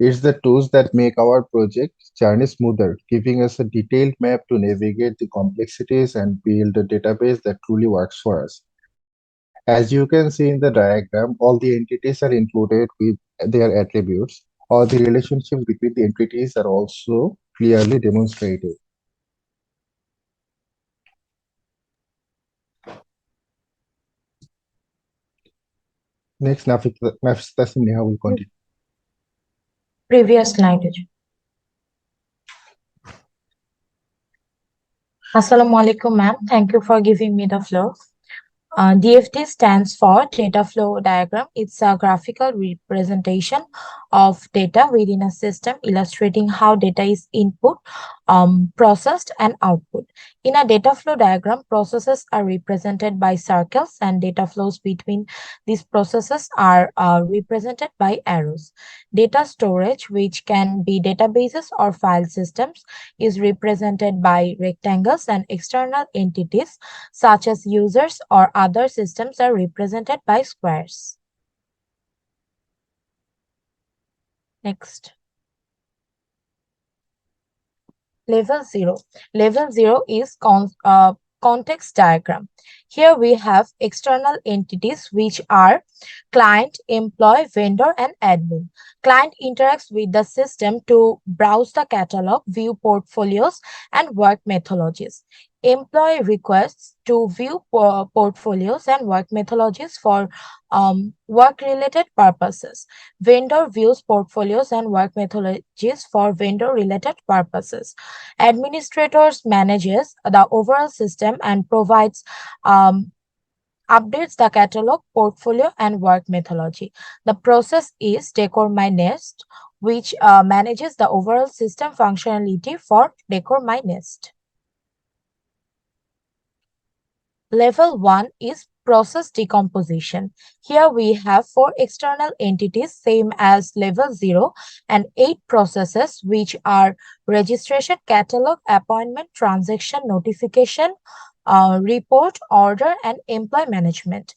It's the tools that make our project journey smoother, giving us a detailed map to navigate the complexities and build a database that truly works for us. As you can see in the diagram, all the entities are included with their attributes. All the relationships between the entities are also clearly demonstrated. Next, Nafisa Neha will continue. Previous slide. Assalamu alaikum, ma'am. Thank you for giving me the floor. DFD stands for Data Flow Diagram. It's a graphical representation of data within a system, illustrating how data is input, processed, and output. In a data flow diagram, processes are represented by circles, and data flows between these processes are represented by arrows. Data storage, which can be databases or file systems, is represented by rectangles, and external entities such as users or other systems are represented by squares. Next. Level 0. Level 0 is context diagram. Here we have external entities which are client, employee, vendor, and admin. Client interacts with the system to browse the catalog, view portfolios, and work methodologies. Employee requests to view portfolios and work methodologies for work-related purposes. Vendor views portfolios and work methodologies for vendor-related purposes. Administrators manages the overall system and provides updates the catalog, portfolio, and work methodology. The process is Decor My Nest, which manages the overall system functionality for Decor My Nest. Level 1 is process decomposition. Here we have 4 external entities, same as level 0, and 8 processes, which are registration, catalog, appointment, transaction, notification, report, order, and employee management.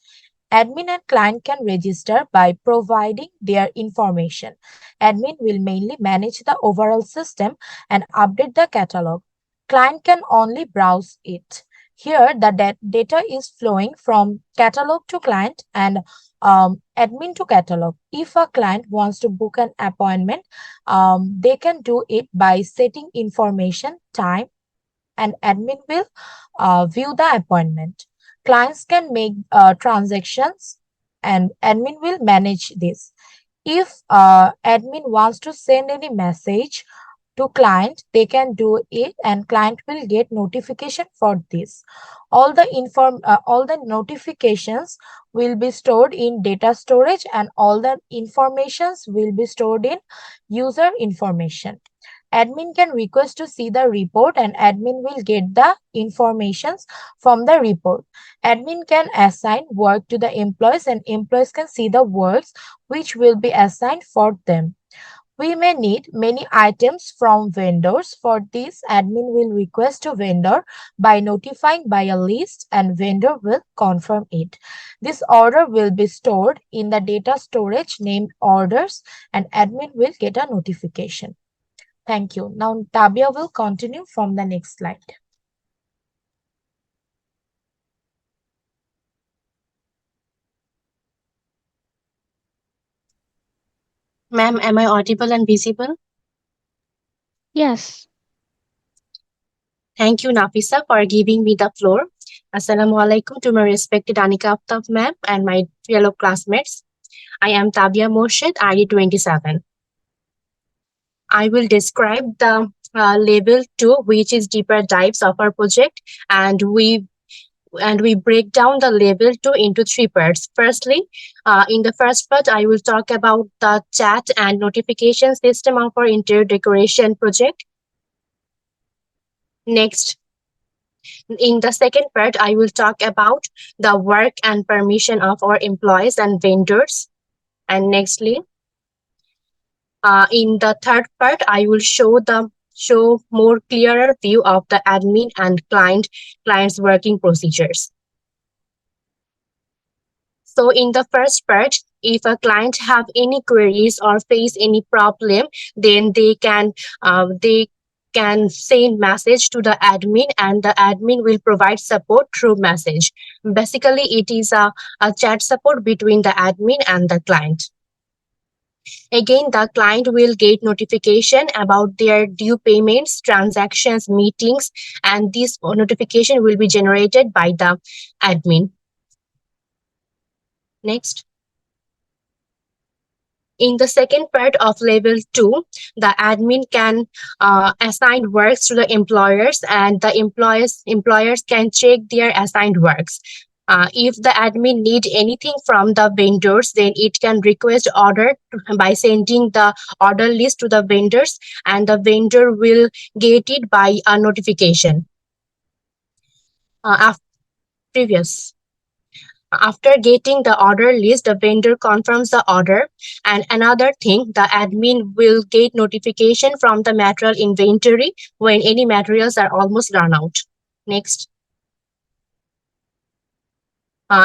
Admin and client can register by providing their information. Admin will mainly manage the overall system and update the catalog. Client can only browse it. Here, the data is flowing from catalog to client and admin to catalog. If a client wants to book an appointment, they can do it by setting information, time, and admin will view the appointment. Clients can make transactions and admin will manage this. If admin wants to send any message to client, they can do it and client will get notification for this. All the notifications will be stored in data storage and all the informations will be stored in user information. Admin can request to see the report and admin will get the informations from the report. Admin can assign work to the employees and employees can see the works which will be assigned for them. We may need many items from vendors. For this, admin will request to vendor by notifying by a list and vendor will confirm it. This order will be stored in the data storage named orders and admin will get a notification. Thank you. Now Tabia will continue from the next slide. Ma'am, am I audible and visible? Yes. Thank you, Nafisa, for giving me the floor. Assalamu alaikum to my respected Anika Aftab ma'am and my fellow classmates. I am Tabia Morshid, ID 27. I will describe the level 2, which is deeper dives of our project, and we break down the level 2 into 3 parts. Firstly, in the first part, I will talk about the chat and notification system of our interior decoration project. Next, in the second part, I will talk about the work and permission of our employees and vendors. And nextly, in the third part, I will show more clearer view of the admin and client's working procedures. So in the first part, if a client have any queries or face any problem, then they can can send message to the admin, and the admin will provide support through message. Basically, it is a chat support between the admin and the client. Again, the client will get notification about their due payments, transactions, meetings, and this notification will be generated by the admin. Next. In the second part of level 2, the admin can assign works to the employers, and the employers can check their assigned works. If the admin need anything from the vendors, then it can request order by sending the order list to the vendors, and the vendor will get it by a notification. Previous. After getting the order list, the vendor confirms the order. And another thing, the admin will get notification from the material inventory when any materials are almost run out. Next.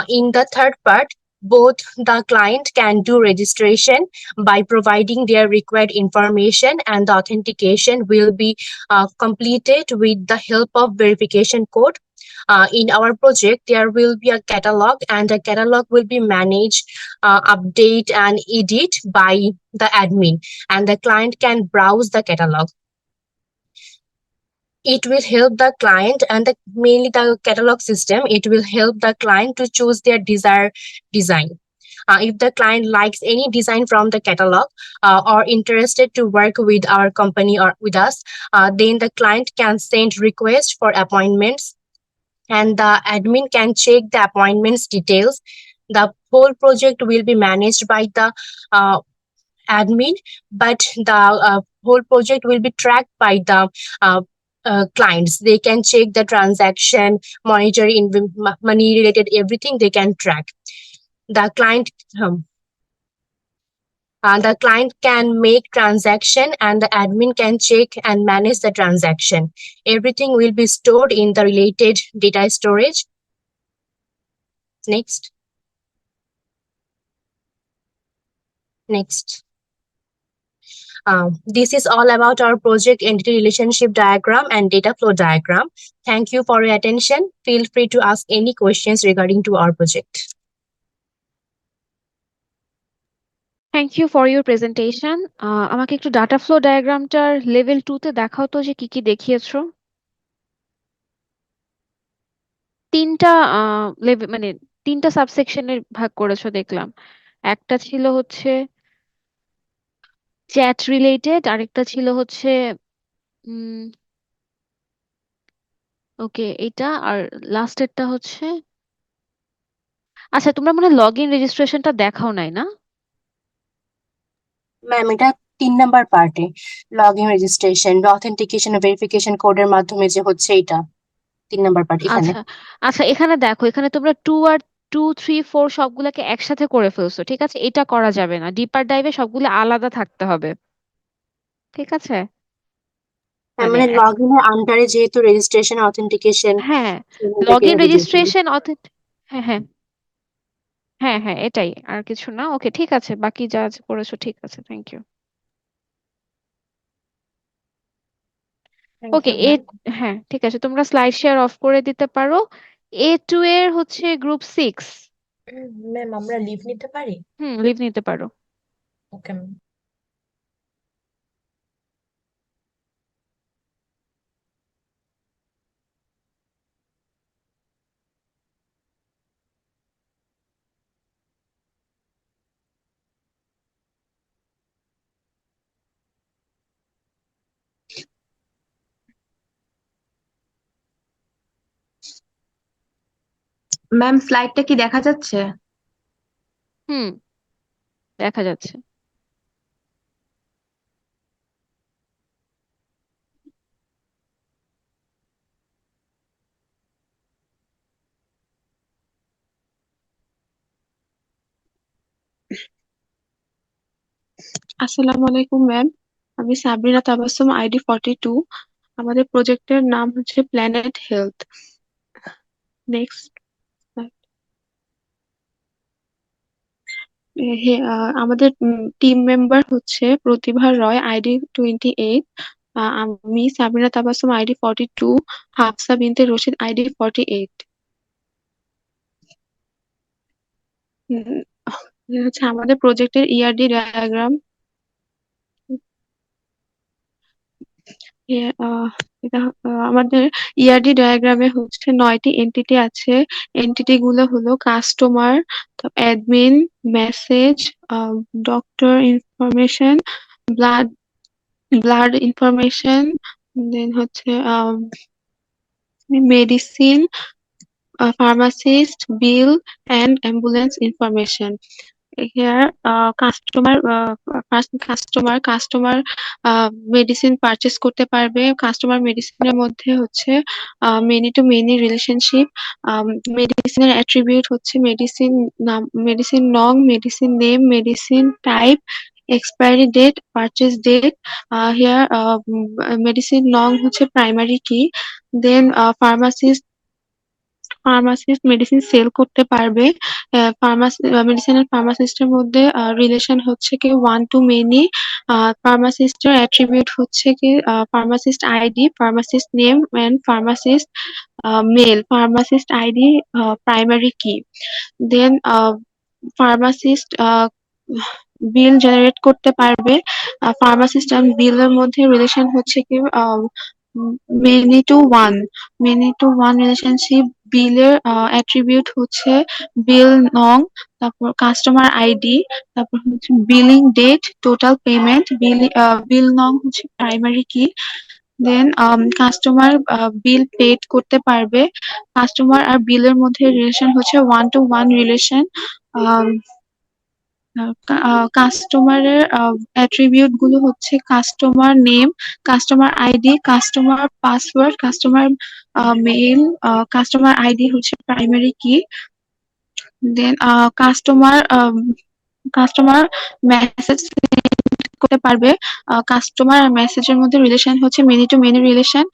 In the third part, both the client can do registration by providing their required information, and the authentication will be completed with the help of verification code. In our project, there will be a catalog, and the catalog will be managed, update, and edit by the admin, and the client can browse the catalog. It will help the client, and mainly the catalog system, it will help the client to choose their desired design. If the client likes any design from the catalog, or interested to work with our company or with us, then the client can send request for appointments, and the admin can check the appointments details. The whole project will be managed by the admin, but the whole project will be tracked by the clients. They can check the transaction, monitor money related everything they can track. The client the client can make transaction, and the admin can check and manage the transaction. Everything will be stored in the related data storage. Next. Next. This is all about our project entity relationship diagram and data flow diagram. Thank you for your attention. Feel free to ask any questions regarding to our project. Thank you for your presentation. আমাকে একটু data flow ডায়াগ্রামটার level 2 তে দেখাও তো যে কি কি দেখিয়েছো। তিনটা level মানে তিনটা সাবসেকশনে ভাগ করেছো দেখলাম। একটা ছিল হচ্ছে চ্যাট রিলেটেড, আরেকটা ছিল হচ্ছে ওকে এটা, আর লাস্টেরটা হচ্ছে আচ্ছা তোমরা মনে হয় লগ ইন রেজিস্ট্রেশনটা দেখাও নাই না? ম্যাম, এটা 3 নাম্বার পার্টে লগ ইন রেজিস্ট্রেশন বা অথেন্টিকেশন ভেরিফিকেশন কোডের মাধ্যমে যে হচ্ছে এটা 3 নাম্বার পার্ট এখানে। আচ্ছা আচ্ছা, এখানে দেখো, এখানে তোমরা 2 আর 2, 3, 4 সবগুলোকে একসাথে করে ফেলছো, ঠিক আছে? এটা করা যাবে না, ডিপার ডাইভে সবগুলো আলাদা থাকতে হবে, ঠিক আছে? মানে মানে লগ ইনের আন্ডারে যেহেতু রেজিস্ট্রেশন অথেন্টিকেশন, হ্যাঁ, লগ সেটাকে ইন বুঝিয়েছি। রেজিস্ট্রেশন হ্যাঁ হ্যাঁ হ্যাঁ হ্যাঁ, এটাই, আর কিছু না। ওকে, ঠিক আছে, বাকি যা যা করেছো ঠিক আছে, thank you. Thank okay you এ, ম্যাম। হ্যাঁ ঠিক আছে, তোমরা স্লাইড শেয়ার অফ করে দিতে পারো। A2 এর হচ্ছে গ্রুপ 6। ম্যাম, আমরা লিভ নিতে পারি? লিভ নিতে পারো। Okay ma'am. ম্যাম, স্লাইডটা কি দেখা যাচ্ছে? হুম, দেখা যাচ্ছে। আসসালামু আলাইকুম ম্যাম, আমি সাবরিনা তাবাসসুম, আইডি 42। আমাদের প্রজেক্টের নাম হচ্ছে প্ল্যানেট হেলথ। নেক্সট। আমাদের টিম মেম্বার হচ্ছে প্রতিভা রয়, আইডি 28। আমি সাবিনা তাবাসসুম আইডি 42, হাফসা বিনতে রশিদ আইডি 48। হচ্ছে আমাদের প্রজেক্টের ইআরডি ডায়াগ্রাম। এটা আমাদের ইআরডি ডায়াগ্রামে হচ্ছে 9টি এন্টিটি আছে। এন্টিটি গুলো হলো customer, admin, message, doctor information, blood blood information, then হচ্ছে medicine, pharmacist, bill, and ambulance information. Here, customer medicine purchase করতে পারবে। কাস্টমার মেডিসিনের মধ্যে হচ্ছে মেনি টু মেনি রিলেশনশিপ, মেডিসিনের অ্যাট্রিবিউট হচ্ছে মেডিসিন নাম, মেডিসিন নং, medicine name, medicine type, expiry date, purchase date. Here medicine নং হচ্ছে primary key. Then pharmacist medicine sell করতে পারবে। মেডিসিনের ফার্মাসিস্টের মধ্যে রিলেশন হচ্ছে কি 1 to many। ফার্মাসিস্টের অ্যাট্রিবিউট হচ্ছে কি pharmacist ID, pharmacist name and pharmacist mail, pharmacist ID primary key. Then pharmacist bill generate করতে পারবে। ফার্মাসিস্ট এন্ড বিলের মধ্যে রিলেশন হচ্ছে কি মেনি টু ওয়ান, রিলেশনশিপ। বিলের অ্যাট্রিবিউট হচ্ছে বিল নং, তারপর কাস্টমার আইডি, তারপর হচ্ছে বিলিং ডেট, টোটাল পেমেন্ট। বিল নং হচ্ছে প্রাইমারি কি। দেন কাস্টমার বিল পেড করতে পারবে। কাস্টমার আর বিলের মধ্যে রিলেশন হচ্ছে 1 to 1 রিলেশন। কাস্টমারের অ্যাট্রিবিউট গুলো হচ্ছে customer name, customer ID, customer password, customer mail, customer ID হচ্ছে প্রাইমারি কি। দেন কাস্টমার মেসেজ করতে পারবে। কাস্টমার আর মেসেজের মধ্যে রিলেশন হচ্ছে মেনি টু মেনি রিলেশন।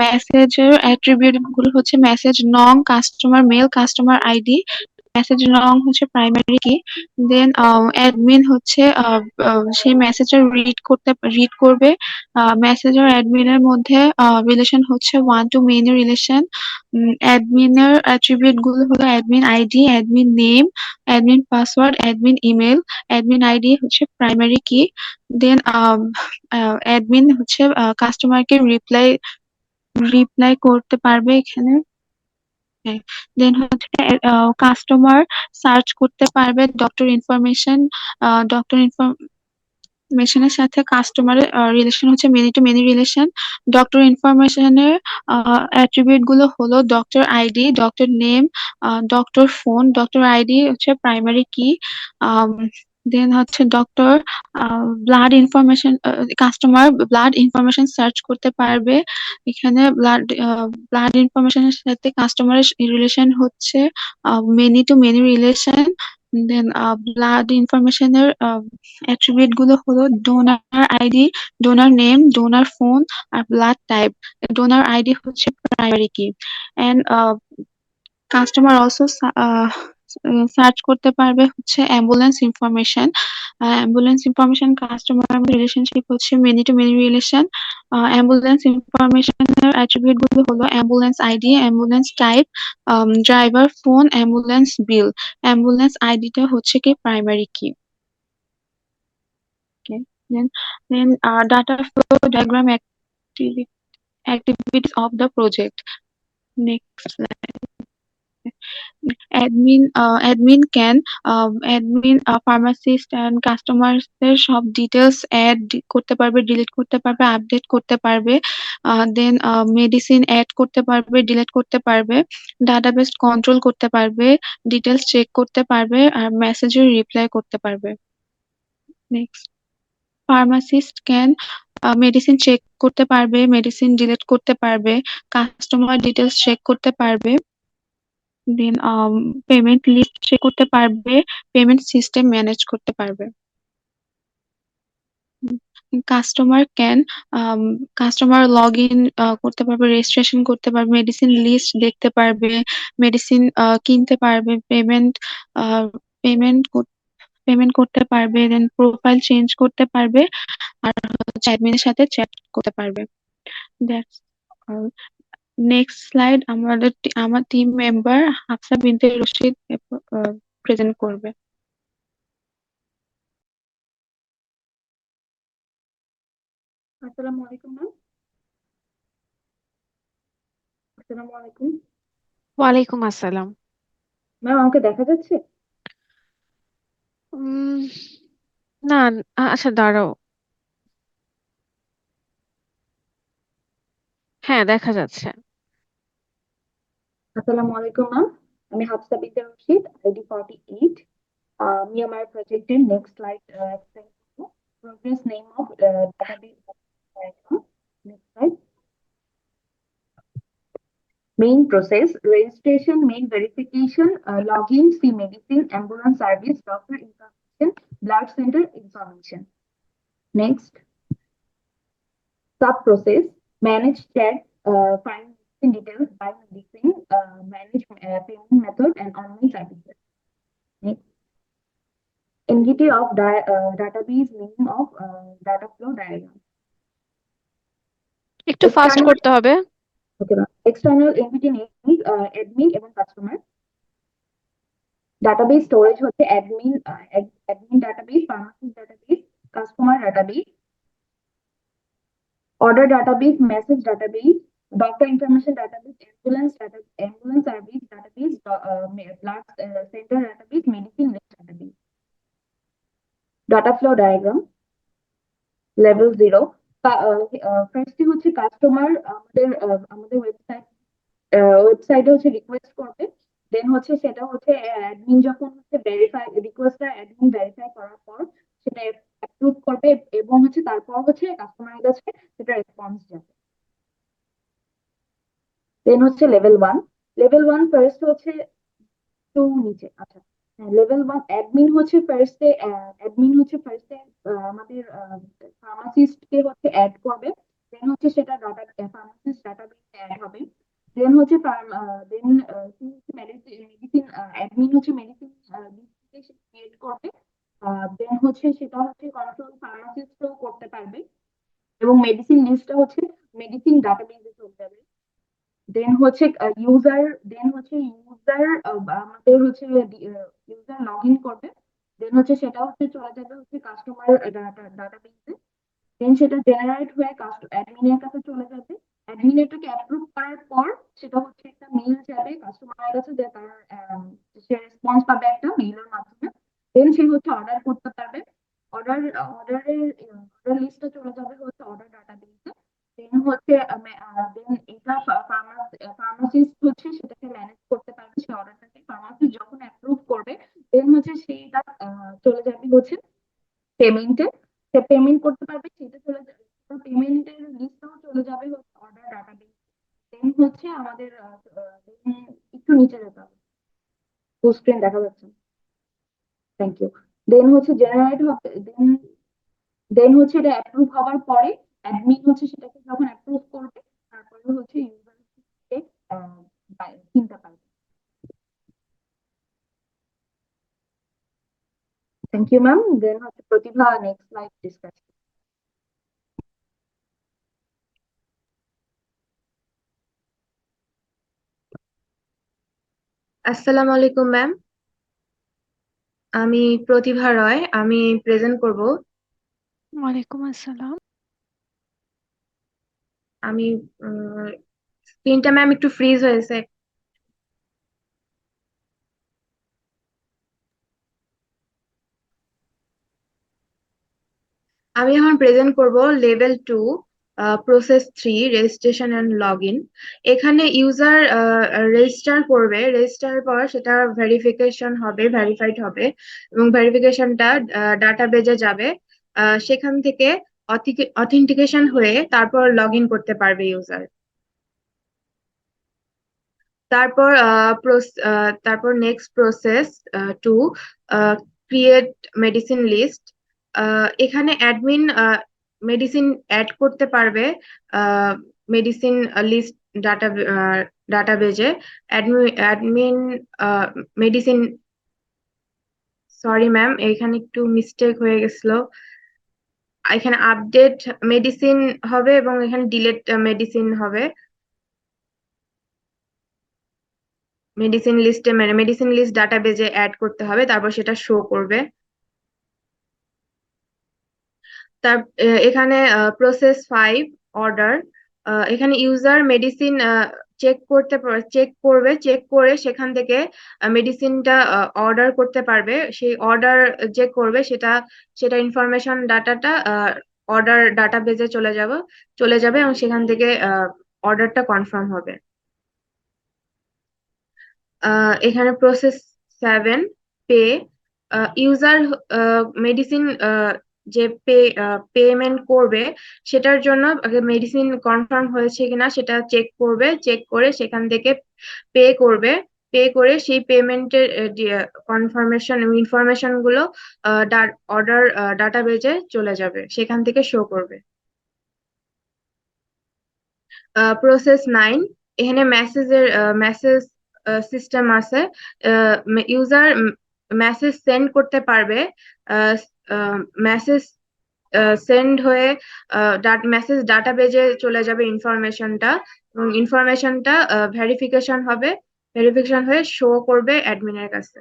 মেসেজের অ্যাট্রিবিউট গুলো হচ্ছে মেসেজ নং, customer mail, customer ID, message নং হচ্ছে প্রাইমারি কি। দেন অ্যাডমিন হচ্ছে সেই মেসেজটা রিড করবে। মেসেজার অ্যাডমিনের মধ্যে রিলেশন হচ্ছে 1 to many রিলেশন। অ্যাডমিনের অ্যাট্রিবিউট গুলো হলো admin ID, admin name, admin password, admin email, admin ID হচ্ছে প্রাইমারি কি। দেন অ্যাডমিন হচ্ছে কাস্টমারকে রিপ্লাই করতে পারবে এখানে। দেন হচ্ছে কাস্টমার সার্চ করতে পারবে ডক্টর ইনফরমেশন। ডক্টর ইনফরমেশনের সাথে কাস্টমারের রিলেশন হচ্ছে many to many relation. Doctor ইনফরমেশনের অ্যাট্রিবিউট গুলো হলো doctor ID, doctor name, doctor phone, doctor ID হচ্ছে প্রাইমারি কি। দেন হচ্ছে doctor blood information, customer blood information search করতে পারবে। এখানে ব্লাড ইনফরমেশনের সাথে কাস্টমারের রিলেশন হচ্ছে many to many relation. Then blood ইনফরমেশনের অ্যাট্রিবিউট গুলো হলো donor ID, donor name, donor phone আর ব্লাড টাইপ। ডোনার আইডি হচ্ছে primary key. And customer also search করতে পারবে হচ্ছে ambulance information. Ambulance information customer relationship হচ্ছে many to many relation. Ambulance ইনফরমেশনের অ্যাট্রিবিউট গুলো হলো ambulance ID, ambulance type, driver phone, ambulance bill. Ambulance আইডিটা হচ্ছে কি প্রাইমারি কি। Then data flow diagram activities of the project. Next slide. Admin pharmacist and customers এর সব ডিটেলস অ্যাড করতে পারবে, ডিলিট করতে পারবে, আপডেট করতে পারবে। দেন মেডিসিন অ্যাড করতে পারবে, ডিলিট করতে পারবে, ডাটাবেস কন্ট্রোল করতে পারবে, ডিটেলস চেক করতে পারবে আর মেসেজের রিপ্লাই করতে পারবে। Next, pharmacist can medicine check করতে পারবে, মেডিসিন ডিলিট করতে পারবে, কাস্টমার ডিটেলস চেক করতে পারবে। দেন পেমেন্ট লিস্ট চেক করতে পারবে, পেমেন্ট সিস্টেম ম্যানেজ করতে পারবে। কাস্টমার লগ ইন করতে পারবে, রেজিস্ট্রেশন করতে পারবে, মেডিসিন লিস্ট দেখতে পারবে, মেডিসিন কিনতে পারবে, পেমেন্ট পেমেন্ট করতে পারবে, দেন প্রোফাইল চেঞ্জ করতে পারবে, আর হচ্ছে অ্যাডমিনের সাথে চ্যাট করতে পারবে। That's all. নেক্সট স্লাইড আমার টিম মেম্বার হাফসা বিনতে রশিদ প্রেজেন্ট করবে। আসসালামু আলাইকুম ম্যাম। আসসালামু আলাইকুম ওয়ালাইকুম আসসালাম। ম্যাম, আমাকে দেখা যাচ্ছে? উম, না, আচ্ছা দাঁড়াও। হ্যাঁ, দেখা যাচ্ছে। আসসালামু আলাইকুম ম্যাম, আমি হাফসা বিনতে রশিদ, আইডি 48। আমি আমার প্রজেক্টের নেক্সট স্লাইড এক্সপ্লেইন করব। Progress name of database diagram. Next slide. Main process: registration, main verification, login, see medicine, ambulance service, doctor information, blood center information. Next. Sub process: manage chat, find medicine details, buy medicine, manage payment method and online services. Next. Entity of database, name of data flow diagram. একটু fast External, করতে হবে। okay, ma'am. External entity name is admin এবং customer. Database storage হচ্ছে admin database, pharmacist database, customer database, order database, message database, doctor information database, ambulance service database, blood center database, medicine list database. Data flow diagram. Level 0. ফার্স্টে হচ্ছে customer আমাদের ওয়েবসাইটে হচ্ছে request করবে, দেন হচ্ছে সেটা হচ্ছে অ্যাডমিন যখন হচ্ছে রিকোয়েস্টটা অ্যাডমিন ভেরিফাই করার পর সেটা অ্যাপ্রুভ করবে এবং হচ্ছে তারপর হচ্ছে কাস্টমারের কাছে সেটা রেসপন্স যাবে। দেন হচ্ছে লেভেল 1। লেভেল 1 ফার্স্ট হচ্ছে টু নিচে, আচ্ছা লেভেল 1 অ্যাডমিন হচ্ছে ফার্স্টে আমাদের ফার্মাসিস্টকে হচ্ছে অ্যাড করবে, দেন হচ্ছে সেটা ফার্মাসিস্ট ডাটাবেসে অ্যাড হবে, দেন হচ্ছে মেডিসিন অ্যাডমিন হচ্ছে মেডিসিন লিস্ট ক্রিয়েট করবে, দেন হচ্ছে সেটা হচ্ছে কন্ট্রোল ফার্মাসিস্টও করতে পারবে এবং মেডিসিন লিস্টটা হচ্ছে মেডিসিন ডাটাবেসে চলে যাবে। দেন হচ্ছে ইউজার আমাদের হচ্ছে ইউজার লগ ইন করবে, দেন হচ্ছে সেটা হচ্ছে চলে যাবে হচ্ছে কাস্টমার ডাটাবেসে, দেন সেটা জেনারেট হয়ে অ্যাডমিনের কাছে চলে যাবে, অ্যাডমিন এটাকে অ্যাপ্রুভ করার পর সেটা হচ্ছে একটা মেইল যাবে কাস্টমারের কাছে, যে তার সে রেসপন্স পাবে একটা মেইলের মাধ্যমে, দেন সে হচ্ছে অর্ডার করতে পারবে, অর্ডার লিস্টে চলে যাবে হচ্ছে অর্ডার ডাটাবেসে, দেন হচ্ছে দেন এটা ফার্মাসিস্ট হচ্ছে সেটাকে ম্যানেজ করতে পারবে, সেই অর্ডারটাকে ফার্মাসিস্ট যখন অ্যাপ্রুভ করবে দেন হচ্ছে সেইটা চলে যাবে হচ্ছে পেমেন্টে, সে পেমেন্ট করতে পারবে, সেটা চলে যাবে পেমেন্টের লিস্টটাও চলে যাবে হচ্ছে অর্ডার ডাটাবেস, দেন হচ্ছে আমাদের একটু নিচে যেতে হবে, ফুল স্ক্রিন দেখা যাচ্ছে, থ্যাংক ইউ। দেন হচ্ছে জেনারেট হবে, দেন হচ্ছে এটা অ্যাপ্রুভ হওয়ার পরে অ্যাডমিন হচ্ছে সেটাকে যখন অ্যাপ্রুভ করবে তারপরে হচ্ছে ইউজার কিনতে পারবে। Thank you ma'am. দেন হচ্ছে প্রতিভা নেক্সট স্লাইড ডিসকাস। আসসালামু আলাইকুম ম্যাম, আমি প্রতিভা রয়, আমি প্রেজেন্ট করব। ওয়ালাইকুম আসসালাম। আমি স্ক্রিনটা ম্যাম একটু ফ্রিজ হয়েছে। আমি এখন প্রেজেন্ট করব level 2 process 3 registration and log in. এখানে ইউজার রেজিস্টার করবে, রেজিস্টার পর সেটা ভেরিফিকেশন হবে, ভেরিফাইড হবে এবং ভেরিফিকেশনটা ডাটাবেজে যাবে, সেখান থেকে অথেন্টিকেশন হয়ে তারপর লগ ইন করতে পারবে ইউজার। তারপর next process 2 create medicine list. এখানে অ্যাডমিন মেডিসিন অ্যাড করতে পারবে মেডিসিন লিস্ট ডাটাবেজে, অ্যাডমিন মেডিসিন সরি ম্যাম, এখানে একটু মিস্টেক হয়ে গেছিল। এখানে আপডেট মেডিসিন হবে এবং এখানে ডিলেট মেডিসিন হবে। মেডিসিন লিস্টে মানে মেডিসিন লিস্ট ডাটাবেজে অ্যাড করতে হবে, তারপর সেটা শো করবে। তার এখানে প্রসেস 5 অর্ডার, এখানে ইউজার মেডিসিন চেক করবে, চেক করে সেখান থেকে মেডিসিনটা অর্ডার করতে পারবে। সেই অর্ডার যে করবে সেটা সেটা ইনফরমেশন ডাটাটা অর্ডার ডাটাবেজে চলে যাবে এবং সেখান থেকে অর্ডারটা কনফার্ম হবে। এখানে প্রসেস 7 পে, ইউজার মেডিসিন যে পেমেন্ট করবে সেটার জন্য আগে মেডিসিন কনফার্ম হয়েছে কিনা সেটা চেক করবে, চেক করে সেখান থেকে পে করবে। পে করে সেই পেমেন্টের কনফার্মেশন ইনফরমেশন গুলো অর্ডার ডাটাবেজে চলে যাবে, সেখান থেকে শো করবে। প্রসেস 9, এখানে মেসেজ সিস্টেম আছে। ইউজার মেসেজ সেন্ড করতে পারবে। মেসেজ সেন্ড হয়ে মেসেজ ডাটাবেজে চলে যাবে ইনফরমেশনটা, এবং ইনফরমেশনটা ভেরিফিকেশন হয়ে শো করবে অ্যাডমিনের কাছে।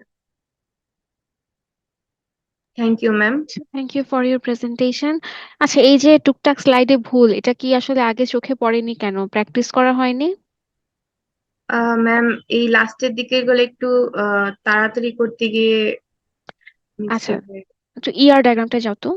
Thank you ma'am. Thank you for your presentation. আচ্ছা, এই যে টুকটাক স্লাইডে ভুল, এটা কি আসলে আগে চোখে পড়েনি কেন? প্র্যাকটিস করা হয়নি? ম্যাম, এই লাস্টের দিকে গুলো একটু তাড়াতাড়ি করতে গিয়ে আচ্ছা, মিস্টেক হয়ে একটু ডায়াগ্রামটা যাও তো।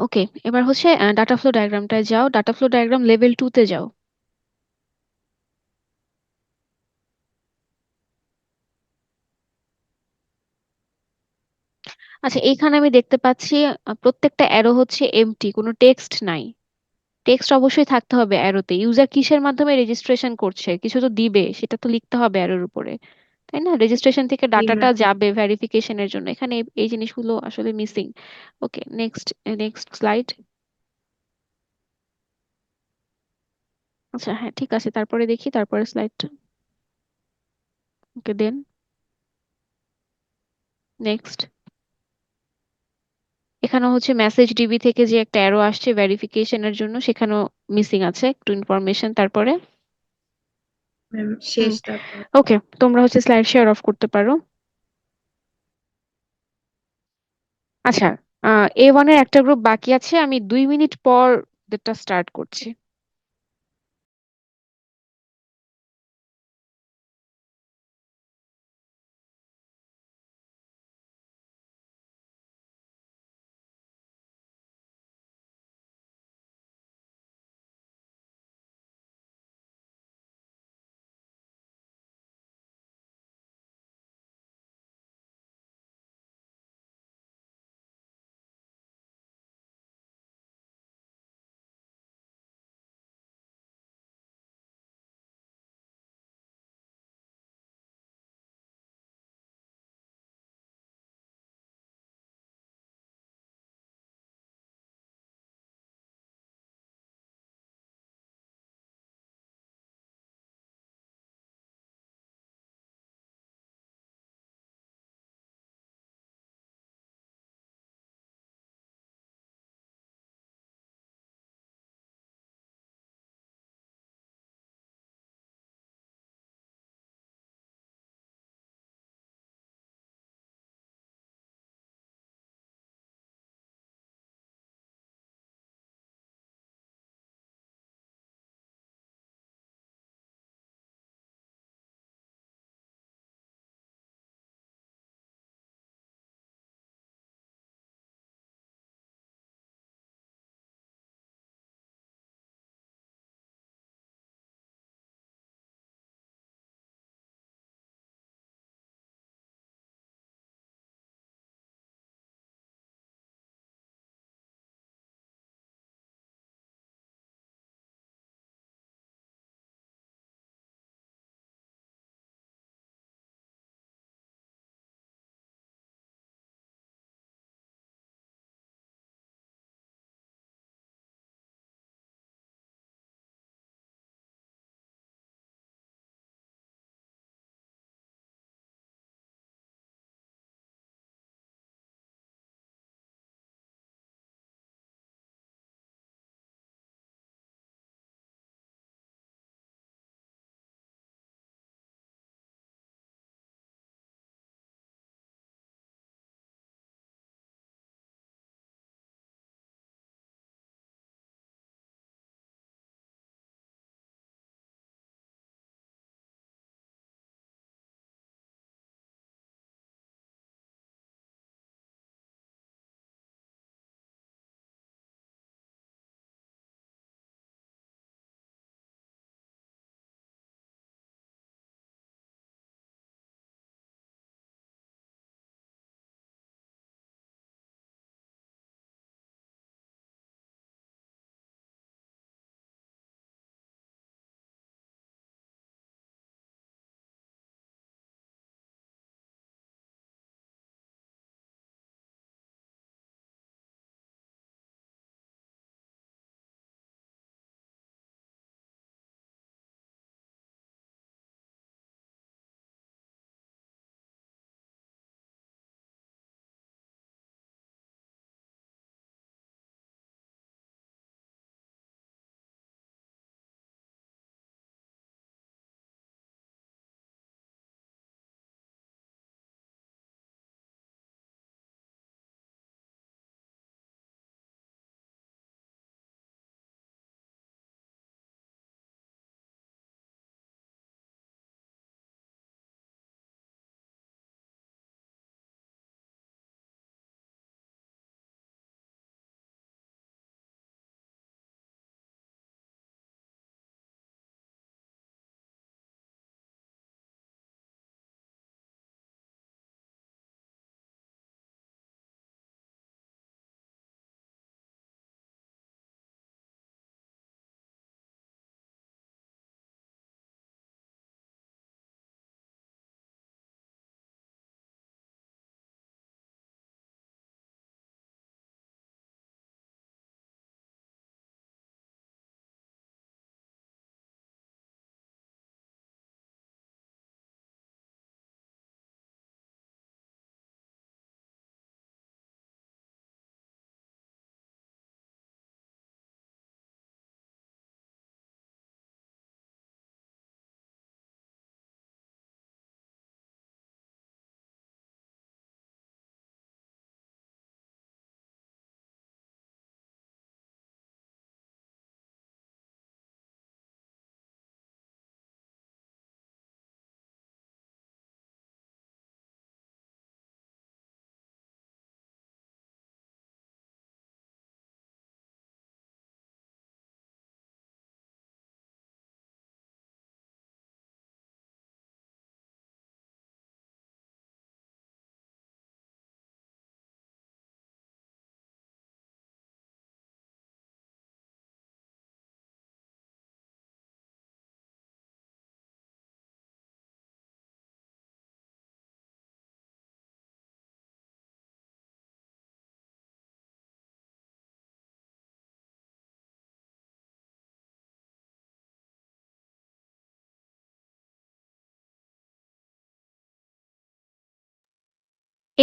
ওকে, এবার হচ্ছে ডাটা ফ্লো ডায়াগ্রামটায় যাও, ডাটা ফ্লো ডায়াগ্রাম লেভেল 2 তে যাও। আচ্ছা, এইখানে আমি দেখতে পাচ্ছি প্রত্যেকটা অ্যারো হচ্ছে এমটি, কোনো টেক্সট নাই। টেক্সট অবশ্যই থাকতে হবে অ্যারোতে। ইউজার কিসের মাধ্যমে রেজিস্ট্রেশন করছে, কিছু তো দিবে, সেটা তো লিখতে হবে অ্যারোর উপরে, তাই না? রেজিস্ট্রেশন থেকে জি ডাটাটা ম্যাম। যাবে ভেরিফিকেশনের জন্য, এখানে এই জিনিসগুলো আসলে মিসিং। ওকে, নেক্সট নেক্সট স্লাইড। আচ্ছা হ্যাঁ, ঠিক আছে, তারপরে দেখি, তারপরে স্লাইডটা। ওকে, দেন নেক্সট। এখানে হচ্ছে মেসেজ ডিবি থেকে যে একটা অ্যারো আসছে ভেরিফিকেশনের জন্য, সেখানেও মিসিং আছে একটু ইনফরমেশন। তারপরে ম্যাম হুম, শেষটা ওকে, তোমরা হচ্ছে স্লাইড শেয়ার অফ করতে পারো। আচ্ছা, A1 এর একটা গ্রুপ বাকি আছে, আমি 2 মিনিট পর যেটা স্টার্ট করছি।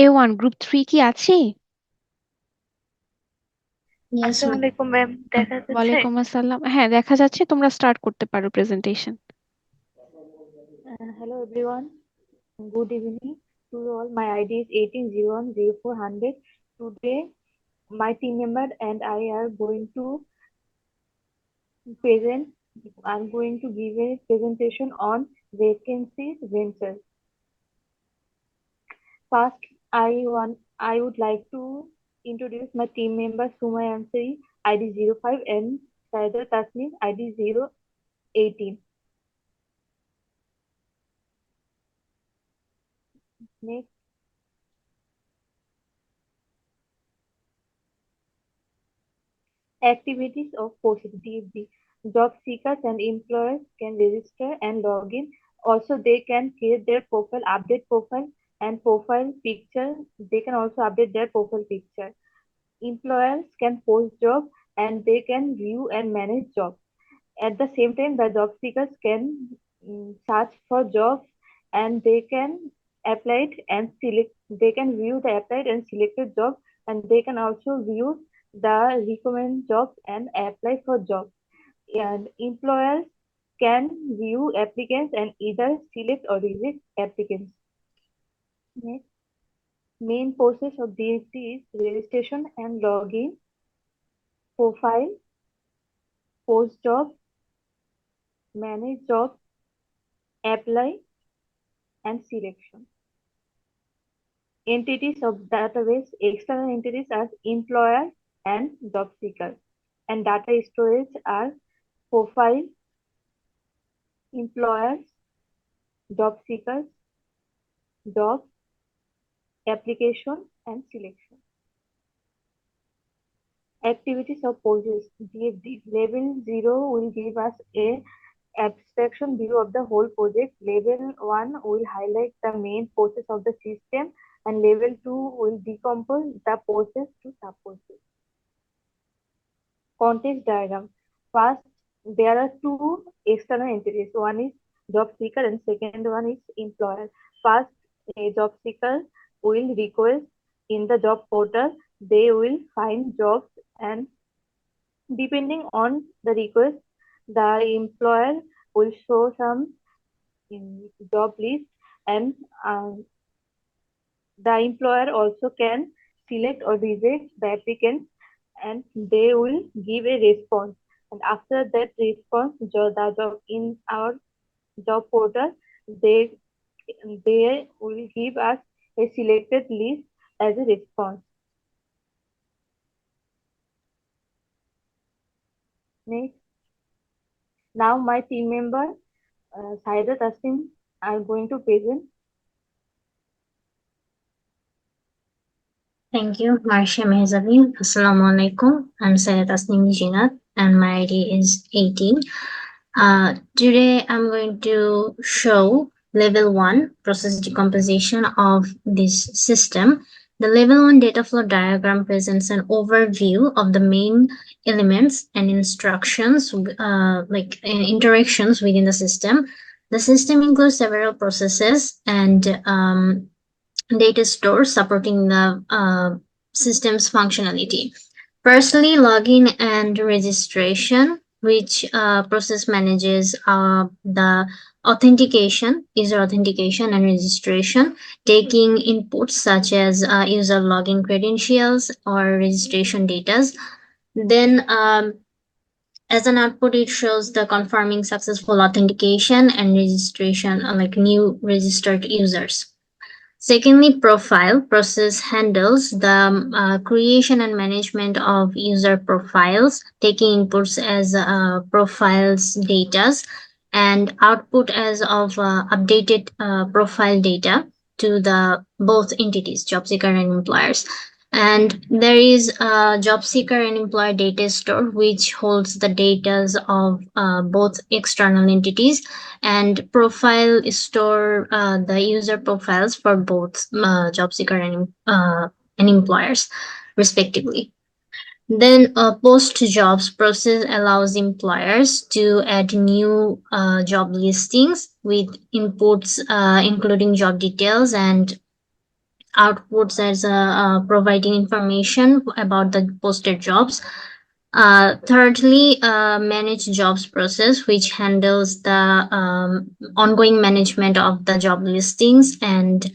A1 গ্রুপ 3 কি আছে? Yes, ma'am. আসসালামু আলাইকুম ম্যাম, দেখা যাচ্ছে? ওয়ালাইকুম আসসালাম। হ্যাঁ, দেখা যাচ্ছে। তোমরা স্টার্ট করতে পারো presentation. Hello everyone, good evening to you all. My ID is 18010400. Today, my team member and I are going to present. I'm going to give a presentation on vacancies ventures. First, I would like to introduce my team members Sumay Ansari, ID 05 and Saida Tasnim, ID 018. Next, activities of Post DFD. Job seekers and employers can register and log in. Also, they can create their profile, update profile and profile picture. They can also update their profile picture. Employers can post job and they can view and manage job. At the same time, the job seekers can search for jobs and they can apply it and select. They can view the applied and selected job, and they can also view the recommend jobs and apply for jobs. And employers can view applicants and either select or reject applicants. Next, main process of DSD is registration and login, profile, post job, manage job, apply, and selection. Entities of database, external entities are employer and job seeker. And data storage are profile, employers, job seekers, job, application, and selection. Activities of process DFD. Level 0 will give us a abstraction view of the whole project. Level 1 will highlight the main process of the system, and level 2 will decompose the process to sub-process. Context diagram. First, there are two external entities. One is job seeker and second one is employer. First, a job seeker will request in the job portal. They will find jobs, and depending on the request, the employer will show some job list, and the employer also can select or reject the applicants, and they will give a response. And after that response, the job in our job portal, they will give us a selected list as a response. Next, now my team member Saida Tasnim are going to present. Thank you, Marsha Mehzabi. Assalamu alaikum. I'm Sayed Tasnim Jinat and my ID is 18. Today I'm going to show level 1 process decomposition of this system. The level 1 data flow diagram presents an overview of the main elements and instructions, like interactions within the system. The system includes several processes and data stores supporting the system's functionality. Firstly, login and registration, which process manages the authentication, user authentication and registration, taking inputs such as user login credentials or registration data. Then, as an output, it shows the confirming successful authentication and registration, like new registered users. Secondly, profile process handles the creation and management of user profiles, taking inputs as profiles data and output as of updated profile data to the both entities, job seeker and employers. And there is a job seeker and employer data store, which holds the data of both external entities, and profile store the user profiles for both job seeker and employers, respectively. Then post jobs process allows employers to add new job listings with inputs including job details and outputs as providing information about the posted jobs. Thirdly, manage jobs process, which handles the ongoing management of the job listings and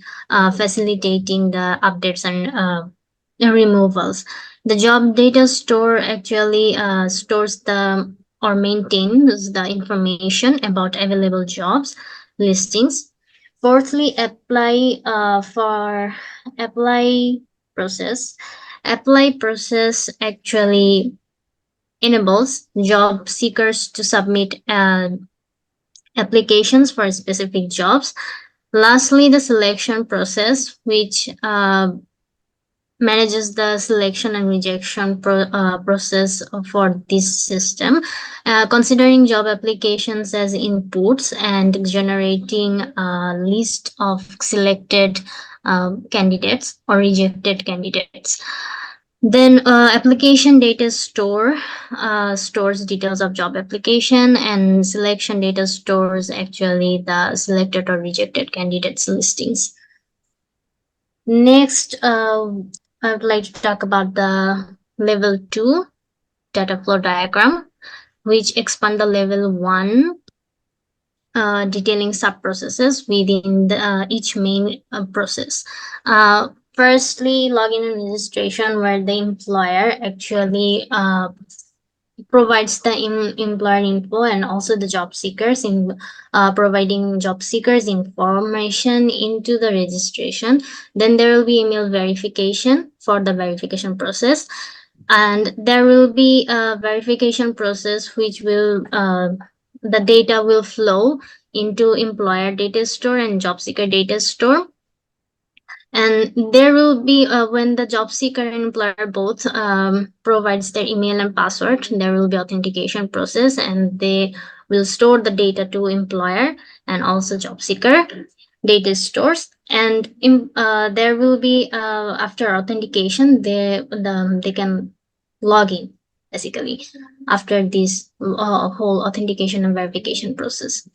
facilitating the updates and removals. The job data store actually stores the or maintains the information about available jobs listings. Fourthly, apply process. Apply process actually enables job seekers to submit applications for specific jobs. Lastly, the selection process, which manages the selection and rejection process for this system, considering job applications as inputs and generating a list of selected candidates or rejected candidates. Then application data store stores details of job application, and selection data stores actually the selected or rejected candidates listings. Next, I would like to talk about the level 2 data flow diagram, which expand the level 1 detailing sub-processes within each main process. Firstly, login and registration, where the employer actually provides the employer info and also the job seekers in providing job seekers information into the registration. Then there will be email verification for the verification process, and there will be a verification process which will the data will flow into employer data store and job seeker data store. And there will be when the job seeker and employer both provides their email and password, there will be authentication process, and they will store the data to employer and also job seeker data stores. And there will be after authentication they can log in basically after this whole authentication and verification process.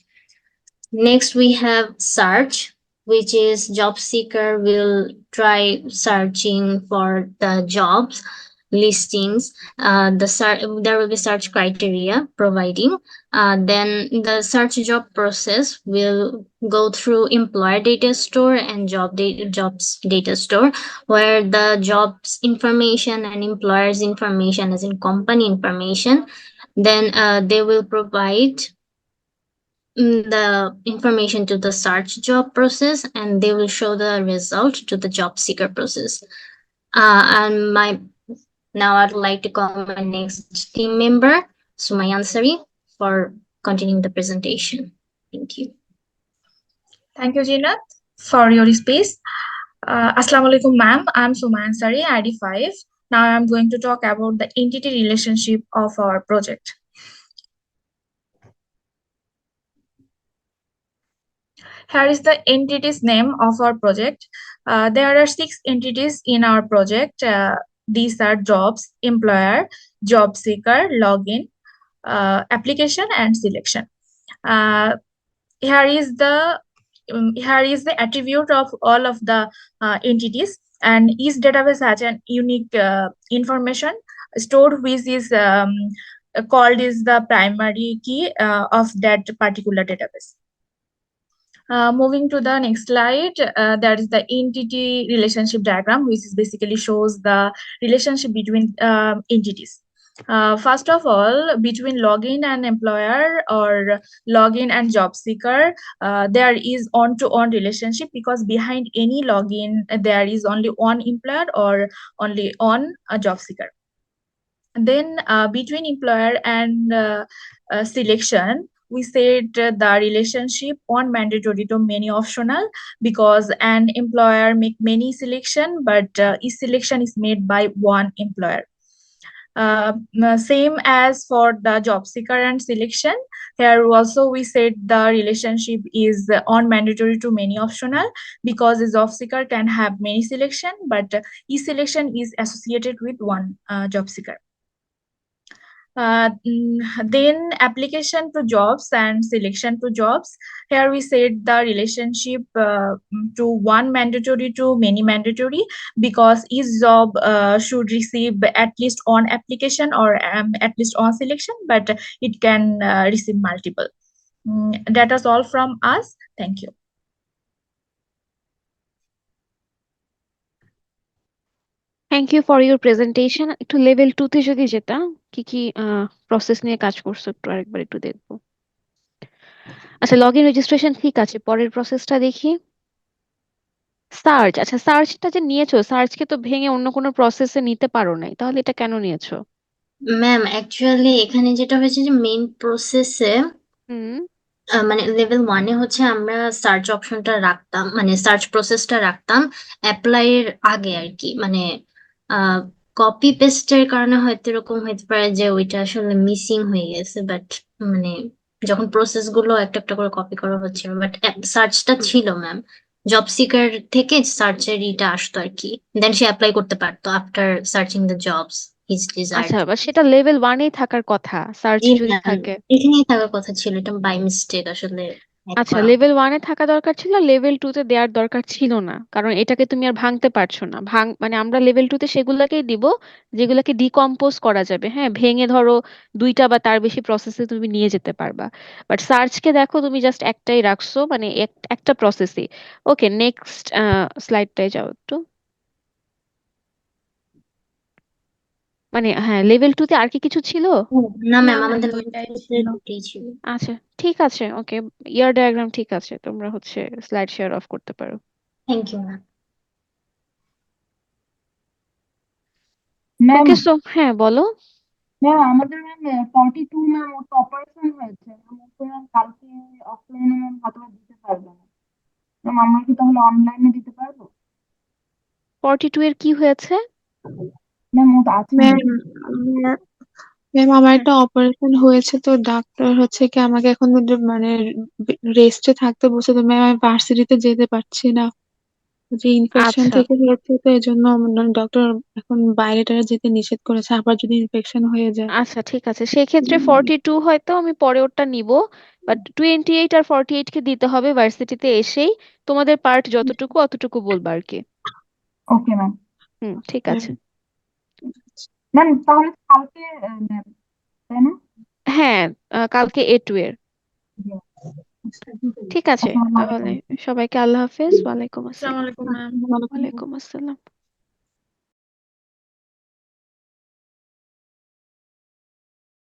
Next, we have search, which is job seeker will try searching for the jobs listings. There will be search criteria providing. Then the search job process will go through employer data store and jobs data store, where the jobs information and employers information, as in company information, then they will provide the information to the search job process, and they will show the result to the job seeker process. And my now I'd like to call my next team member, Sumayan Sari, for continuing the presentation. Thank you. Thank you, Jinat, for your space. Assalamu alaikum, ma'am. I'm Sumayan Sari, ID 5. Now I'm going to talk about the entity relationship of our project. Here is the entities name of our project. There are 6 entities in our project. These are jobs, employer, job seeker, login, application, and selection. Here is the attribute of all of the entities, and each database has an unique information stored, which is called is the primary key of that particular database. Moving to the next slide, that is the entity relationship diagram, which is basically shows the relationship between entities. First of all, between login and employer or login and job seeker, there is on-to-on relationship, because behind any login, there is only one employer or only one job seeker. Then between employer and selection, we said the relationship one mandatory to many optional, because an employer make many selection, but each selection is made by one employer. Same as for the job seeker and selection. Here also we said the relationship is on mandatory to many optional, because a job seeker can have many selection, but each selection is associated with one job seeker. Then application to jobs and selection to jobs. Here we set the relationship to one mandatory to many mandatory, because each job should receive at least one application or at least one selection, but it can receive multiple. That is all from us. Thank you. Thank you for your presentation. একটু level 2 তে যদি যেতাম, কি কি process নিয়ে কাজ করছো একটু আরেকবার একটু দেখবো। আচ্ছা, লগ ইন রেজিস্ট্রেশন ঠিক আছে, পরের প্রসেসটা দেখি। সার্চ, আচ্ছা সার্চটা যে নিয়েছো, সার্চকে তো ভেঙে অন্য কোনো প্রসেসে নিতে পারো নাই, তাহলে এটা কেন নিয়েছো? ম্যাম অ্যাকচুয়ালি এখানে যেটা হয়েছে যে মেইন প্রসেসে হুম। মানে লেভেল ওয়ানে হচ্ছে আমরা সার্চ অপশনটা রাখতাম, মানে সার্চ প্রসেসটা রাখতাম অ্যাপ্লাই এর আগে আর কি, মানে কপি পেস্টের কারণে হয়তো এরকম হতে পারে যে ওইটা আসলে মিসিং হয়ে গেছে, বাট মানে যখন প্রসেস গুলো একটা একটা করে কপি করা হচ্ছিল, বাট সার্চটা ছিল ম্যাম। জব সিকার থেকে সার্চের ইটা আসতো আর কি, দেন সে অ্যাপ্লাই করতে পারতো after searching the jobs his desired. আচ্ছা, বা সেটা লেভেল 1 থাকার কথা, সার্চ জি যদি ম্যাম, থাকে। এখানেই থাকার কথা ছিল, এটা বাই মিস্টেক আসলে add আচ্ছা, করা। লেভেল 1 থাকা দরকার ছিল, লেভেল 2 তে দেওয়ার দরকার ছিল না, কারণ এটাকে তুমি আর ভাঙতে পারছো না। মানে আমরা লেভেল 2 তে সেগুলাকেই দিব যেগুলাকে ডিকম্পোজ করা যাবে, হ্যাঁ, ভেঙে ধরো 2টা বা তার বেশি প্রসেসে তুমি নিয়ে যেতে পারবা। বাট সার্চকে দেখো তুমি জাস্ট একটাই রাখছো, মানে একটা প্রসেসে। ওকে, নেক্সট স্লাইডটায় যাও একটু। মানে হ্যাঁ, লেভেল 2 তে আর কি কিছু ছিল? না না ম্যাম, ম্যাম, আমাদের ওইটাই ক্ষেত্রে ছিল। দুটোই ছিল। আচ্ছা, ঠিক আছে, ওকে। ইয়ার ডায়াগ্রাম ঠিক আছে, তোমরা হচ্ছে স্লাইড শেয়ার অফ করতে পারো। Thank you ma'am. Ma'am okay, so হ্যাঁ বলো। ম্যাম আমাদের ম্যাম 42 ম্যাম ওটা অপারেশন হয়েছে ম্যাম, ওকে ম্যাম কালকে অফলাইনে ম্যাম হয়তো বা দিতে পারবে না ম্যাম, আমরা কি তাহলে অনলাইনে দিতে পারবো? 42 এর কি হয়েছে? ম্যাম ওটা আছে ম্যাম, নাকি? ম্যাম আমার একটা অপারেশন হয়েছে, তো ডাক্তার হচ্ছে কি আমাকে এখন মানে রেস্টে থাকতে বলছে, তো ম্যাম আমি ভার্সিটিতে যেতে পারছি না, যে ইনফেকশন আচ্ছা থেকে হয়েছে, তো এই জন্য ডক্টর এখন বাইরে টাইরে যেতে নিষেধ করেছে, আবার যদি ইনফেকশন হয়ে যায়। আচ্ছা, ঠিক আছে, সেক্ষেত্রে 42 হয়তো আমি পরে ওটা নিব, বাট 28 আর 48 কে দিতে হবে ভার্সিটিতে এসেই। তোমাদের পার্ট যতটুকু অতটুকু বলবা আর কি। Okay ma'am. হুম, ঠিক আছে। ম্যাম তাহলে কালকে ম্যাম, তাই না? হ্যাঁ, কালকে A2 এর। ঠিক আছে, আসসালামু তাহলে আলাইকুম। সবাইকে আল্লাহ হাফেজ, ওয়ালাইকুম আসসালামু আসসালাম। আলাইকুম ম্যাম। ওয়ালাইকুম আসসালাম।